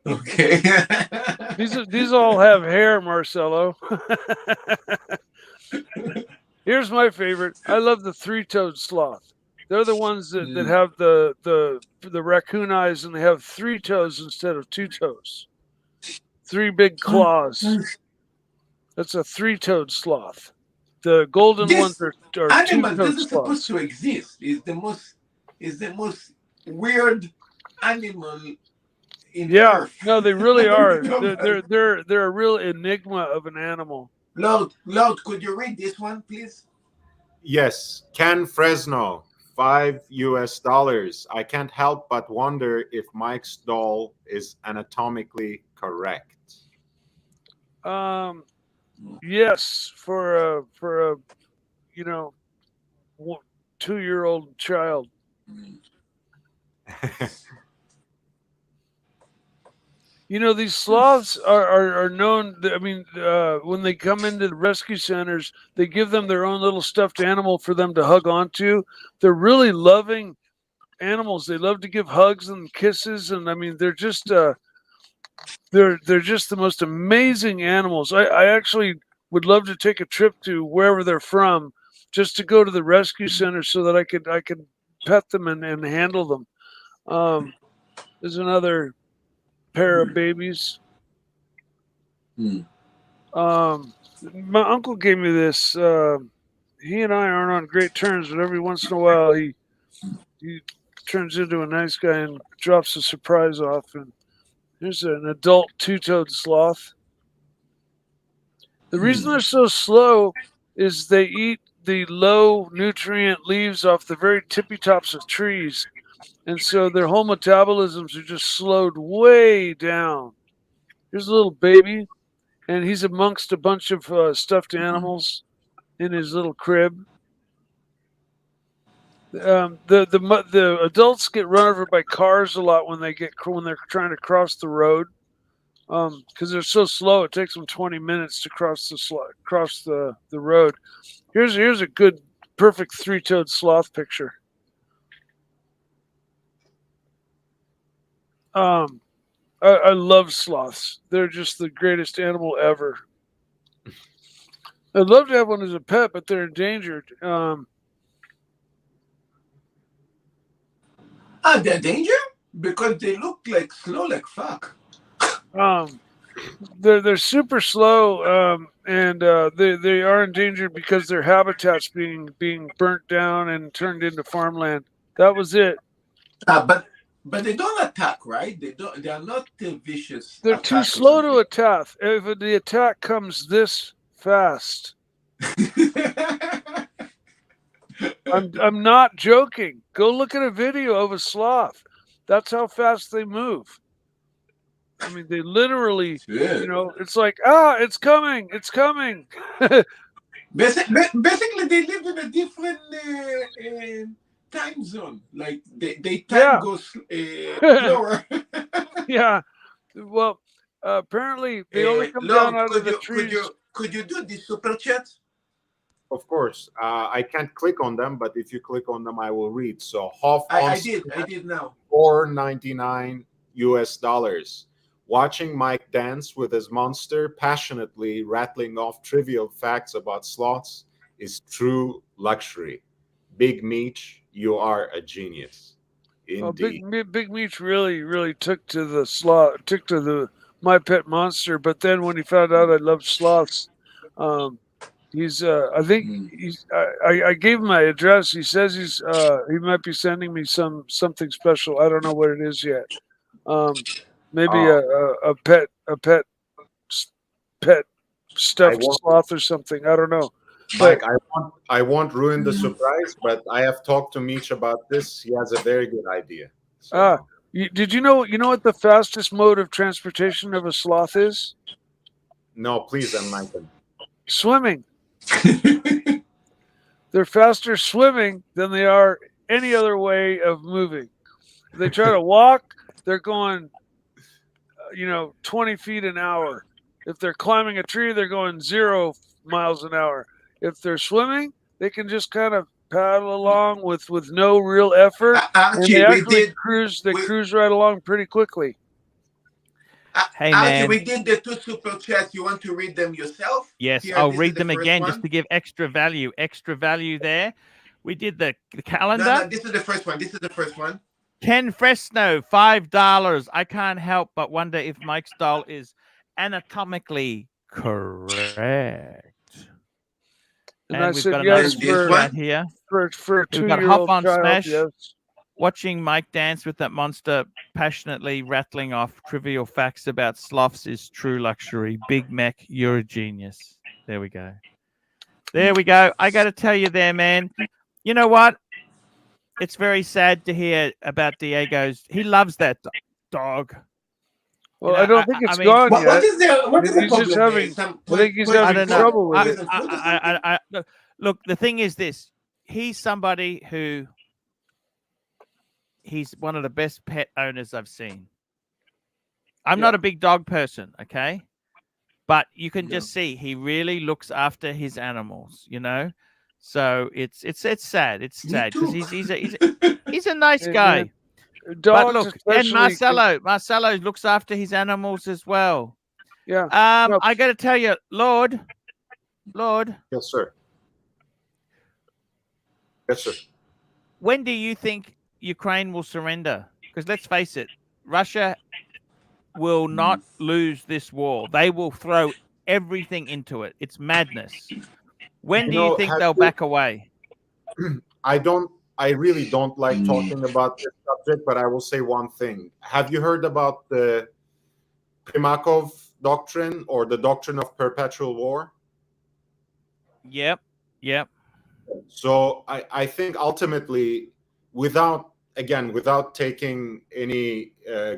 Speaker 8: Okay.
Speaker 5: These all have hair, Marcelo. Here's my favorite. I love the three-toed sloth. They're the ones that have the raccoon eyes, and they have 3 toes instead of 2 toes. 3 big claws. That's a 3-toed sloth. The golden ones are
Speaker 8: animal
Speaker 5: 2-toed
Speaker 8: doesn't
Speaker 5: sloths.
Speaker 8: supposed to exist. It's the most weird animal in Earth.
Speaker 5: No, they really are. They're a real enigma of an animal.
Speaker 8: Loud, could you read this one, please?
Speaker 6: Yes, Ken Fresno, $5. I can't help but wonder if Mike's doll is anatomically correct.
Speaker 5: Yes, for a 2-year-old child. These sloths are known. I mean, when they come into the rescue centers, they give them their own little stuffed animal for them to hug onto. They're really loving animals. They love to give hugs and kisses, and I mean, they're just they're just the most amazing animals. I actually would love to take a trip to wherever they're from, just to go to the rescue center so that I could pet them and handle them. There's another pair of babies. My uncle gave me this. He and I aren't on great terms, but every once in a while he turns into a nice guy and drops a surprise off. And here's an adult 2-toed sloth. The reason they're so slow is they eat the low nutrient leaves off the very tippy tops of trees. And so their whole metabolisms are just slowed way down. Here's a little baby, and he's amongst a bunch of stuffed animals in his little crib. The adults get run over by cars a lot when they're trying to cross the road, because they're so slow. It takes them 20 minutes to cross the road. Here's a good, perfect 3-toed sloth picture. I love sloths. They're just the greatest animal ever. I'd love to have one as a pet, but they're endangered.
Speaker 8: They're endangered? Because they look like slow like fuck.
Speaker 5: They're super slow, and they are endangered because their habitats being burnt down and turned into farmland. That was it.
Speaker 8: But they don't attack, right? They are not vicious.
Speaker 5: They're too slow to attack. If the attack comes this fast, I'm not joking. Go look at a video of a sloth. That's how fast they move. I mean, they literally, it's like, it's coming.
Speaker 8: Basically, they live in a different time zone. Like they time goes slower.
Speaker 5: Yeah. Well, apparently they only come down out of the trees.
Speaker 8: Could you do the super chat?
Speaker 6: Of course. I can't click on them, but if you click on them, I will read. So Hoff on
Speaker 8: I did now.
Speaker 6: $4.99 US. Watching Mike dance with his monster, passionately rattling off trivial facts about sloths, is true luxury. Big Meech, you are a genius.
Speaker 5: Oh,
Speaker 6: Indeed.
Speaker 5: Big Meech really took to the sloth, took to the My Pet Monster. But then when he found out I love sloths, he's I think he's I gave him my address. He says he might be sending me something special. I don't know what it is yet. Maybe a pet stuffed sloth or something. I don't know.
Speaker 6: Mike, I won't ruin the surprise, but I have talked to Meech about this. He has a very good idea. So,
Speaker 5: did you know what the fastest mode of transportation of a sloth is?
Speaker 6: no, please enlighten.
Speaker 5: Swimming. They're faster swimming than they are any other way of moving. If they try to walk, they're going 20 feet an hour. If they're climbing a tree, they're going 0 miles an hour. If they're swimming, they can just kind of paddle along with no real effort,
Speaker 8: Archie,
Speaker 5: and they cruise right along pretty quickly.
Speaker 2: Hey,
Speaker 8: Archie,
Speaker 2: man.
Speaker 8: we did the 2 super chats. You want to read them yourself?
Speaker 2: Yes,
Speaker 8: Here,
Speaker 2: I'll
Speaker 8: this
Speaker 2: read
Speaker 8: is the
Speaker 2: them
Speaker 8: first
Speaker 2: again
Speaker 8: one.
Speaker 2: just to give extra value. Extra value there. We did the calendar.
Speaker 8: No, this is the first one.
Speaker 2: Ken Fresno, $5. I can't help but wonder if Mike's doll is anatomically correct.
Speaker 5: And I
Speaker 2: we've
Speaker 5: said
Speaker 2: got
Speaker 5: yes
Speaker 2: another chat here.
Speaker 5: for a
Speaker 2: We've got
Speaker 5: 2-year-old
Speaker 2: Hoff on
Speaker 5: child.
Speaker 2: Smash.
Speaker 5: Yes.
Speaker 2: Watching Mike dance with that monster, passionately rattling off trivial facts about sloths is true luxury. Big Mac, you're a genius. There we go. There we go. I got to tell you there, man. You know what? It's very sad to hear about Diego's. He loves that dog.
Speaker 5: Well, I don't think it's gone yet.
Speaker 8: What is the
Speaker 5: He's just
Speaker 8: problem?
Speaker 5: I think he's having trouble with it.
Speaker 2: Look, the thing is this. He's somebody who he's one of the best pet owners I've seen. I'm not a big dog person, okay? But you can just see he really looks after his animals, So it's sad. It's sad because he's a nice guy. But look, and Marcelo looks after his animals as well.
Speaker 5: Yeah.
Speaker 2: I got to tell you, Lord.
Speaker 6: Yes, sir. Yes, sir.
Speaker 2: When do you think Ukraine will surrender? Because let's face it, Russia will not lose this war. They will throw everything into it. It's madness. When do you think they'll back away?
Speaker 6: I really don't like talking about this subject, but I will say one thing. Have you heard about the Primakov doctrine or the doctrine of perpetual war?
Speaker 2: Yep.
Speaker 6: So I think ultimately, without taking any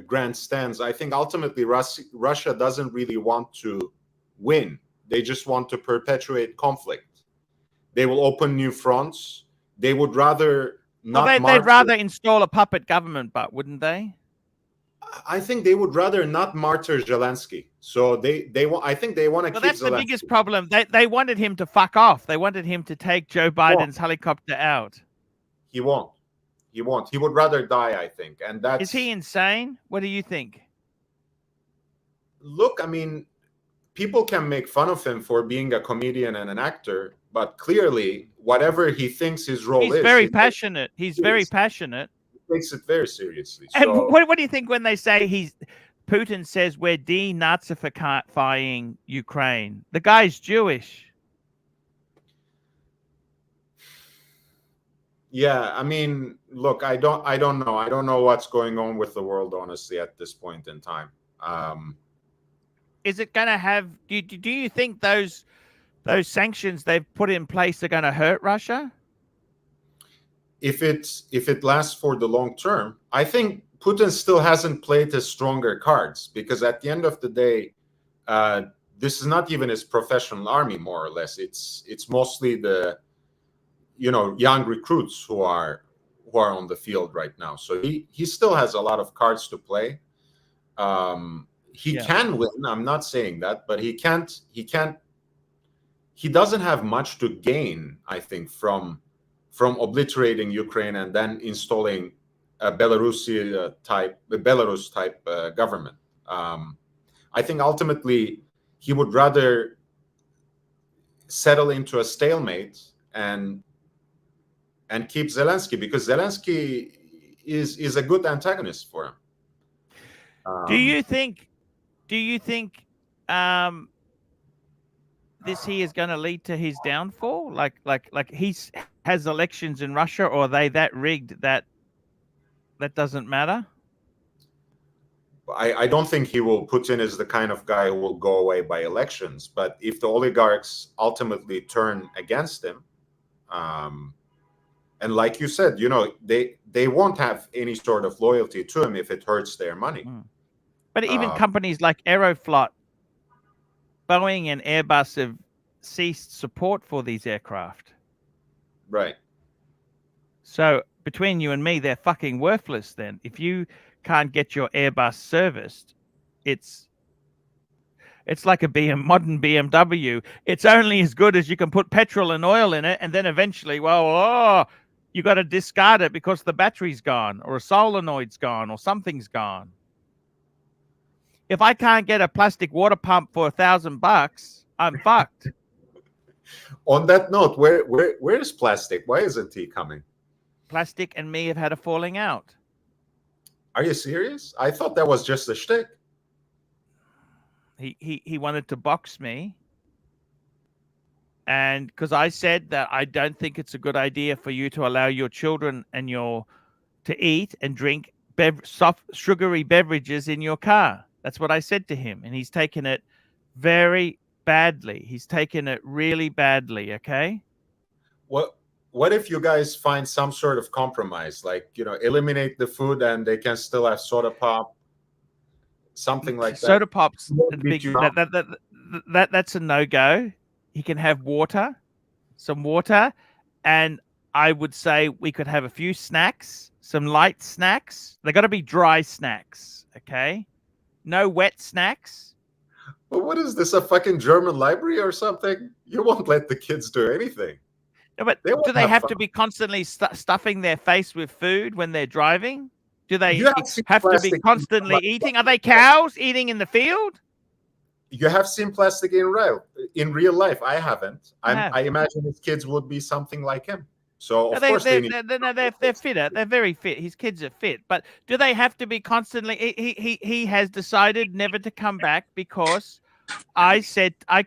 Speaker 6: grandstands, I think ultimately Russia doesn't really want to win. They just want to perpetuate conflict. They will open new fronts. They would rather not.
Speaker 2: They'd rather install a puppet government, but wouldn't they?
Speaker 6: I think they would rather not martyr Zelensky. So I think they want to keep
Speaker 2: that's
Speaker 6: Zelensky.
Speaker 2: The biggest problem. They wanted him to fuck off. They wanted him to take Joe Biden's helicopter out.
Speaker 6: He won't. He would rather die, I think. And that's...
Speaker 2: Is he insane? What do you think?
Speaker 6: Look, I mean, people can make fun of him for being a comedian and an actor, but clearly, whatever he thinks his role is...
Speaker 2: He's very passionate. He's very passionate.
Speaker 6: He takes it very seriously.
Speaker 2: And what do you think when they say Putin says we're denazifying Ukraine? The guy's Jewish.
Speaker 6: Yeah, I mean, look, I don't know. I don't know what's going on with the world, honestly, at this point in time.
Speaker 2: Is it going to have? Do you think those sanctions they've put in place are going to hurt Russia?
Speaker 6: If it lasts for the long term, I think Putin still hasn't played his stronger cards, because at the end of the day, this is not even his professional army, more or less. It's mostly the young recruits who are on the field right now. So he still has a lot of cards to play. He can win. I'm not saying that, but he can't he doesnn have much to gain, I think, from obliterating Ukraine and then installing a Belarus type government. I think ultimately he would rather settle into a stalemate and keep Zelensky, because Zelensky is a good antagonist for him.
Speaker 2: Do you think this here is going to lead to his downfall? Like he has elections in Russia, or are they that rigged that doesn't matter?
Speaker 6: I don't think Putin is the kind of guy who will go away by elections. But if the oligarchs ultimately turn against him, and like you said, they won't have any sort of loyalty to him if it hurts their money.
Speaker 2: But even companies like Aeroflot, Boeing and Airbus have ceased support for these aircraft.
Speaker 6: Right.
Speaker 2: So between you and me, they're fucking worthless then. If you can't get your Airbus serviced, it's like a modern BMW. It's only as good as you can put petrol and oil in it, and then eventually, you got to discard it because the battery's gone, or a solenoid's gone, or something's gone. If I can't get a plastic water pump for $1,000, I'm fucked.
Speaker 6: On that note, where is plastic? Why isn't he coming?
Speaker 2: Plastic and me have had a falling out.
Speaker 6: Are you serious? I thought that was just a shtick.
Speaker 2: He wanted to box me, and because I said that I don't think it's a good idea for you to allow your children and to eat and drink soft sugary beverages in your car. That's what I said to him, and he's taken it very badly. He's taken it really badly. Okay.
Speaker 6: What if you guys find some sort of compromise, like eliminate the food and they can still have soda pop, something like that?
Speaker 2: Soda pop's big. That's a no-go. He can have some water, and I would say we could have a few snacks, some light snacks. They got to be dry snacks, okay? No wet snacks.
Speaker 6: But what is this, a fucking German library or something? You won't let the kids do anything.
Speaker 2: No, but do they have to be constantly stuffing their face with food when they're driving? Do they have to be constantly eating? Are they cows eating in the field?
Speaker 6: You have seen plastic in real life. I haven't. I imagine his kids would be something like him. So of course they're
Speaker 2: fitter. They're very fit. His kids are fit. But do they have to be constantly? He has decided never to come back because I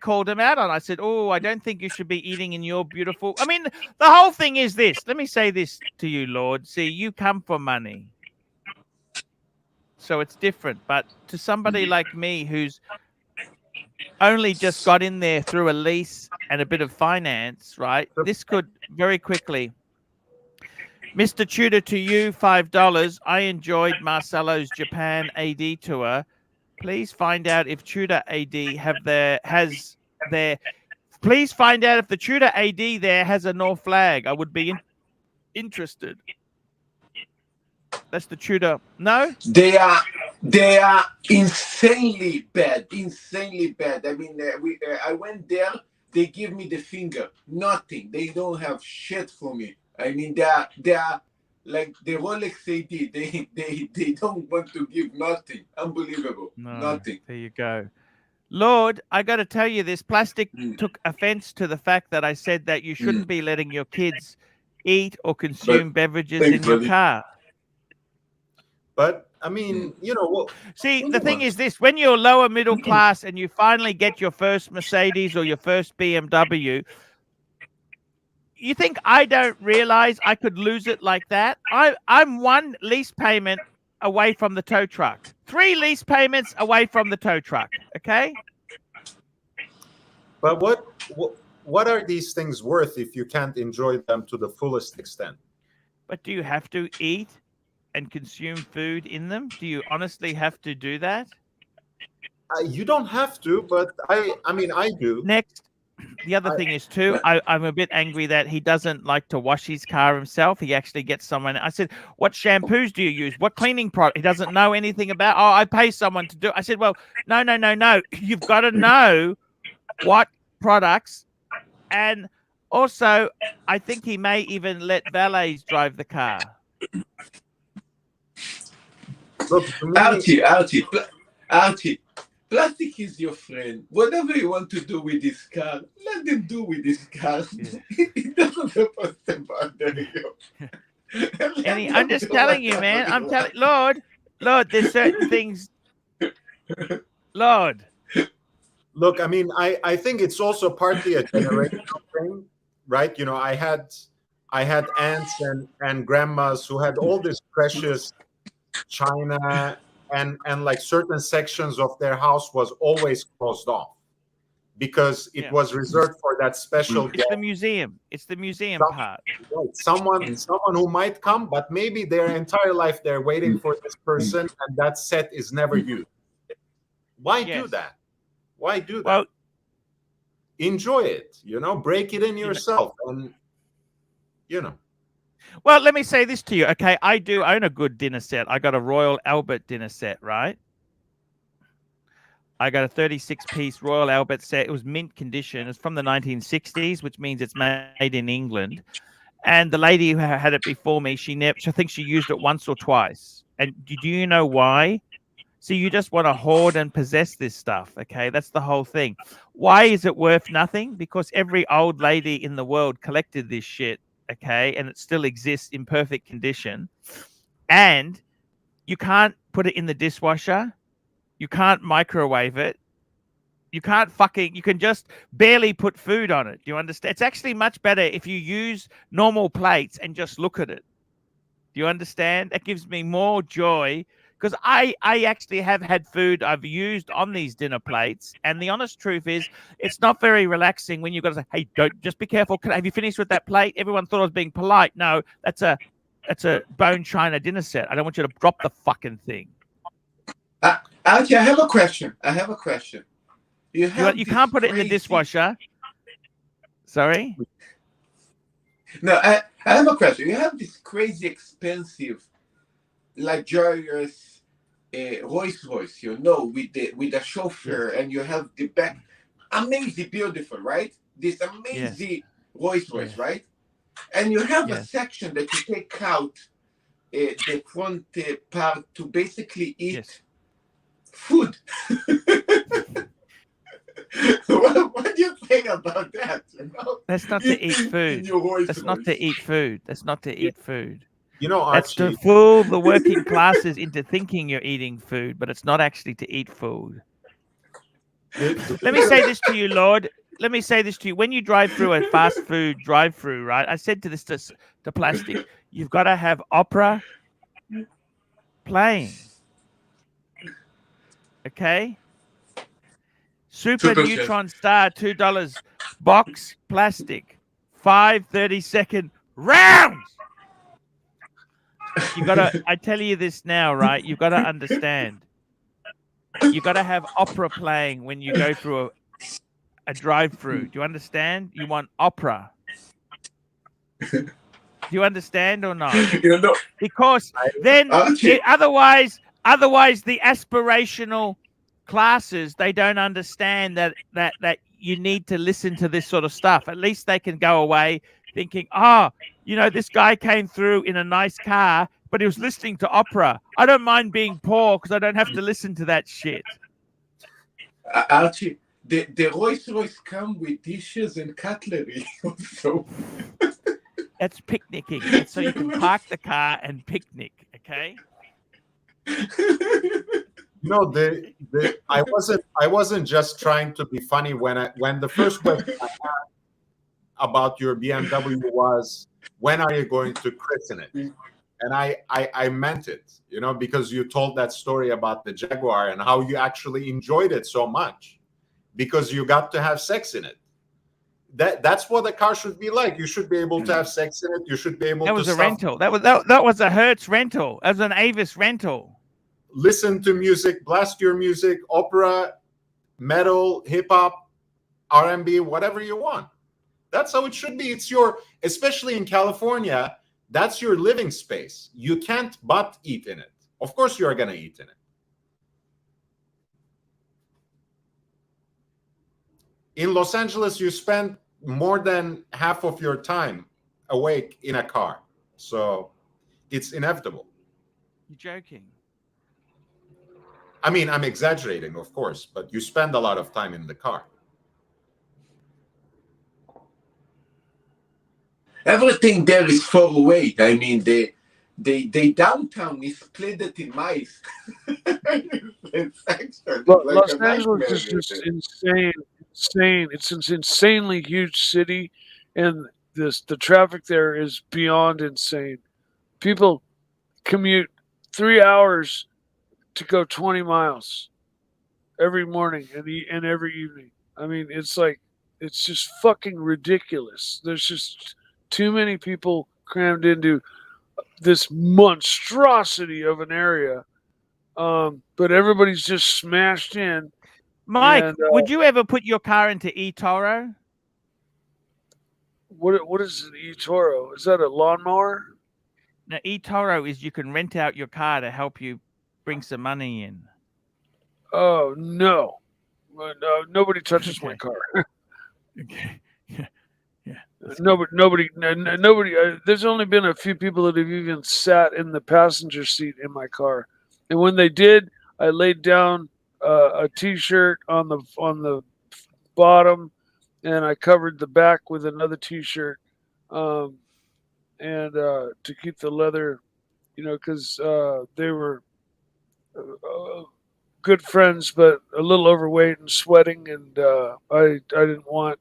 Speaker 2: called him out on. I said, I don't think you should be eating in your beautiful. I mean, the whole thing is this. Let me say this to you, Lord. See, you come for money. So it's different. But to somebody like me who's only just got in there through a lease and a bit of finance, right? This could very quickly. Mr. Tudor, to you, $5. I enjoyed Marcelo's Japan AD tour. Please find out if Tudor AD please find out if the Tudor AD there has a North flag. I would be interested. That's the Tudor. No?
Speaker 8: They are insanely bad. I mean, I went there. They give me the finger. Nothing. They don't have shit for me. I mean, they are like the Rolex AD. They don't want to give nothing. Unbelievable.
Speaker 2: No,
Speaker 8: nothing.
Speaker 2: There you go. Lord, I got to tell you this. Plastic took offense to the fact that I said that you shouldn't be letting your kids eat or consume beverages in your car.
Speaker 6: But I mean,
Speaker 2: see, the thing is this: when you're lower middle class and you finally get your first Mercedes or your first BMW, you think I don't realize I could lose it like that? I'm one lease payment away from the tow truck, 3 lease payments away from the tow truck. Okay.
Speaker 6: But what are these things worth if you can't enjoy them to the fullest extent?
Speaker 2: But do you have to eat and consume food in them? Do you honestly have to do that?
Speaker 6: You don't have to, but I mean, I do.
Speaker 2: Next, the other thing is too, I'm a bit angry that he doesn't like to wash his car himself. He actually gets someone. I said, what shampoos do you use? What cleaning product? He doesn't know anything about. Oh, I pay someone to do it. I said, well, no. You've got to know what products And also, I think he may even let valets drive the car.
Speaker 6: Look, to me,
Speaker 8: Archie, plastic is your friend. Whatever you want to do with this car, let them do with this car. It doesn't supposed to bother you.
Speaker 2: And I'm just telling you, man. I'm telling Lord, there's certain things. Lord.
Speaker 6: look, I mean, I think it's also partly a generational thing, right? You know, I had aunts and grandmas who had all this precious china, and like certain sections of their house was always closed off because it was reserved for that special
Speaker 2: It's
Speaker 6: guest.
Speaker 2: the museum. It's the museum part.
Speaker 6: Right. Someone who might come, but maybe their entire life they're waiting for this person, and that set is never used. Why do that? Why do that?
Speaker 2: Well,
Speaker 6: enjoy it, you know, break it in yourself, and you know.
Speaker 2: Well, let me say this to you, okay? I do own a good dinner set. I got a Royal Albert dinner set, right? I got a 36-piece Royal Albert set. It was mint condition. It's from the 1960s, which means it's made in England. And the lady who had it before me, I think she used it once or twice. And do you know why? So you just want to hoard and possess this stuff, okay? That's the whole thing. Why is it worth nothing? Because every old lady in the world collected this shit, okay? And it still exists in perfect condition. And you can't put it in the dishwasher. You can't microwave it. You can just barely put food on it. Do you understand? It's actually much better if you use normal plates and just look at it. Do you understand? That gives me more joy, because I actually have had food I've used on these dinner plates, and the honest truth is it's not very relaxing when you've got to say, hey, don't, just be careful. Have you finished with that plate? Everyone thought I was being polite. No, that's a bone china dinner set. I don't want you to drop the fucking thing.
Speaker 8: Archie, I have a question. You
Speaker 2: can't put it in the dishwasher. Sorry?
Speaker 8: No, I have a question. You have this crazy expensive, luxurious Rolls Royce, you know, with the chauffeur, and you have the back. Amazing, beautiful, right? This amazing Rolls Royce, right? And you have a section that you take out the front part to basically eat food. What do you think about that? You know?
Speaker 2: That's not to eat food. That's not to eat food. That's not to eat food.
Speaker 6: You know, Archie,
Speaker 2: that's to fool the working classes into thinking you're eating food, but it's not actually to eat food. Let me say this to you, Lord. Let me say this to you. When you drive through a fast food drive-through, right? I said to this to Plastic, you've got to have opera playing. Okay? Super Neutron Star, $2 box plastic, 5 30-second rounds. You gotta. I tell you this now, right? You've got to understand. You got to have opera playing when you go through a drive-through. Do you understand? You want opera. Do you understand or not?
Speaker 8: You know,
Speaker 2: because then otherwise the aspirational classes, they don't understand that you need to listen to this sort of stuff. At least they can go away thinking, oh, you know, this guy came through in a nice car, but he was listening to opera. I don't mind being poor because I don't have to listen to that shit.
Speaker 8: Archie, the Rolls Royce come with dishes and cutlery. So
Speaker 2: that's picnicking. That's so you can park the car and picnic. Okay.
Speaker 6: No, I wasn't just trying to be funny when the first question I had about your BMW was, when are you going to christen it? And I meant it, you know, because you told that story about the Jaguar and how you actually enjoyed it so much because you got to have sex in it. That's what a car should be like. You should be able to have sex in it. You should be able to.
Speaker 2: That was a rental. That was a Hertz rental. That was an Avis rental.
Speaker 6: Listen to music, blast your music, opera, metal, hip hop, R&B, whatever you want. That's how it should be. It's especially in California, that's your living space. You can't but eat in it. Of course you're going to eat in it. In Los Angeles, you spend more than half of your time awake in a car. So it's inevitable.
Speaker 2: You're joking.
Speaker 6: I mean, I'm exaggerating, of course, but you spend a lot of time in the car.
Speaker 8: Everything there is far away. I mean, the downtown is split in miles. It's actually like
Speaker 5: Los
Speaker 8: a
Speaker 5: Angeles
Speaker 8: nightmare.
Speaker 5: is just insane. It's an insanely huge city, and the traffic there is beyond insane. People commute 3 hours to go 20 miles every morning and every evening. I mean, it's just fucking ridiculous. There's just too many people crammed into this monstrosity of an area. But everybody's just smashed in.
Speaker 2: Mike,
Speaker 5: And,
Speaker 2: would you ever put your car into eToro?
Speaker 5: What is an eToro? Is that a lawnmower?
Speaker 2: Now, eToro is you can rent out your car to help you bring some money in.
Speaker 5: Oh no, nobody touches my
Speaker 2: Okay.
Speaker 5: car.
Speaker 2: Okay. Yeah. Yeah.
Speaker 5: Nobody. There's only been a few people that have even sat in the passenger seat in my car, and when they did, I laid down a T-shirt on the bottom, and I covered the back with another T-shirt, and to keep the leather, because they were good friends, but a little overweight and sweating, and I didn't want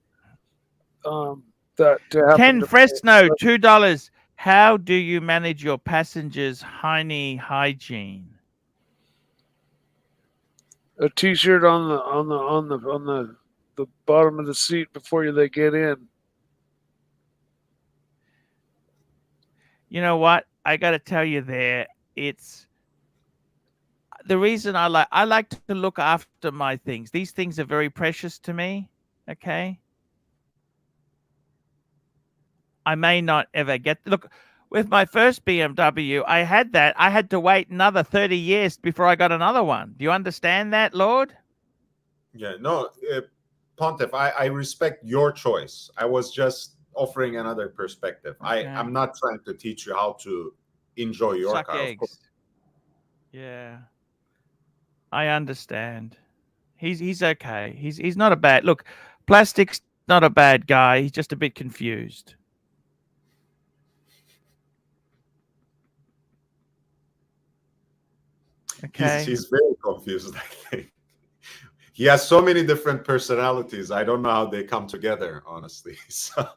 Speaker 5: that to happen.
Speaker 2: Ken
Speaker 5: to
Speaker 2: Fresno, $2. How do you manage your passengers' hygiene?
Speaker 5: A T-shirt on the bottom of the seat before they get in.
Speaker 2: You know what? I got to tell you it's the reason I like to look after my things. These things are very precious to me, okay? I may not ever look with my first BMW, I had to wait another 30 years before I got another one. Do you understand that, Lord?
Speaker 6: Yeah, no, Pontiff, I respect your choice. I was just offering another perspective.
Speaker 2: Okay.
Speaker 6: I'm not trying to teach you how to enjoy your
Speaker 2: Suck
Speaker 6: car.
Speaker 2: eggs. Yeah. I understand. He's okay. He's not a bad look. Plastic's not a bad guy. He's just a bit confused. Okay.
Speaker 6: He's very confused, I think. He has so many different personalities. I don't know how they come together, honestly. So.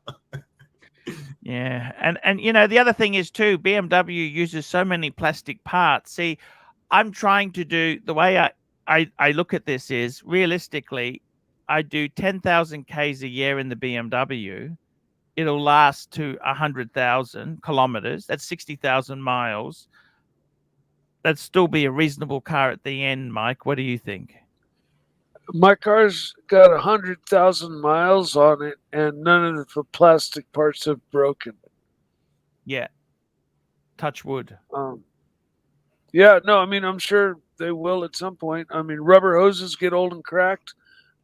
Speaker 2: Yeah, and the other thing is too, BMW uses so many plastic parts. See, I'm trying to do the way I look at this is realistically, I do 10,000 Ks a year in the BMW. It'll last to 100,000 kilometers. That's 60,000 miles. That'd still be a reasonable car at the end, Mike. What do you think?
Speaker 5: My car's got 100,000 miles on it, and none of the plastic parts have broken.
Speaker 2: Yeah. Touch wood.
Speaker 5: Yeah, no, I mean, I'm sure they will at some point. I mean, rubber hoses get old and cracked.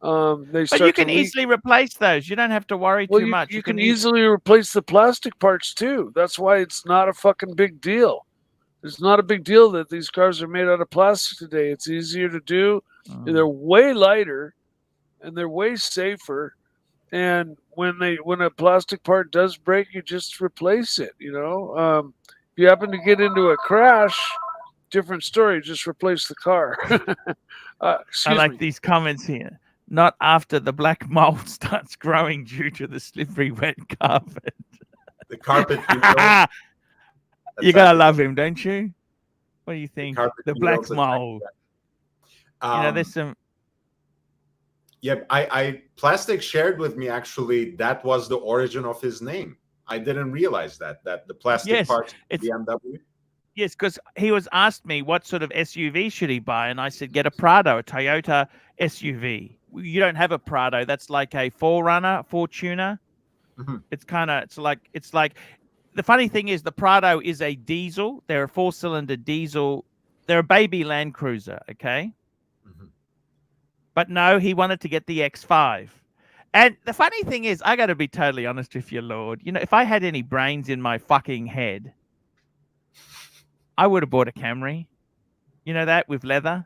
Speaker 2: But you can easily replace those. You don't have to worry too much.
Speaker 5: You can easily replace the plastic parts too. That's why it's not a fucking big deal. It's not a big deal that these cars are made out of plastic today. It's easier to do. They're way lighter, and they're way safer. And when a plastic part does break, you just replace it. If you happen to get into a crash, different story. Just replace the car.
Speaker 2: I like these comments here. Not after the black mold starts growing due to the slippery wet carpet.
Speaker 6: The carpet.
Speaker 2: You gotta love him, don't you? What do you think? The black mold. There's some.
Speaker 6: Yeah, I Plastic shared with me actually that was the origin of his name. I didn't realize that the plastic parts of BMW.
Speaker 2: Yes, because he was asked me what sort of SUV should he buy, and I said get a Prado, a Toyota SUV. You don't have a Prado. That's like a Fortuner.
Speaker 6: Mm-hmm.
Speaker 2: It's like. The funny thing is the Prado is a diesel. They're a 4-cylinder diesel. They're a baby Land Cruiser, okay? Mm-hmm. But no, he wanted to get the X5. And the funny thing is, I got to be totally honest with you, Lord. You know, if I had any brains in my fucking head, I would have bought a Camry. You know that, with leather?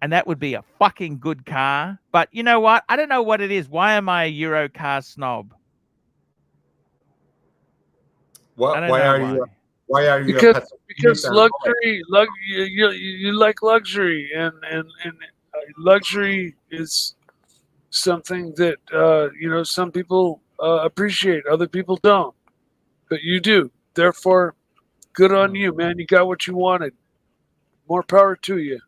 Speaker 2: And that would be a fucking good car. But you know what? I don't know what it is. Why am I a Euro car snob? I don't
Speaker 6: Why
Speaker 2: know
Speaker 6: are
Speaker 2: why.
Speaker 6: you? Why are you?
Speaker 5: Because luxury, you like luxury, and luxury is something that you know, some people appreciate, other people don't, but you do. Therefore, good on you, man. You got what you wanted. More power to you.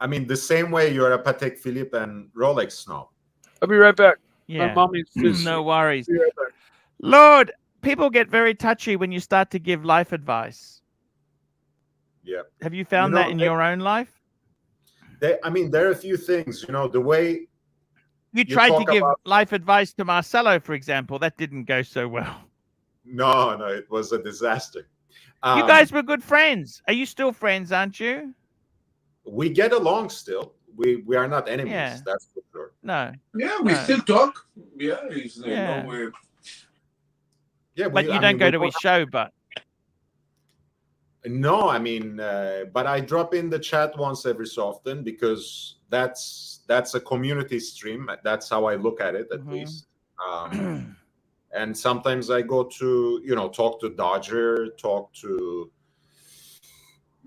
Speaker 6: I mean, the same way you're a Patek Philippe and Rolex snob.
Speaker 5: I'll be right back.
Speaker 2: Yeah.
Speaker 5: My mommy's visiting.
Speaker 2: No worries.
Speaker 5: Be right back.
Speaker 2: Lord, people get very touchy when you start to give life advice.
Speaker 6: Yeah.
Speaker 2: Have you found that in your own life?
Speaker 6: I mean, there are a few things, you know, the way
Speaker 2: you tried to give life advice to Marcelo, for example. That didn't go so well.
Speaker 6: No, it was a disaster.
Speaker 2: You guys were good friends. Are you still friends, aren't you?
Speaker 6: We get along still. We are not enemies.
Speaker 2: Yeah.
Speaker 6: That's for sure.
Speaker 2: No.
Speaker 8: Yeah, we still talk. Yeah, it's
Speaker 2: Yeah.
Speaker 8: no.
Speaker 6: Yeah,
Speaker 2: but you don't go to his show, but.
Speaker 6: No, I mean, but I drop in the chat once every so often because that's a community stream. That's how I look at it, at least. And sometimes I go to, you know, talk to Dodger, talk to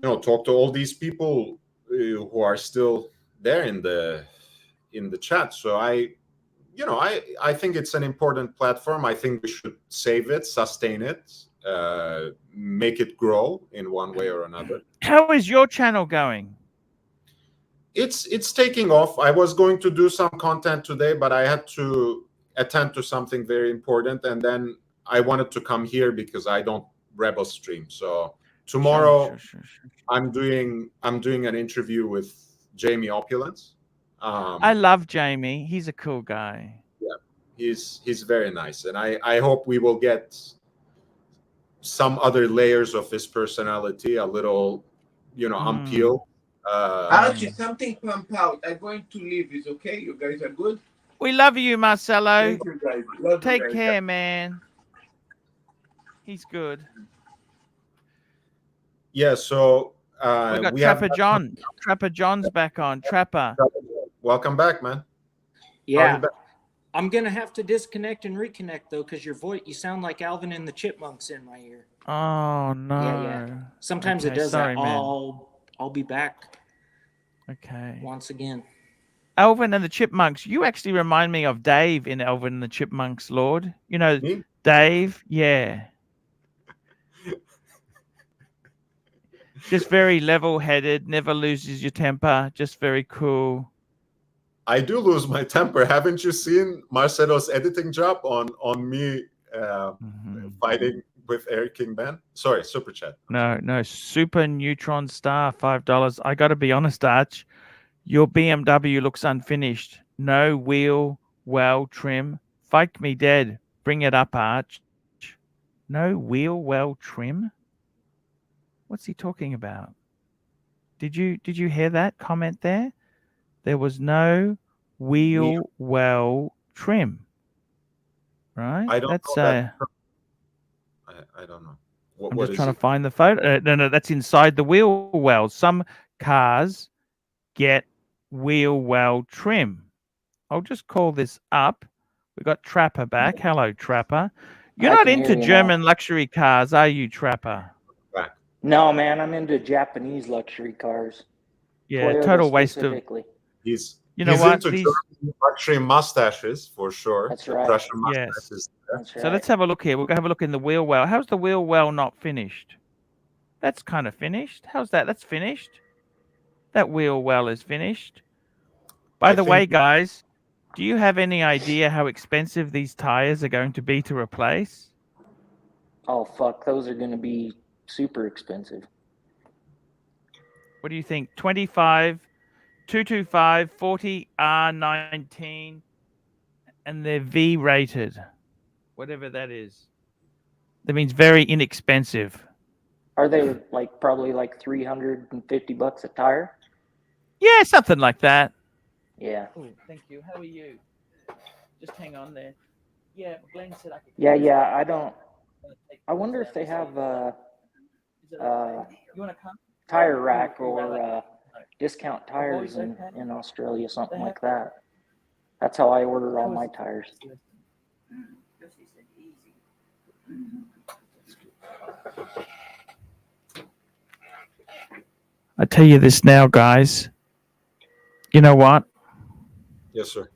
Speaker 6: all these people who are still there in the chat. So I think it's an important platform. I think we should save it, sustain it, make it grow in one way or another.
Speaker 2: How is your channel going?
Speaker 6: It's taking off. I was going to do some content today, but I had to attend to something very important, and then I wanted to come here because I don't rebel stream. So tomorrow
Speaker 2: Sure.
Speaker 6: I'm doing an interview with Jamie Opulence.
Speaker 2: I love Jamie. He's a cool guy.
Speaker 6: Yeah, he's very nice, and I hope we will get some other layers of his personality, a little, you know, unpeeled.
Speaker 8: Archie, something pump out. I'm going to leave. Is okay? You guys are good?
Speaker 2: We love you, Marcelo.
Speaker 8: Thank you, guys. Love
Speaker 2: Take
Speaker 8: you guys.
Speaker 2: care, man. He's good.
Speaker 6: Yeah, so
Speaker 2: we got Trapper John. Trapper John's back on. Trapper.
Speaker 6: Welcome back, man.
Speaker 9: Yeah. I'm going to have to disconnect and reconnect, though, because your voice, you sound like Alvin and the Chipmunks in my ear.
Speaker 2: Oh, no.
Speaker 9: Yeah. Sometimes it does
Speaker 2: sorry,
Speaker 9: that.
Speaker 2: Man.
Speaker 9: I'll be back.
Speaker 2: Okay.
Speaker 9: Once again.
Speaker 2: Alvin and the Chipmunks. You actually remind me of Dave in Alvin and the Chipmunks, Lord. You know,
Speaker 6: Me?
Speaker 2: Dave? Yeah. Just very level-headed, never loses your temper, just very cool.
Speaker 6: I do lose my temper. Haven't you seen Marcelo's editing job on me fighting with Eric King Ben? Sorry, Super Chat.
Speaker 2: No. Super Neutron Star, $5. I got to be honest, Arch. Your BMW looks unfinished. No wheel well trim. Fight me dead. Bring it up, Arch. No wheel well trim? What's he talking about? Did you hear that comment there? There was no wheel well trim. Right?
Speaker 6: I don't know that. I don't know.
Speaker 2: I'm just trying to find the photo. No, that's inside the wheel well. Some cars get wheel well trim. I'll just call this up. We got Trapper back. Hello, Trapper. You're not into German luxury cars, are you, Trapper?
Speaker 9: No, man, I'm into Japanese luxury cars.
Speaker 2: Yeah,
Speaker 9: Toyota
Speaker 2: total waste of.
Speaker 6: He's
Speaker 2: what?
Speaker 6: into luxury mustaches for sure.
Speaker 9: That's right.
Speaker 6: Russian mustaches.
Speaker 2: Yes.
Speaker 9: That's right.
Speaker 2: So let's have a look here. We'll go have a look in the wheel well. How's the wheel well not finished? That's kind of finished. How's that? That's finished. That wheel well is finished. By the way, guys, do you have any idea how expensive these tires are going to be to replace?
Speaker 9: Oh, fuck. Those are going to be super expensive.
Speaker 2: What do you think? 25, 225, 40, R19, and they're V rated. Whatever that is. That means very inexpensive.
Speaker 9: Are they probably like $350 a tire?
Speaker 2: Yeah, something like that.
Speaker 9: Yeah.
Speaker 2: Ooh, thank you. How are you? Just hang on there. Yeah, Glenn said I could.
Speaker 9: Yeah. I wonder if they have
Speaker 2: You want to come?
Speaker 9: tire rack or discount tires in Australia, something like that. That's how I order all my tires.
Speaker 2: I tell you this now, guys. You know what?
Speaker 6: Yes, sir.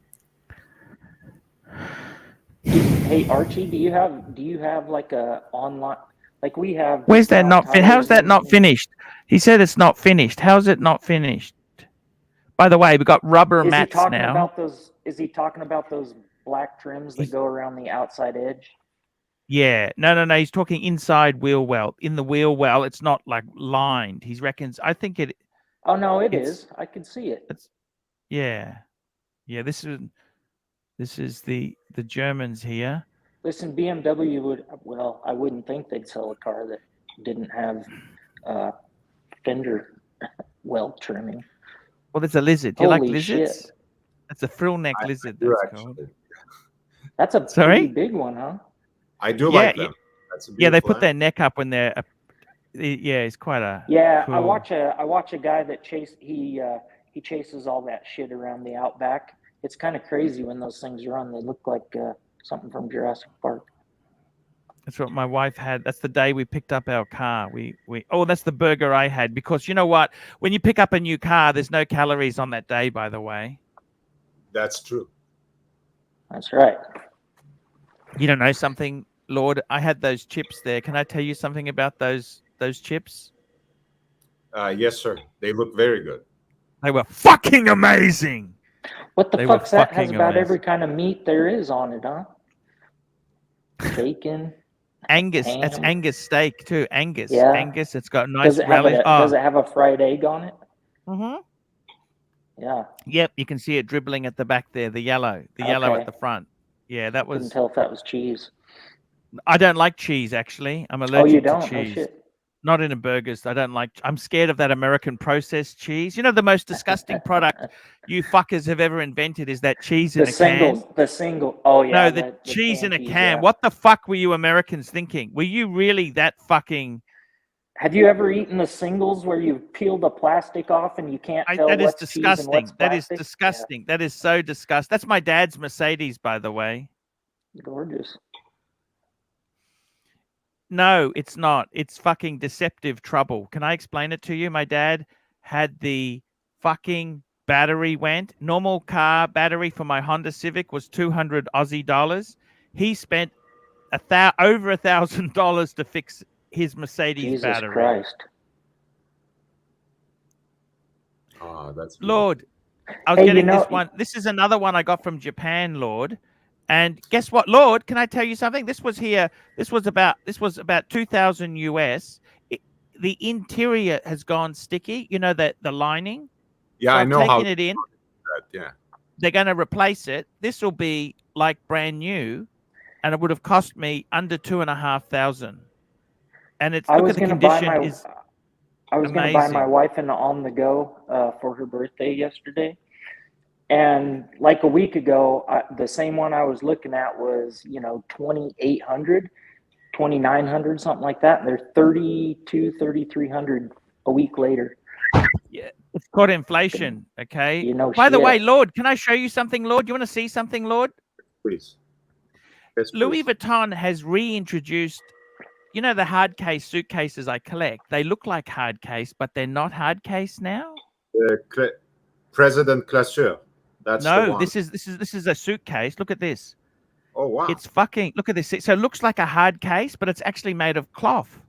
Speaker 9: Hey Archie, do you have like a online, like we have?
Speaker 2: Where's that not? How's that not
Speaker 9: finished?
Speaker 2: finished? He said it's not finished. How's it not finished? By the way, we got rubber
Speaker 9: Is he
Speaker 2: mats
Speaker 9: talking
Speaker 2: now.
Speaker 9: about those? Is he talking about those black trims that go around the outside edge?
Speaker 2: Yeah, no. He's talking inside wheel well. In the wheel well, it's not like lined. He reckons. I think it.
Speaker 9: Oh no, it is. I can see it.
Speaker 2: Yeah. This is the Germans here.
Speaker 9: Listen, BMW would. Well, I wouldn't think they'd sell a car that didn't have fender well trimming.
Speaker 2: Well, there's a lizard. Do you like
Speaker 9: Holy
Speaker 2: lizards?
Speaker 9: shit.
Speaker 2: That's a frill neck lizard.
Speaker 6: I do,
Speaker 2: That's called.
Speaker 9: That's a pretty big one, huh?
Speaker 6: I do like them. That's a
Speaker 2: they put
Speaker 6: beautiful
Speaker 2: their neck up when they're. It's quite a.
Speaker 9: Yeah,
Speaker 2: cool.
Speaker 9: I watch a guy that he chases all that shit around the outback. It's kind of crazy when those things run. They look like something from Jurassic Park.
Speaker 2: That's what my wife had. That's the day we picked up our car. That's the burger I had, because you know what? When you pick up a new car, there's no calories on that day, by the way.
Speaker 6: That's true.
Speaker 9: That's right.
Speaker 2: You don't know something, Lord? I had those chips there. Can I tell you something about those chips?
Speaker 6: Yes, sir. They look very good.
Speaker 2: They were fucking amazing.
Speaker 9: What the fuck's that? Has about every kind of meat there is on it, huh? Bacon.
Speaker 2: Angus.
Speaker 9: ham.
Speaker 2: That's Angus steak too. Angus.
Speaker 9: Yeah.
Speaker 2: Angus. It's got nice
Speaker 9: Does it have
Speaker 2: relish.
Speaker 9: does it have a fried egg on it?
Speaker 2: Mm-hmm.
Speaker 9: Yeah.
Speaker 2: Yep, you can see it dribbling at the back there. The yellow at
Speaker 9: Okay.
Speaker 2: the front. Yeah, that was.
Speaker 9: Couldn't tell if that was cheese.
Speaker 2: I don't like cheese, actually. I'm
Speaker 9: Oh,
Speaker 2: allergic
Speaker 9: you don't?
Speaker 2: to
Speaker 9: Oh
Speaker 2: cheese.
Speaker 9: shit.
Speaker 2: Not in a burgers. I don't like. I'm scared of that American processed cheese. You know, the most disgusting product you fuckers have ever invented is that cheese in a can.
Speaker 9: The single. Oh yeah.
Speaker 2: No, the cheese in a
Speaker 9: cheese,
Speaker 2: can.
Speaker 9: yeah.
Speaker 2: What the fuck were you Americans thinking? Were you really that fucking?
Speaker 9: Have you ever eaten the singles where you peel the plastic off and you can't tell
Speaker 2: That is
Speaker 9: what's cheese and
Speaker 2: disgusting.
Speaker 9: what's
Speaker 2: That is
Speaker 9: plastic?
Speaker 2: disgusting. That is so disgusting. That's my dad's Mercedes, by the way.
Speaker 9: Yeah. Gorgeous.
Speaker 2: No, it's not. It's fucking deceptive trouble. Can I explain it to you? My dad had the fucking battery went. Normal car battery for my Honda Civic was 200 Aussie dollars. He spent over $1,000 to fix his Mercedes
Speaker 9: Jesus
Speaker 2: battery.
Speaker 9: Christ.
Speaker 6: Oh, that's beautiful.
Speaker 2: Lord, I was getting this one. This is another one I got from Japan, Lord. And guess what, Lord? Can I tell you something? This was about 2,000 US. The interior has gone sticky. You know that the lining.
Speaker 6: Yeah,
Speaker 2: so
Speaker 6: I
Speaker 2: I've
Speaker 6: know how.
Speaker 2: taken it in.
Speaker 6: Yeah.
Speaker 2: They're going to replace it. This will be like brand new, and it would have cost me under $2,500. And it's look at the condition is.
Speaker 9: I was going to buy my wife an on the go for her birthday yesterday. And like a week ago, the same one I was looking at was, 2,800, 2,900, something like that. And they're 3,300 a week later.
Speaker 2: Yeah, it's called inflation. Okay.
Speaker 9: By
Speaker 2: the way, Lord, can I show you something, Lord? You want to see something, Lord?
Speaker 6: Please. Yes,
Speaker 2: Louis Vuitton has reintroduced, the hard case suitcases I collect. They look like hard case, but they're not hard case now.
Speaker 6: President Classeur. That's the one.
Speaker 2: this is a suitcase. Look at this.
Speaker 6: Oh wow!
Speaker 2: It's fucking. Look at this. So it looks like a hard case, but it's actually made of cloth.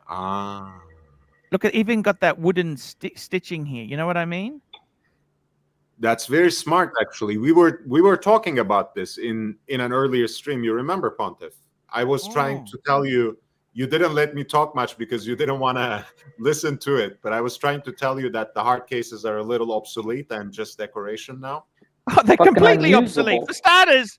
Speaker 6: Ah.
Speaker 2: Look at even got that wooden stitching here. You know what I mean?
Speaker 6: That's very smart, actually. We were talking about this in an earlier stream. You remember, Pontiff? I was trying to tell you. You didn't let me talk much because you didn't want to listen to it. But I was trying to tell you that the hard cases are a little obsolete and just decoration now.
Speaker 2: Oh, they're completely obsolete. For starters,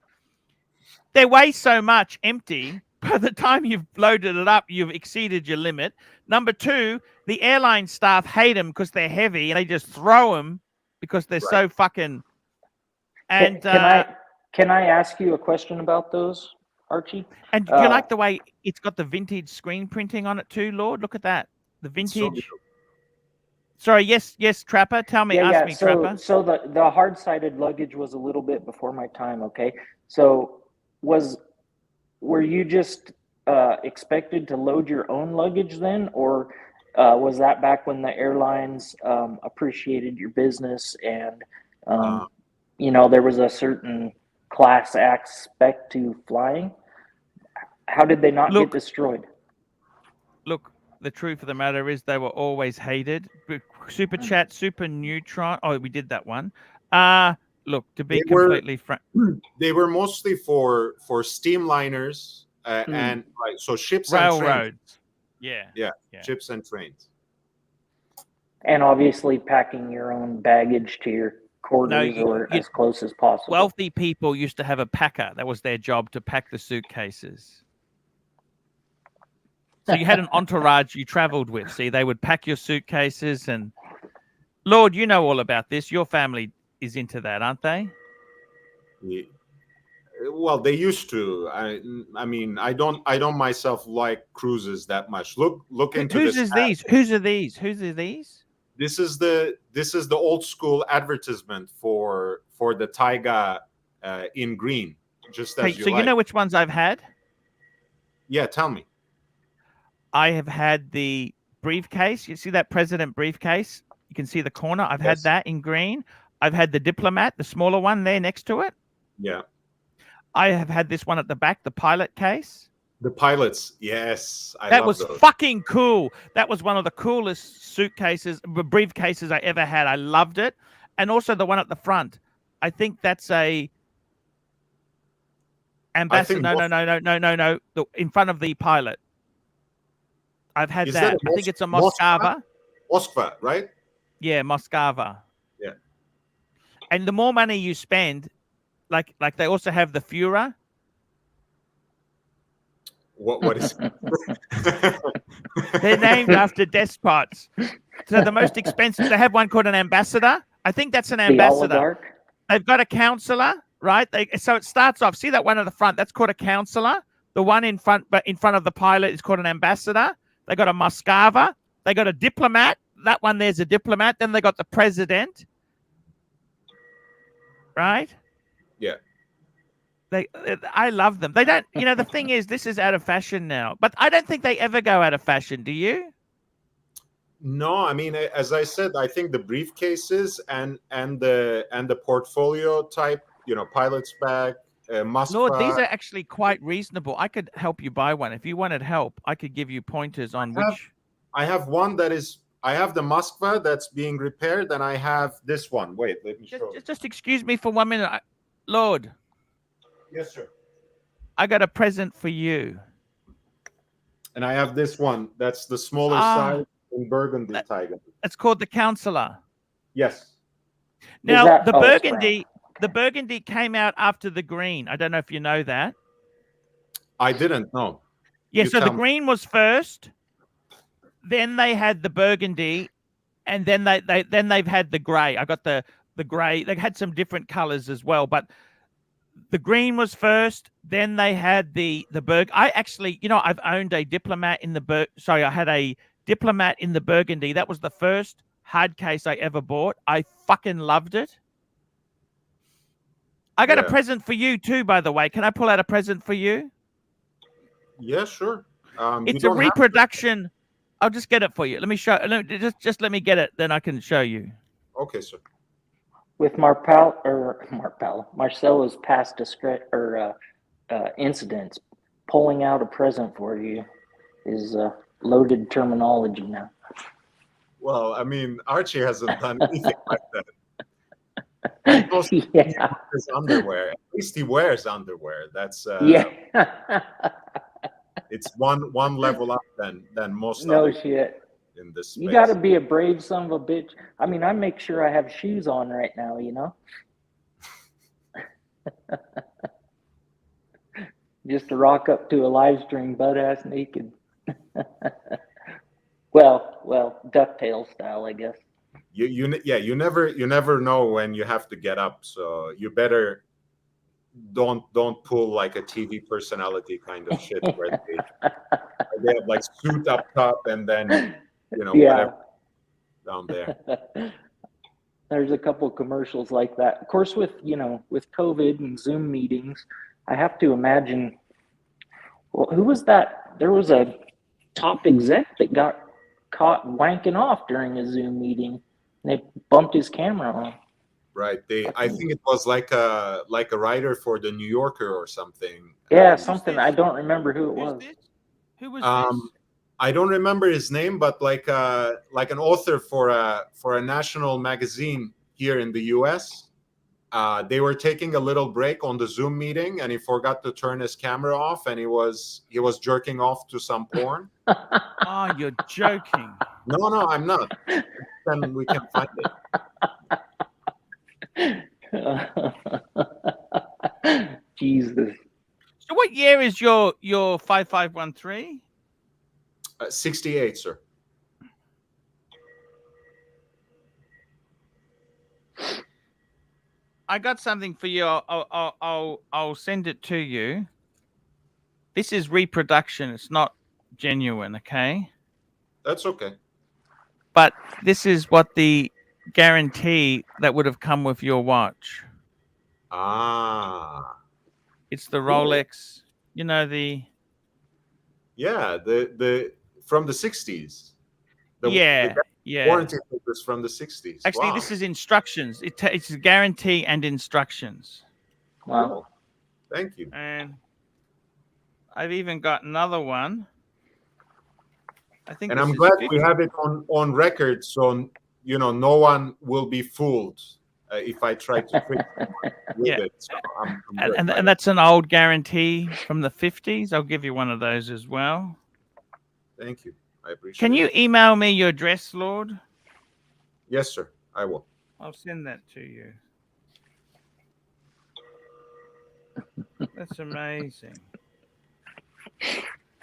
Speaker 2: they weigh so much empty. By the time you've loaded it up, you've exceeded your limit. Number two, the airline staff hate them because they're heavy and they just throw them because they're so fucking. And
Speaker 9: can Can I ask you a question about those, Archie?
Speaker 2: And do you like the way it's got the vintage screen printing on it too, Lord? Look at that. The vintage. Sorry, yes, Trapper. Tell me, ask me, Trapper.
Speaker 9: So the hard-sided luggage was a little bit before my time, okay? So were you just expected to load your own luggage then, or was that back when the airlines appreciated your business and you know, there was a certain class aspect to flying? How did they not get destroyed?
Speaker 2: Look, the truth of the matter is they were always hated. Super Chat, Super Neutron. Oh, we did that one. Look, to be completely frank,
Speaker 6: they were mostly for steamliners and like so ships
Speaker 2: railroads.
Speaker 6: and trains.
Speaker 2: Yeah,
Speaker 6: ships and trains.
Speaker 9: And obviously packing your own baggage to your quarters or as close as possible.
Speaker 2: Wealthy people used to have a packer. That was their job, to pack the suitcases. So you had an entourage you traveled with. See, they would pack your suitcases. And Lord, you know all about this. Your family is into that, aren't they?
Speaker 6: Yeah. Well, they used to. I mean, I don't myself like cruises that much. Look into
Speaker 2: Whose
Speaker 6: this.
Speaker 2: Whose are these? Whose are these?
Speaker 6: This is the old school advertisement for the Taiga in green. Just as
Speaker 2: you know which ones I've had?
Speaker 6: Yeah, tell me.
Speaker 2: I have had the briefcase. You see that President briefcase? You can see the corner. I've had that in green. I've had the Diplomat, the smaller one there next to it.
Speaker 6: Yeah.
Speaker 2: I have had this one at the back, the pilot case.
Speaker 6: The pilots, yes.
Speaker 2: That was fucking cool. That was one of the coolest suitcases, briefcases I ever had. I loved it. And also the one at the front. I think that's a ambassador. No. In front of the pilot. I've had that. I think it's a Moskva.
Speaker 6: Moskva, right?
Speaker 2: Yeah, Moskva.
Speaker 6: Yeah.
Speaker 2: And the more money you spend, like they also have the Führer.
Speaker 6: What is it?
Speaker 2: They're named after despots. So the most expensive, they have one called an ambassador. I think that's an ambassador. They've got a counselor, right? So it starts off, see that one at the front? That's called a counselor. The one in front of the pilot is called an ambassador. They got a Moskva. They got a diplomat. That one there's a diplomat. Then they got the president. Right?
Speaker 6: Yeah.
Speaker 2: I love them. They don't, the thing is, this is out of fashion now. But I don't think they ever go out of fashion. Do you?
Speaker 6: No, I mean, as I said, I think the briefcases and the portfolio type, pilot's bag, Moskva.
Speaker 2: Lord, these are actually quite reasonable. I could help you buy one. If you wanted help, I could give you pointers on which.
Speaker 6: I have one that is, I have the Moskva that's being repaired, and I have this one. Wait, let me show you.
Speaker 2: Just excuse me for 1 minute. Lord.
Speaker 6: Yes, sir.
Speaker 2: I got a present for you.
Speaker 6: And I have this one. That's the smaller size in burgundy tiger.
Speaker 2: It's called the Counselor.
Speaker 6: Yes.
Speaker 2: Now, the burgundy came out after the green. I don't know if you know that.
Speaker 6: I didn't know.
Speaker 2: Yeah, so the green was first. Then they had the burgundy, and then they've had the gray. I got the gray. They had some different colors as well, but the green was first. Then they had the burg. I actually, I've owned a diplomat in the I had a diplomat in the burgundy. That was the first hard case I ever bought. I fucking loved it. I got a present for you too, by the way. Can I pull out a present for you?
Speaker 6: Yeah, sure.
Speaker 2: It's a reproduction. I'll just get it for you. Let me show. Just let me get it, then I can show you.
Speaker 6: Okay, sir.
Speaker 9: With Marcelo's past incidents, pulling out a present for you is loaded terminology now.
Speaker 6: Well, I mean, Archie hasn't done anything like that. His underwear. At least he wears underwear. That's it's one level up than most.
Speaker 9: No shit.
Speaker 6: In this space.
Speaker 9: You got to be a brave son of a bitch. I mean, I make sure I have shoes on right now. Just to rock up to a live stream butt ass naked. well, DuckTales style, I guess.
Speaker 6: You never know when you have to get up, so you better don't pull like a TV personality kind of shit where they have like suit up top and then whatever down there.
Speaker 9: There's a couple commercials like that. Of course, with COVID and Zoom meetings, I have to imagine. Well, who was that? There was a top exec that got caught wanking off during a Zoom meeting. And they bumped his camera on.
Speaker 6: Right. I think it was like a writer for the New Yorker or something.
Speaker 9: Yeah, something. I don't remember who it was.
Speaker 2: Who was this?
Speaker 6: I don't remember his name, but like an author for a national magazine here in the U.S. They were taking a little break on the Zoom meeting, and he forgot to turn his camera off, and he was jerking off to some porn.
Speaker 2: Oh, you're joking.
Speaker 6: No, I'm not. Then we can find
Speaker 9: it. Jesus.
Speaker 2: So what year is your 5513?
Speaker 6: 68, sir.
Speaker 2: I got something for you. I'll send it to you. This is reproduction. It's not genuine, okay?
Speaker 6: That's okay.
Speaker 2: But this is what the guarantee that would have come with your watch.
Speaker 6: Ah.
Speaker 2: It's the Rolex. You know the.
Speaker 6: Yeah, the from the 60s.
Speaker 2: The
Speaker 6: warranty papers from the 60s.
Speaker 2: Actually, this is instructions. It's a guarantee and instructions.
Speaker 9: Wow.
Speaker 6: Cool. Thank you.
Speaker 2: And I've even got another one. I think.
Speaker 6: And I'm glad we have it on record, so no one will be fooled if I try to trick with it. So I'm
Speaker 2: and that's an old guarantee from the 50s. I'll give you one of those as well.
Speaker 6: Thank you. I appreciate it.
Speaker 2: Can you email me your address, Lord?
Speaker 6: Yes, sir. I will.
Speaker 2: I'll send that to you. That's amazing.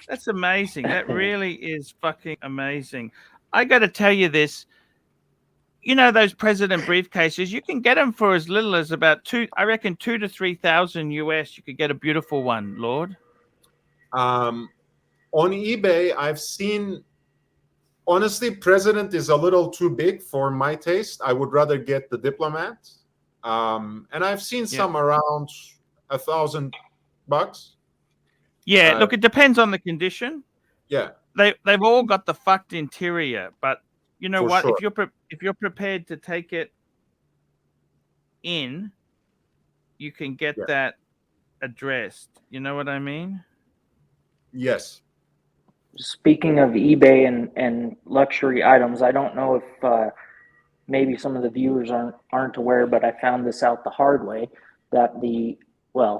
Speaker 2: That's amazing. That really is fucking amazing. I got to tell you this. You know those president briefcases? You can get them for as little as about $2,000 to $3,000 US. You could get a beautiful one, Lord.
Speaker 6: On eBay, I've seen. Honestly, president is a little too big for my taste. I would rather get the diplomat. And I've seen some around $1,000.
Speaker 2: Yeah, look, it depends on the condition.
Speaker 6: Yeah,
Speaker 2: they've all got the fucked interior, but you know what?
Speaker 6: Sure.
Speaker 2: If you're prepared to take it in, you can get that addressed. You know what I mean?
Speaker 6: Yes.
Speaker 9: Speaking of eBay and luxury items, I don't know if maybe some of the viewers aren't aware, but I found this out the hard way, that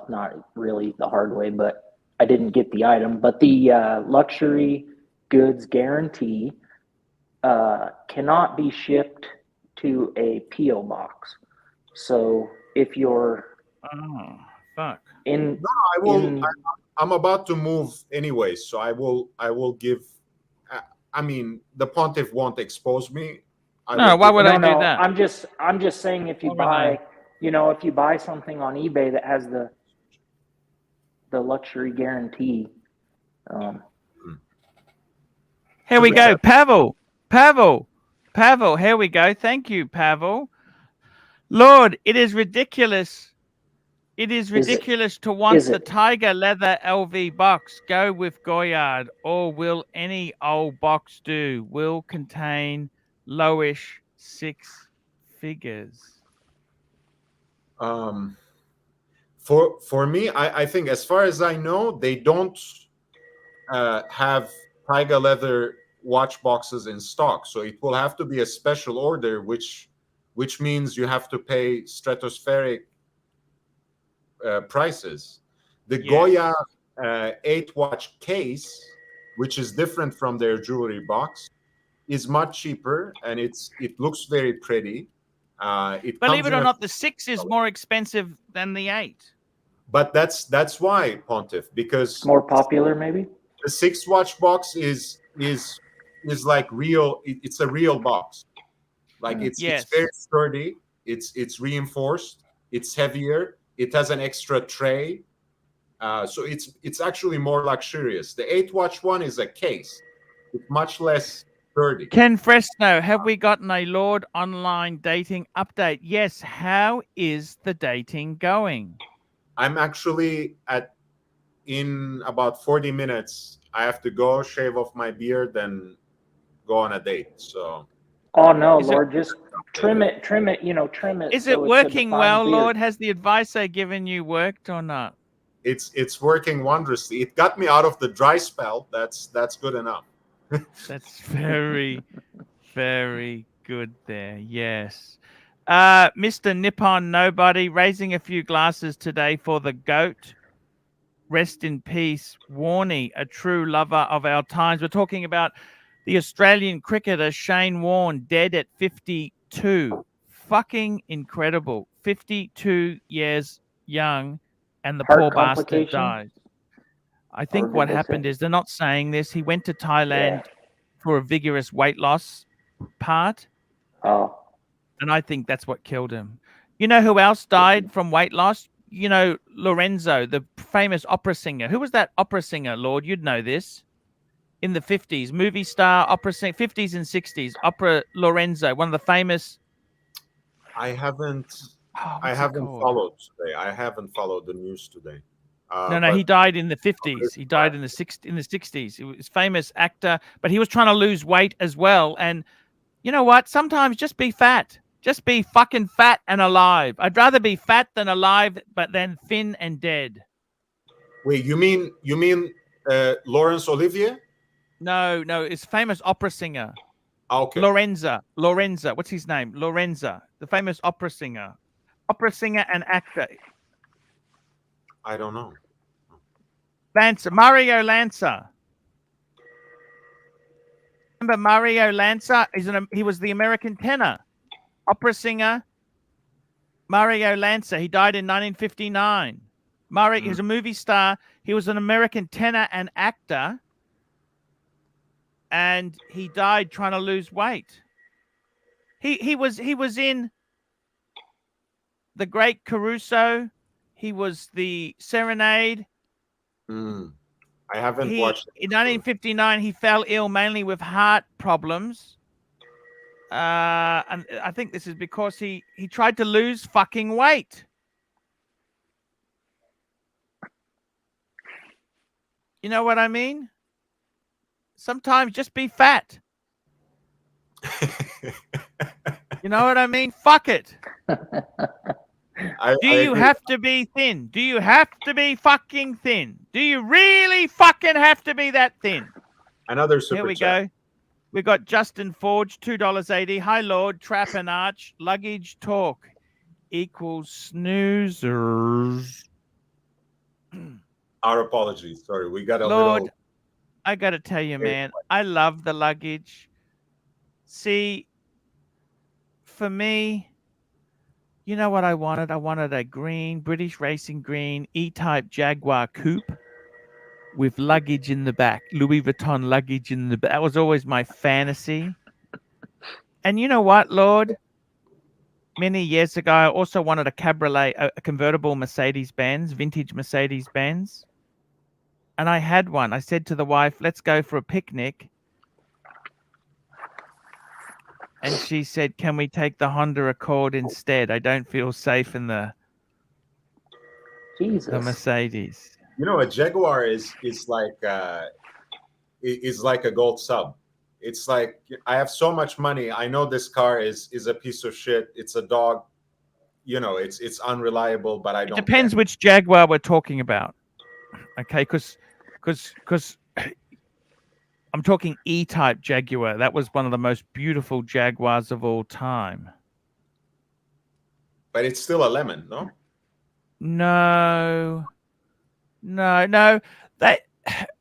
Speaker 9: not really the hard way, but I didn't get the item, but the luxury goods guarantee cannot be shipped to a P.O. box. So if you're
Speaker 6: I will. I'm about to move anyway, so I will give. I mean, the pontiff won't expose me.
Speaker 2: Why would I do that?
Speaker 9: I'm just saying if you buy, if you buy something on eBay that has the luxury guarantee.
Speaker 2: Here we go, Pavel. Here we go. Thank you, Pavel. Lord, it is ridiculous. It is ridiculous to want the Tiger Leather LV box. Go with Goyard, or will any old box do? Will contain lowish 6 figures.
Speaker 6: For me, I think, as far as I know, they don't have Tiger Leather watch boxes in stock. So it will have to be a special order, which means you have to pay stratospheric prices. The Goya 8-watch case, which is different from their jewelry box, is much cheaper, and it looks very pretty.
Speaker 2: Believe it or not, the 6 is more expensive than the 8.
Speaker 6: But that's why, Pontiff, because
Speaker 9: more popular, maybe.
Speaker 6: The 6-watch box is like real. It's a real box. Like it's very sturdy. It's reinforced. It's heavier. It has an extra tray. So it's actually more luxurious. The 8-watch one is a case. It's much less sturdy.
Speaker 2: Ken Fresno, have we gotten a Lord online dating update? Yes. How is the dating going?
Speaker 6: I'm actually in about 40 minutes. I have to go shave off my beard, then go on a date. So.
Speaker 9: Oh no,
Speaker 2: Is
Speaker 9: Lord, just trim it, trim it.
Speaker 2: Is
Speaker 9: so
Speaker 2: it
Speaker 9: it's a
Speaker 2: working
Speaker 9: defined
Speaker 2: well,
Speaker 9: beard.
Speaker 2: Lord? Has the advisor given you worked or not?
Speaker 6: It's working wondrously. It got me out of the dry spell. That's good enough.
Speaker 2: That's very, very good there. Yes. Mr. Nippon Nobody raising a few glasses today for the GOAT. Rest in peace, Warney, a true lover of our times. We're talking about the Australian cricketer Shane Warne, dead at 52. Fucking incredible. 52 years young, and the
Speaker 9: Heart
Speaker 2: poor bastard
Speaker 9: complication?
Speaker 2: died. I
Speaker 9: Or
Speaker 2: think
Speaker 9: did
Speaker 2: what
Speaker 9: they say-
Speaker 2: happened is they're not saying this. He went to Thailand
Speaker 9: Yeah.
Speaker 2: for a vigorous weight loss part,
Speaker 9: Oh,
Speaker 2: and I think that's what killed him. You know who else died from weight loss? You know, Lorenzo, the famous opera singer. Who was that opera singer, Lord? You'd know this. In the 50s, movie star, opera singer, 50s and 60s, opera Lorenzo, one of the famous.
Speaker 6: I haven't
Speaker 2: Oh,
Speaker 6: I
Speaker 2: what's it
Speaker 6: haven't
Speaker 2: called?
Speaker 6: followed today. I haven't followed the news today.
Speaker 2: No,
Speaker 6: but
Speaker 2: he died in the 50s. He died in the 60s. He was a famous actor, but he was trying to lose weight as well. And you know what? Sometimes just be fat. Just be fucking fat and alive. I'd rather be fat than alive, but then thin and dead.
Speaker 6: Wait, you mean Laurence Olivier?
Speaker 2: No, it's famous opera singer.
Speaker 6: Okay.
Speaker 2: Lorenza. What's his name? Lorenza, the famous opera singer and actor.
Speaker 6: I don't know.
Speaker 2: Mario Lanza. Remember Mario Lanza? He was the American tenor, opera singer. Mario Lanza. He died in 1959. He was a movie star. He was an American tenor and actor, and he died trying to lose weight. He was in The Great Caruso. He was the Serenade.
Speaker 6: I haven't watched it.
Speaker 2: In 1959, he fell ill mainly with heart problems. And I think this is because he tried to lose fucking weight. You know what I mean? Sometimes just be fat. You know what I mean? Fuck it. Do you have to be thin? Do you have to be fucking thin? Do you really fucking have to be that thin?
Speaker 6: Another super
Speaker 2: Here we
Speaker 6: chat.
Speaker 2: go. We got Justin Forge, $2.80. Hi, Lord. Trap and Arch. Luggage talk equals snoozers.
Speaker 6: Our apologies. Sorry, we got a
Speaker 2: Lord,
Speaker 6: little.
Speaker 2: I got to tell you, man, I love the luggage. See, for me, you know what I wanted? I wanted a green, British Racing Green, E-Type Jaguar coupe with luggage in the back, Louis Vuitton luggage in the back. That was always my fantasy. And you know what, Lord? Many years ago, I also wanted a cabriolet, a convertible Mercedes-Benz, vintage Mercedes-Benz. And I had one. I said to the wife, let's go for a picnic. And she said, can we take the Honda Accord instead? I don't feel safe in the Mercedes.
Speaker 6: You know, a Jaguar is like a gold sub. It's like, I have so much money. I know this car is a piece of shit. It's a dog. You know, it's unreliable, but I don't.
Speaker 2: It depends which Jaguar we're talking about. Okay, because I'm talking E-Type Jaguar. That was one of the most beautiful Jaguars of all time.
Speaker 6: But it's still a lemon, no?
Speaker 2: No.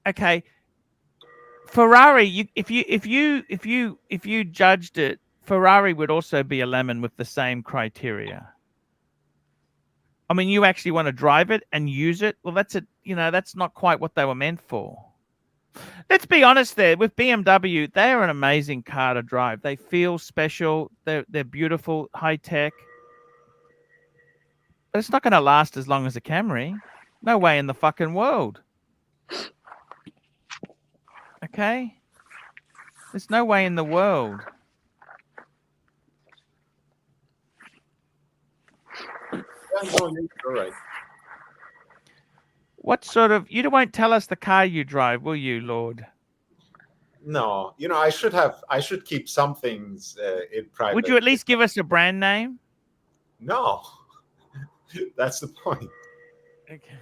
Speaker 2: Okay. Ferrari, if you judged it, Ferrari would also be a lemon with the same criteria. I mean, you actually want to drive it and use it. Well, that's not quite what they were meant for. Let's be honest there. With BMW, they are an amazing car to drive. They feel special. They're beautiful, high tech. But it's not going to last as long as a Camry. No way in the fucking world. Okay? There's no way in the world.
Speaker 6: Yeah, no, you're right.
Speaker 2: What sort of... You won't tell us the car you drive, will you, Lord?
Speaker 6: No, I should keep some things in private.
Speaker 2: Would you at least give us a brand name?
Speaker 6: No. That's the point.
Speaker 2: Okay.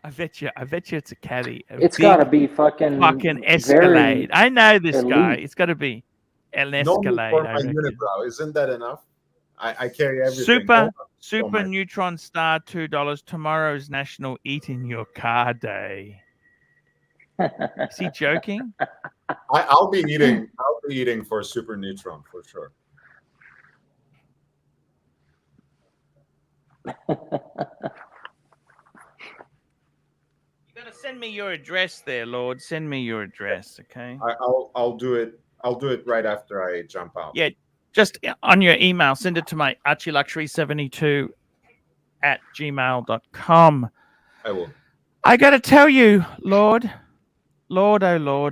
Speaker 2: I bet you it's a caddy.
Speaker 9: It's got to be fucking
Speaker 2: Escalade. I know this guy.
Speaker 9: elite.
Speaker 2: It's got to be an
Speaker 6: No need
Speaker 2: Escalade.
Speaker 6: for
Speaker 2: I
Speaker 6: my
Speaker 2: reckon.
Speaker 6: unibrow. Isn't that enough? I carry everything.
Speaker 2: Super
Speaker 6: my-
Speaker 2: Neutron Star, $2. Tomorrow's National Eat in Your Car Day. Is he joking?
Speaker 6: I'll be eating. I'll be eating for Super Neutron for sure.
Speaker 2: You gotta send me your address there, Lord. Send me your address, okay?
Speaker 6: I'll do it. I'll do it right after I jump out.
Speaker 2: Yeah, just on your email, send it to my Archieluxury72@gmail.com.
Speaker 6: I will.
Speaker 2: I gotta tell you, Lord, oh Lord,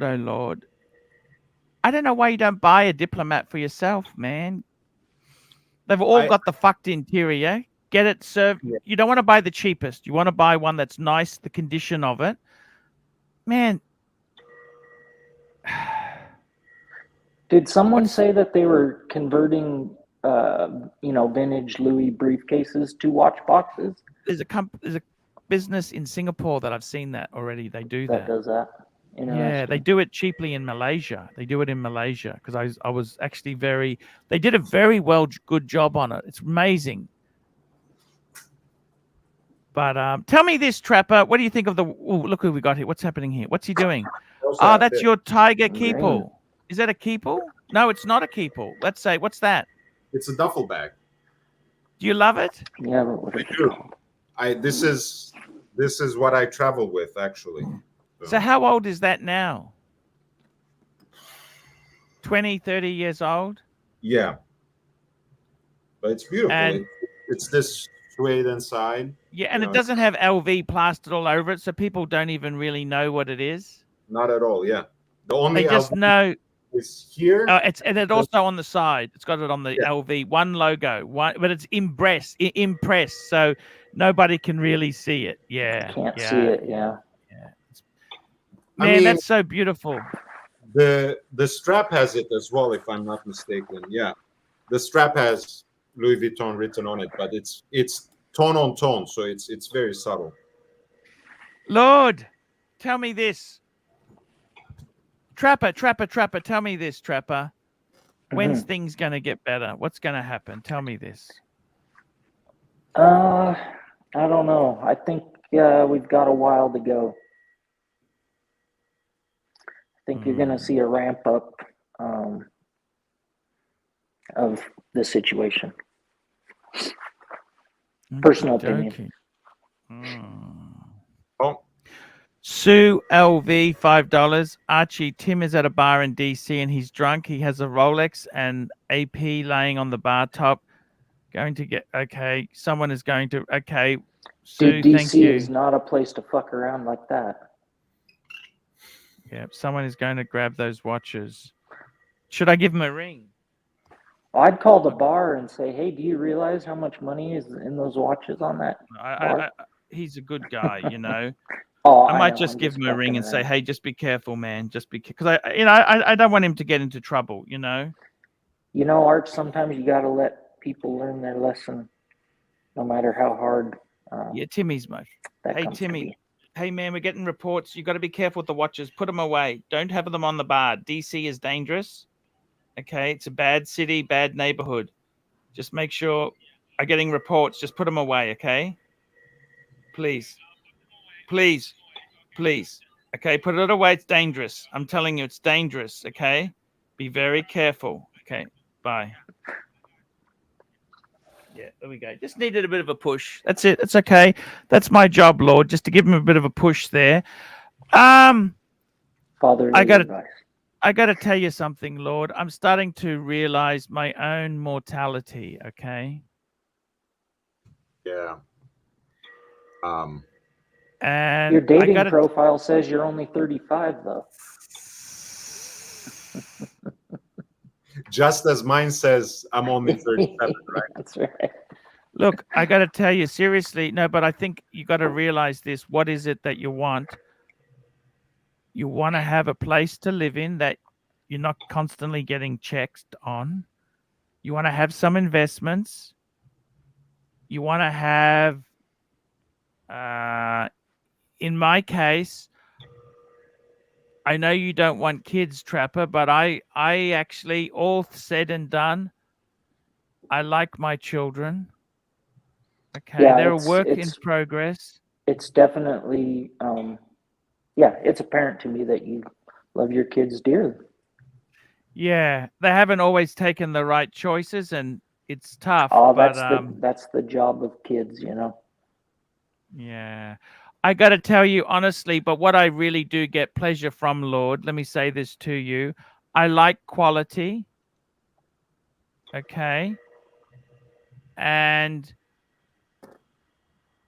Speaker 2: oh Lord. I don't know why you don't buy a Diplomat for yourself, man. They've all got the fucked interior. Get it served.
Speaker 6: Yeah.
Speaker 2: You don't want to buy the cheapest. You want to buy one that's nice, the condition of it. Man.
Speaker 9: Did someone say that they were converting, vintage Louis briefcases to watch boxes?
Speaker 2: There's a business in Singapore that I've seen that already. They do that.
Speaker 9: That does that.
Speaker 2: Yeah, they do it cheaply in Malaysia. They do it in Malaysia because I was actually they did a very good job on it. It's amazing. But tell me this, Trapper. What do you think of the... Oh, look who we got here. What's happening here? What's he doing? That's your Tiger Keeple. Is that a Keeple? No, it's not a Keeple. Let's say, what's that?
Speaker 6: It's a duffel bag.
Speaker 2: Do you love it?
Speaker 9: Yeah, but what is it called?
Speaker 6: This is what I travel with, actually.
Speaker 2: So how old is that now? 20, 30 years old?
Speaker 6: Yeah. But it's beautiful.
Speaker 2: And
Speaker 6: it's this suede inside.
Speaker 2: Yeah, and it doesn't have LV plastered all over it, so people don't even really know what it is.
Speaker 6: Not at all, yeah. The only
Speaker 2: they just
Speaker 6: LV
Speaker 2: know
Speaker 6: is here.
Speaker 2: And it's also on the side. It's got it on the LV, one logo, but it's impressed, so nobody can really see it. Yeah.
Speaker 9: Can't see it, yeah.
Speaker 2: Man, that's so beautiful.
Speaker 6: The strap has it as well, if I'm not mistaken. Yeah. The strap has Louis Vuitton written on it, but it's tone on tone, so it's very subtle.
Speaker 2: Lord, tell me this. Trapper, tell me this, Trapper. When's things gonna get better? What's gonna happen? Tell me this.
Speaker 9: I don't know. I think we've got a while to go. I think you're gonna see a ramp up of the situation. Personal opinion.
Speaker 6: Oh.
Speaker 2: Sue LV, $5. Archie, Tim is at a bar in DC and he's drunk. He has a Rolex and AP laying on the bar top. Going to get someone is going to Sue,
Speaker 9: Dude,
Speaker 2: thank you.
Speaker 9: DC is not a place to fuck around like that.
Speaker 2: Yeah, someone is going to grab those watches. Should I give him a ring?
Speaker 9: I'd call the bar and say, "Hey, do you realize how much money is in those watches on that?"
Speaker 2: He's a good guy, you know.
Speaker 9: I
Speaker 2: might
Speaker 9: know,
Speaker 2: just
Speaker 9: I'm
Speaker 2: give him a ring and say,
Speaker 9: around.
Speaker 2: "Hey, just be careful, man. Just be because I don't want him to get into trouble, you know."
Speaker 9: You know, Arch. Sometimes you got to let people learn their lesson, no matter how hard.
Speaker 2: Yeah, Timmy's much. Hey, Timmy. Hey, man, we're getting reports. You got to be careful with the watches. Put them away. Don't have them on the bar. DC is dangerous. Okay, it's a bad city, bad neighborhood. Just make sure I'm getting reports. Just put them away, okay? Please. Please. Please. Okay, put it away. It's dangerous. I'm telling you, it's dangerous, okay? Be very careful. Okay, bye. Yeah, there we go. Just needed a bit of a push. That's it. It's okay. That's my job, Lord, just to give him a bit of a push there.
Speaker 9: Father,
Speaker 2: I got to tell you something, Lord. I'm starting to realize my own mortality, okay?
Speaker 6: Yeah.
Speaker 2: And
Speaker 9: Your
Speaker 2: I
Speaker 9: dating
Speaker 2: gotta
Speaker 9: profile says you're only 35, though.
Speaker 6: Just as mine says, I'm only 37, right?
Speaker 9: That's right.
Speaker 2: look, I gotta tell you seriously, no, but I think you gotta realize this. What is it that you want? You want to have a place to live in that you're not constantly getting checked on. You want to have some investments. You want to have, in my case, I know you don't want kids, Trapper, but I actually, all said and done, I like my children. Okay,
Speaker 9: Yeah,
Speaker 2: they're a work in progress.
Speaker 9: it's definitely, yeah, it's apparent to me that you love your kids dearly.
Speaker 2: Yeah, they haven't always taken the right choices, and it's tough.
Speaker 9: Oh,
Speaker 2: but
Speaker 9: that's the job of kids, you know.
Speaker 2: yeah, I got to tell you honestly, but what I really do get pleasure from, Lord, let me say this to you. I like quality. Okay. And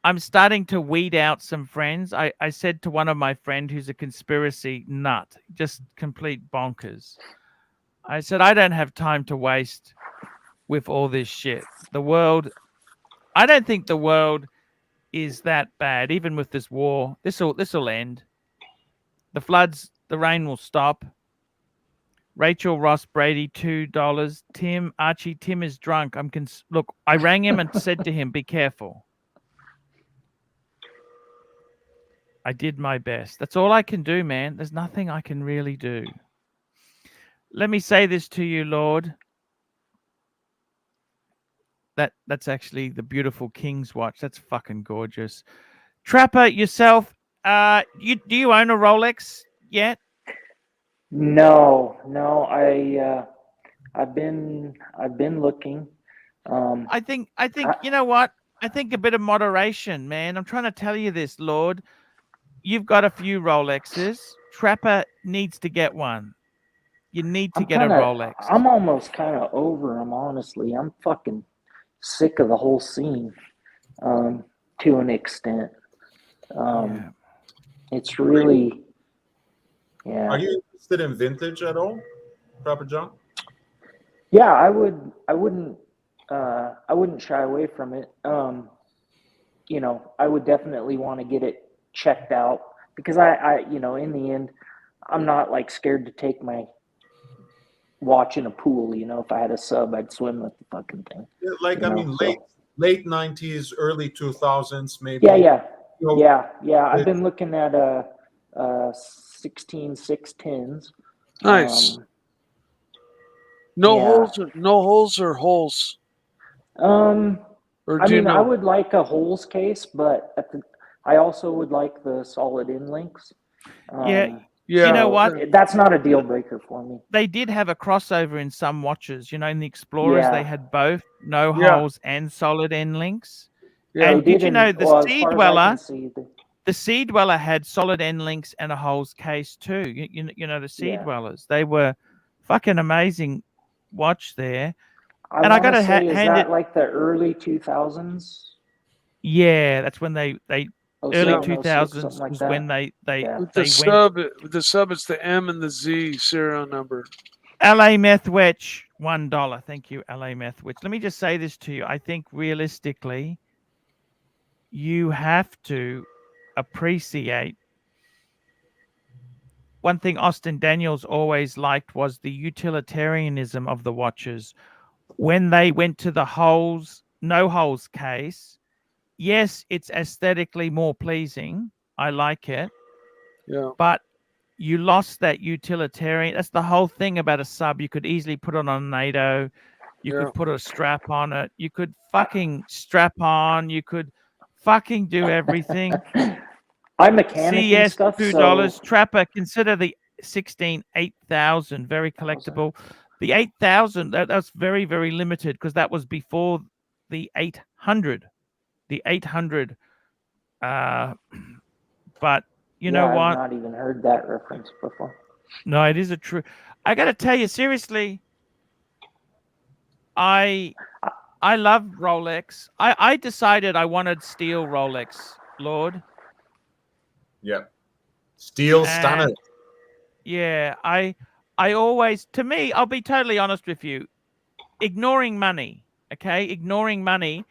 Speaker 2: I'm starting to weed out some friends. I said to one of my friend who's a conspiracy nut, just complete bonkers. I said, I don't have time to waste with all this shit. The world, I don't think the world is that bad, even with this war. This'll end. The floods, the rain will stop. Rachel Ross Brady, $2. Tim, Archie, Tim is drunk. Look, I rang him and said to him, be careful. I did my best. That's all I can do, man. There's nothing I can really do. Let me say this to you, Lord. That's actually the beautiful King's watch. That's fucking gorgeous. Trapper, yourself, do you own a Rolex yet?
Speaker 9: No, I've been looking.
Speaker 2: I think you know what? I think a bit of moderation, man. I'm trying to tell you this, Lord. You've got a few Rolexes. Trapper needs to get one. You need to get a Rolex.
Speaker 9: I'm almost kind of over them, honestly. I'm fucking sick of the whole scene, to an extent. It's really, yeah.
Speaker 6: Are you interested in vintage at all, Trapper John?
Speaker 9: Yeah, I wouldn't shy away from it. You know, I would definitely want to get it checked out because I, you know, in the end, I'm not like scared to take my watch in a pool. You know, if I had a sub, I'd swim with the fucking thing.
Speaker 6: Yeah, like, I mean, late 90s, early 2000s, maybe.
Speaker 9: Yeah.
Speaker 6: You know,
Speaker 9: I've been looking at 16 610s.
Speaker 5: Nice. No holes or holes.
Speaker 9: I mean, I would like a holes case, but I also would like the solid in links.
Speaker 2: Yeah. You know what?
Speaker 9: That's not a deal breaker for me.
Speaker 2: They did have a crossover in some watches. You know, in the Explorers, they had both no holes and solid end links.
Speaker 5: Yeah.
Speaker 2: And did you know the Sea Dweller? The Sea Dweller had solid end links and a holes case too. You know the Sea Dwellers. They were fucking amazing watch there. And I got to hand it
Speaker 9: like the early 2000s.
Speaker 2: Yeah, that's when they early 2000s
Speaker 9: like
Speaker 2: was
Speaker 9: that.
Speaker 2: when they
Speaker 5: with
Speaker 2: they
Speaker 5: the sub it's the M and the Z serial number.
Speaker 2: LA Meth Witch, $1. Thank you, LA Meth Witch. Let me just say this to you. I think realistically, you have to appreciate one thing Austin Daniels always liked was the utilitarianism of the watches. When they went to the no holes case, yes, it's aesthetically more pleasing. I like it.
Speaker 5: Yeah.
Speaker 2: But you lost that utilitarian. That's the whole thing about a sub. You could easily put it on NATO. You could put a strap on it. You could fucking strap on. You could fucking do everything.
Speaker 9: I'm mechanic and stuff.
Speaker 2: $2.
Speaker 9: So...
Speaker 2: Trapper, consider the 8000, very collectible. The 8000, that's very, very limited because that was before the 800. The 800. But you know what?
Speaker 9: I've not even heard that reference before.
Speaker 2: No, it is a true. I got to tell you, seriously, I love Rolex. I decided I wanted steel Rolex Lord.
Speaker 6: Yeah. Steel standard.
Speaker 2: And yeah, I always, to me, I'll be totally honest with you, ignoring money, okay? Ignoring money.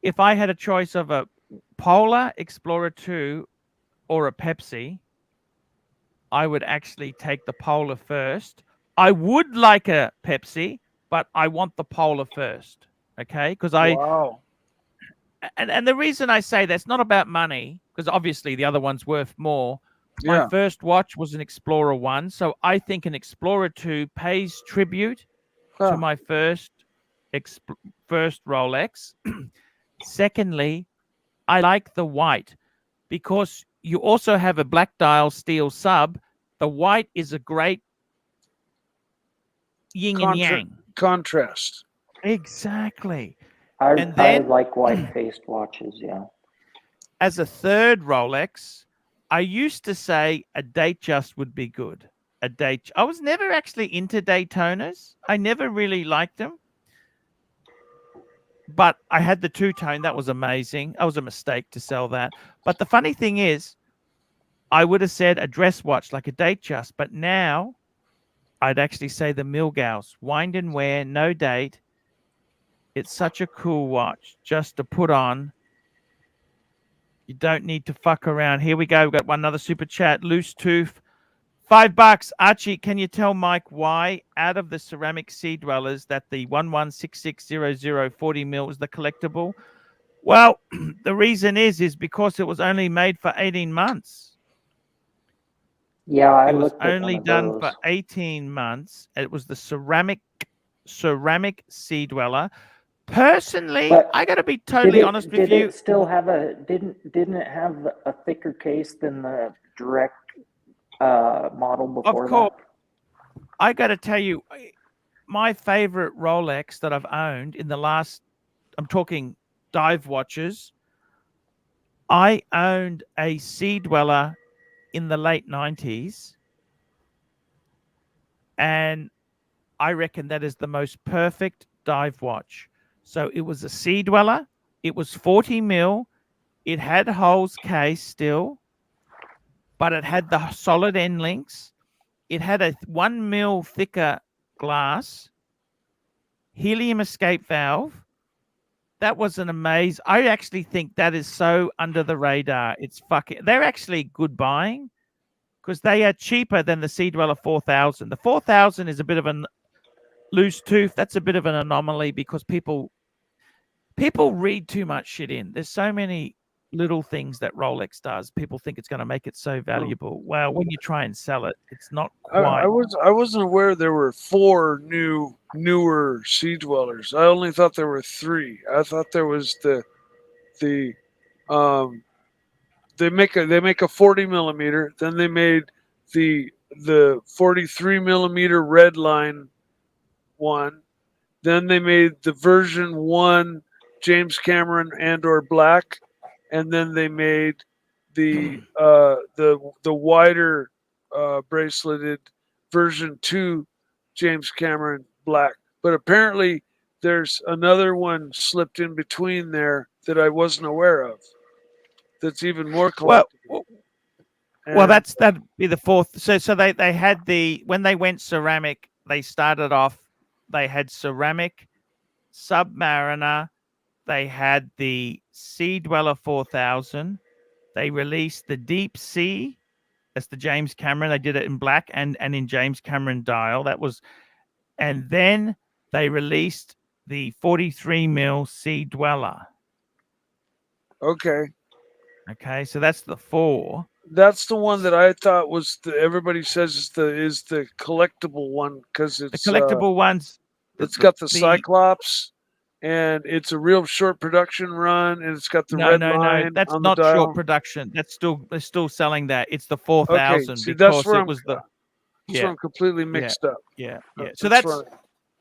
Speaker 2: If I had a choice of a Polar Explorer 2 or a Pepsi, I would actually take the Polar first. I would like a Pepsi, but I want the Polar first, okay? Because
Speaker 5: Wow.
Speaker 2: and the reason I say that's not about money, because obviously the other one's worth more. My
Speaker 5: Yeah.
Speaker 2: first watch was an Explorer 1, so I think an Explorer 2 pays tribute
Speaker 5: Huh.
Speaker 2: to my first Rolex. Secondly, I like the white because you also have a black dial steel sub. The white is a great yin and yang.
Speaker 5: Contrast.
Speaker 2: Exactly.
Speaker 9: I
Speaker 2: And then
Speaker 9: like white-faced watches, yeah.
Speaker 2: as a third Rolex, I used to say a Datejust would be good. I was never actually into Daytonas. I never really liked them. But I had the two-tone. That was amazing. That was a mistake to sell that. But the funny thing is, I would have said a dress watch like a Datejust. But now I'd actually say the Milgauss. Wind and wear, no date. It's such a cool watch just to put on. You don't need to fuck around. Here we go. We've got one another super chat. Loose Tooth. $5. Archie, can you tell Mike why out of the ceramic sea dwellers that the 116600 40 mil is the collectible? Well, the reason is because it was only made for 18 months.
Speaker 9: Yeah, I
Speaker 2: It was
Speaker 9: looked at
Speaker 2: only
Speaker 9: one of
Speaker 2: done
Speaker 9: those.
Speaker 2: for 18 months. It was the ceramic sea dweller. Personally,
Speaker 9: But
Speaker 2: I got to be totally honest with
Speaker 9: did
Speaker 2: you.
Speaker 9: it still have didn't it have a thicker case than the direct model before
Speaker 2: Of course,
Speaker 9: that?
Speaker 2: I got to tell you, my favorite Rolex that I've owned in the last, I'm talking dive watches. I owned a Sea Dweller in the late 90s, and I reckon that is the most perfect dive watch. So it was a Sea Dweller. It was 40 mil. It had holes case still, but it had the solid end links. It had a 1 mil thicker glass, helium escape valve. That was an amaze. I actually think that is so under the radar. It's fucking. They're actually good buying because they are cheaper than the Sea Dweller 4000. The 4000 is a bit of a loose tooth. That's a bit of an anomaly because people read too much shit in. There's so many little things that Rolex does. People think it's going to make it so valuable. Well, when you try and sell it, it's not quite.
Speaker 5: I wasn't aware there were 4 newer sea dwellers. I only thought there were 3. I thought there was the they make a 40 millimeter, then they made the 43 millimeter red line one, then they made the version 1 James Cameron and or black, and then they made the wider braceleted version 2 James Cameron black. But apparently there's another one slipped in between there that I wasn't aware of. That's even more collectible.
Speaker 2: Well, that'd be the fourth. So they had when they went ceramic, they started off. They had ceramic, Submariner. They had the Sea Dweller 4000. They released the Deep Sea. That's the James Cameron. They did it in black and in James Cameron dial. That was, and then they released the 43 mil Sea Dweller.
Speaker 5: Okay.
Speaker 2: Okay, so that's the 4.
Speaker 5: That's the one that I thought was everybody says is the collectible one because it's
Speaker 2: the collectible ones.
Speaker 5: It's got the Cyclops, and it's a real short production run, and it's got the red line.
Speaker 2: No, that's
Speaker 5: on
Speaker 2: not
Speaker 5: the dial.
Speaker 2: short production. They're still selling that. It's the 4000
Speaker 5: see,
Speaker 2: because
Speaker 5: that's where
Speaker 2: it was the.
Speaker 5: That's where I'm completely mixed up.
Speaker 2: Yeah. So that's.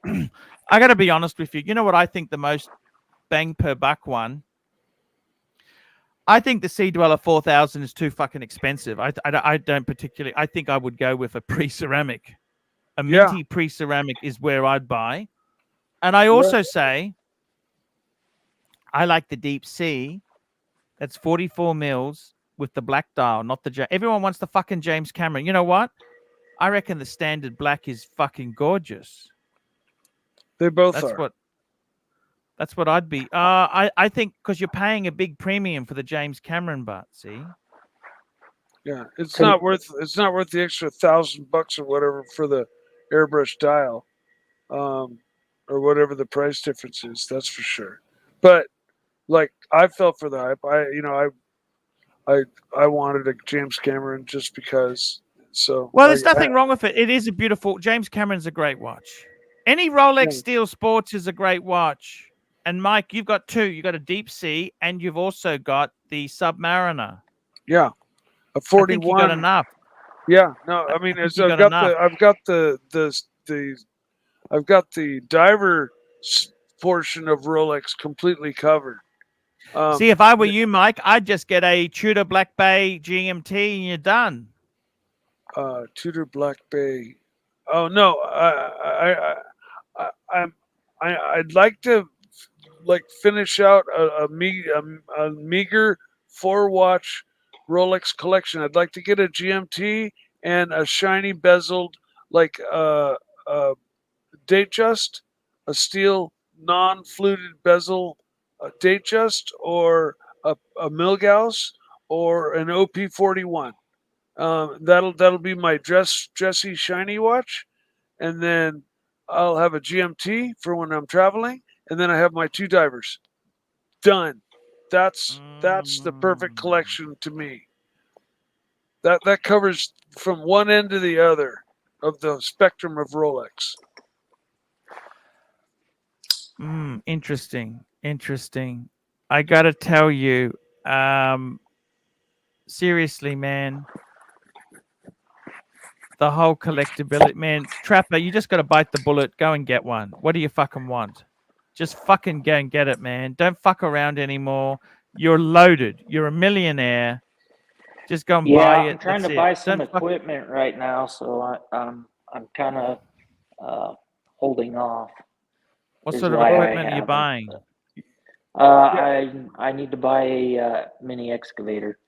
Speaker 5: Right.
Speaker 2: I got to be honest with you. You know what I think the most bang per buck one? I think the Sea Dweller 4000 is too fucking expensive. I don't particularly. I think I would go with a pre-ceramic. A minty pre-ceramic is where I'd buy. And I also say I like the Deep Sea That's 44 mils with the black dial, not the everyone wants the fucking James Cameron. You know what? I reckon the standard black is fucking gorgeous.
Speaker 5: They both
Speaker 2: That's
Speaker 5: are.
Speaker 2: That's what I'd be. I think because you're paying a big premium for the James Cameron, but see.
Speaker 5: Yeah, it's not worth the extra $1,000 or whatever for the airbrush dial, or whatever the price difference is. That's for sure. But like, I fell for the hype. I wanted a James Cameron just because. So
Speaker 2: Well, there's nothing wrong with it. It is a beautiful. James Cameron's a great watch. Any Rolex Steel Sports is a great watch. And Mike, you've got two. You've got a Deep Sea, and you've also got the Submariner.
Speaker 5: Yeah, a 41.
Speaker 2: I think you got enough.
Speaker 5: Yeah, no, I mean, I've got the diver portion of Rolex completely covered.
Speaker 2: See, if I were you, Mike, I'd just get a Tudor Black Bay GMT, and you're done.
Speaker 5: Tudor Black Bay. Oh no, I'd like to finish out a meager 4-watch Rolex collection. I'd like to get a GMT and a shiny bezeled Datejust, a steel non-fluted bezel Datejust, or a Milgauss, or an OP41. That'll be my dressy shiny watch, and then I'll have a GMT for when I'm traveling, and then I have my 2 divers. Done. That's the perfect collection to me. That covers from one end to the other of the spectrum of Rolex.
Speaker 2: Interesting. I gotta tell you, seriously, man. The whole collectability, man. Trapper, you just got to bite the bullet. Go and get one. What do you fucking want? Just fucking go and get it, man. Don't fuck around anymore. You're loaded. You're a millionaire. Just go and buy it.
Speaker 9: I'm trying to buy some equipment right now, so I'm kind of holding off.
Speaker 2: What sort of equipment are you buying?
Speaker 9: I need to buy a mini excavator.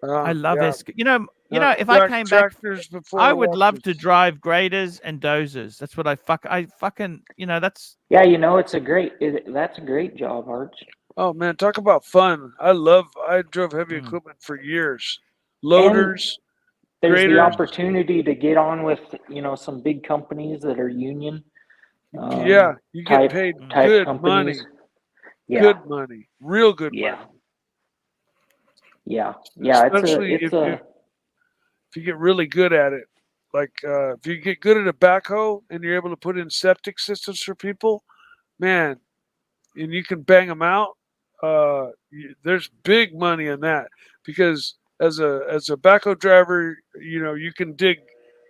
Speaker 2: I love You know, if I came back, I would love to drive graders and dozers. That's what I fucking, that's.
Speaker 9: Yeah, that's a great job, Arch.
Speaker 5: Oh man, talk about fun. I drove heavy equipment for years. Loaders.
Speaker 9: And there's
Speaker 5: graders.
Speaker 9: The opportunity to get on with, some big companies that are union.
Speaker 5: You get paid good money.
Speaker 9: Yeah.
Speaker 5: Good money. Real good money.
Speaker 9: Yeah.
Speaker 5: Especially if you get really good at it. Like if you get good at a backhoe and you're able to put in septic systems for people, man, and you can bang them out, there's big money in that. Because as a backhoe driver, you can dig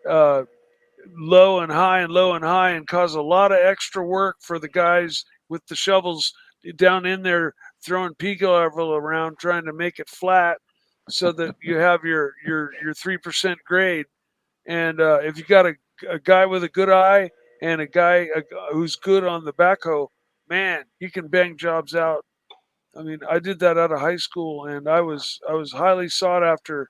Speaker 5: low and high and cause a lot of extra work for the guys with the shovels down in there throwing pea gravel around trying to make it flat so that you have your 3% grade. And if you got a guy with a good eye and a guy who's good on the backhoe, man, you can bang jobs out. I mean, I did that out of high school, and I was highly sought after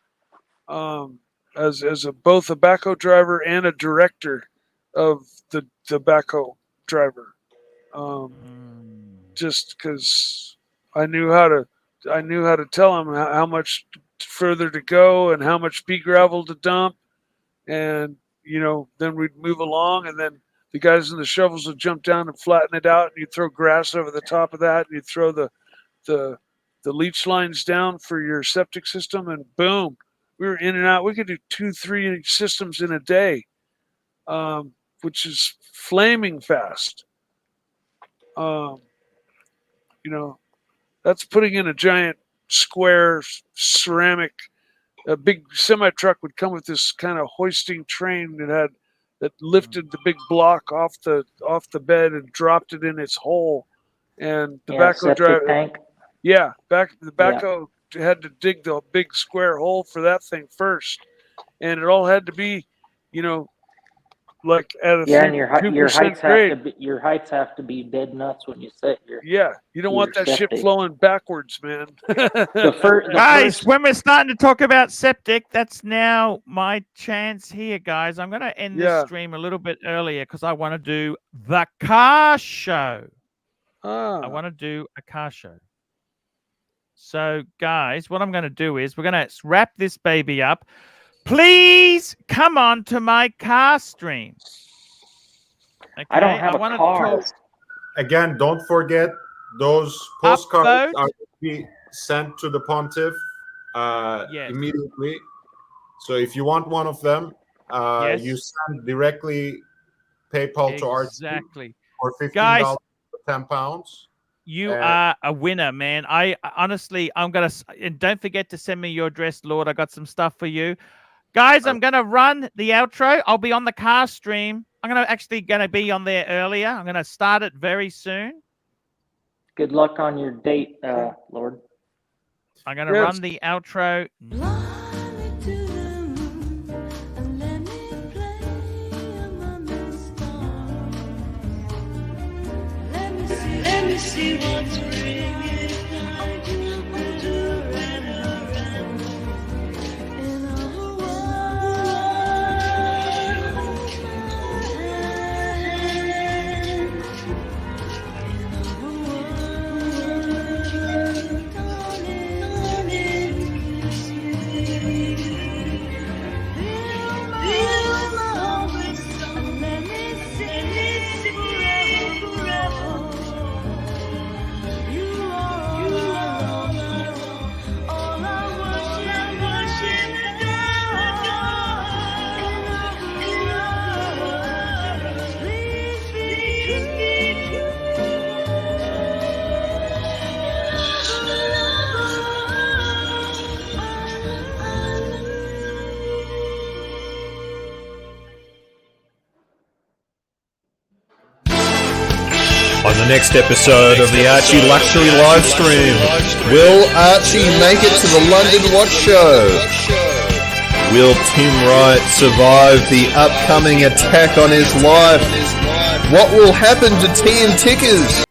Speaker 5: as both a backhoe driver and a director of the backhoe driver. Just because I knew how to tell him how much further to go and how much pea gravel to dump, and then we'd move along, and then the guys in the shovels would jump down and flatten it out, and you'd throw grass over the top of that, and you'd throw the leach lines down for your septic system, and boom, we were in and out. We could do 2-3 systems in a day, which is flaming fast. That's putting in a giant square ceramic. A big semi truck would come with this kind of hoisting train that lifted the big block off the bed and dropped it in its hole. And the backhoe driver, the backhoe had to dig the big square hole for that thing first, and it all had to be, like at a
Speaker 9: Yeah, and your
Speaker 5: 2% grade.
Speaker 9: your heights have to be dead nuts when you set your.
Speaker 5: Yeah, you don't want that shit
Speaker 9: septic.
Speaker 5: flowing backwards, man.
Speaker 2: Guys, when we're starting to talk about septic, that's now my chance here, guys. I'm going to end this stream a little bit earlier because I want to do the car show. I want to do a car show. So, guys, what I'm going to do is we're going to wrap this baby up. Please come on to my car stream. Okay?
Speaker 9: I don't have a car.
Speaker 6: Again, don't forget those postcards are to be sent to the Pontiff immediately. So if you want one of them, you send directly PayPal to Archie for $15 for £10.
Speaker 2: You are a winner, man. I honestly, I'm gonna, and don't forget to send me your address, Lord. I got some stuff for you, guys. I'm gonna run the outro. I'll be on the car stream. I'm gonna be on there earlier. I'm gonna start it very soon.
Speaker 9: Good luck on your date, Lord.
Speaker 2: I'm gonna run the outro.
Speaker 1: Let me see what's ringing. I do and around in a world
Speaker 10: On the next episode of the Archieluxury live stream, will Archie make it to the London Watch Show? Will Tim Wright survive the upcoming attack on his life? What will happen to tea and tickers?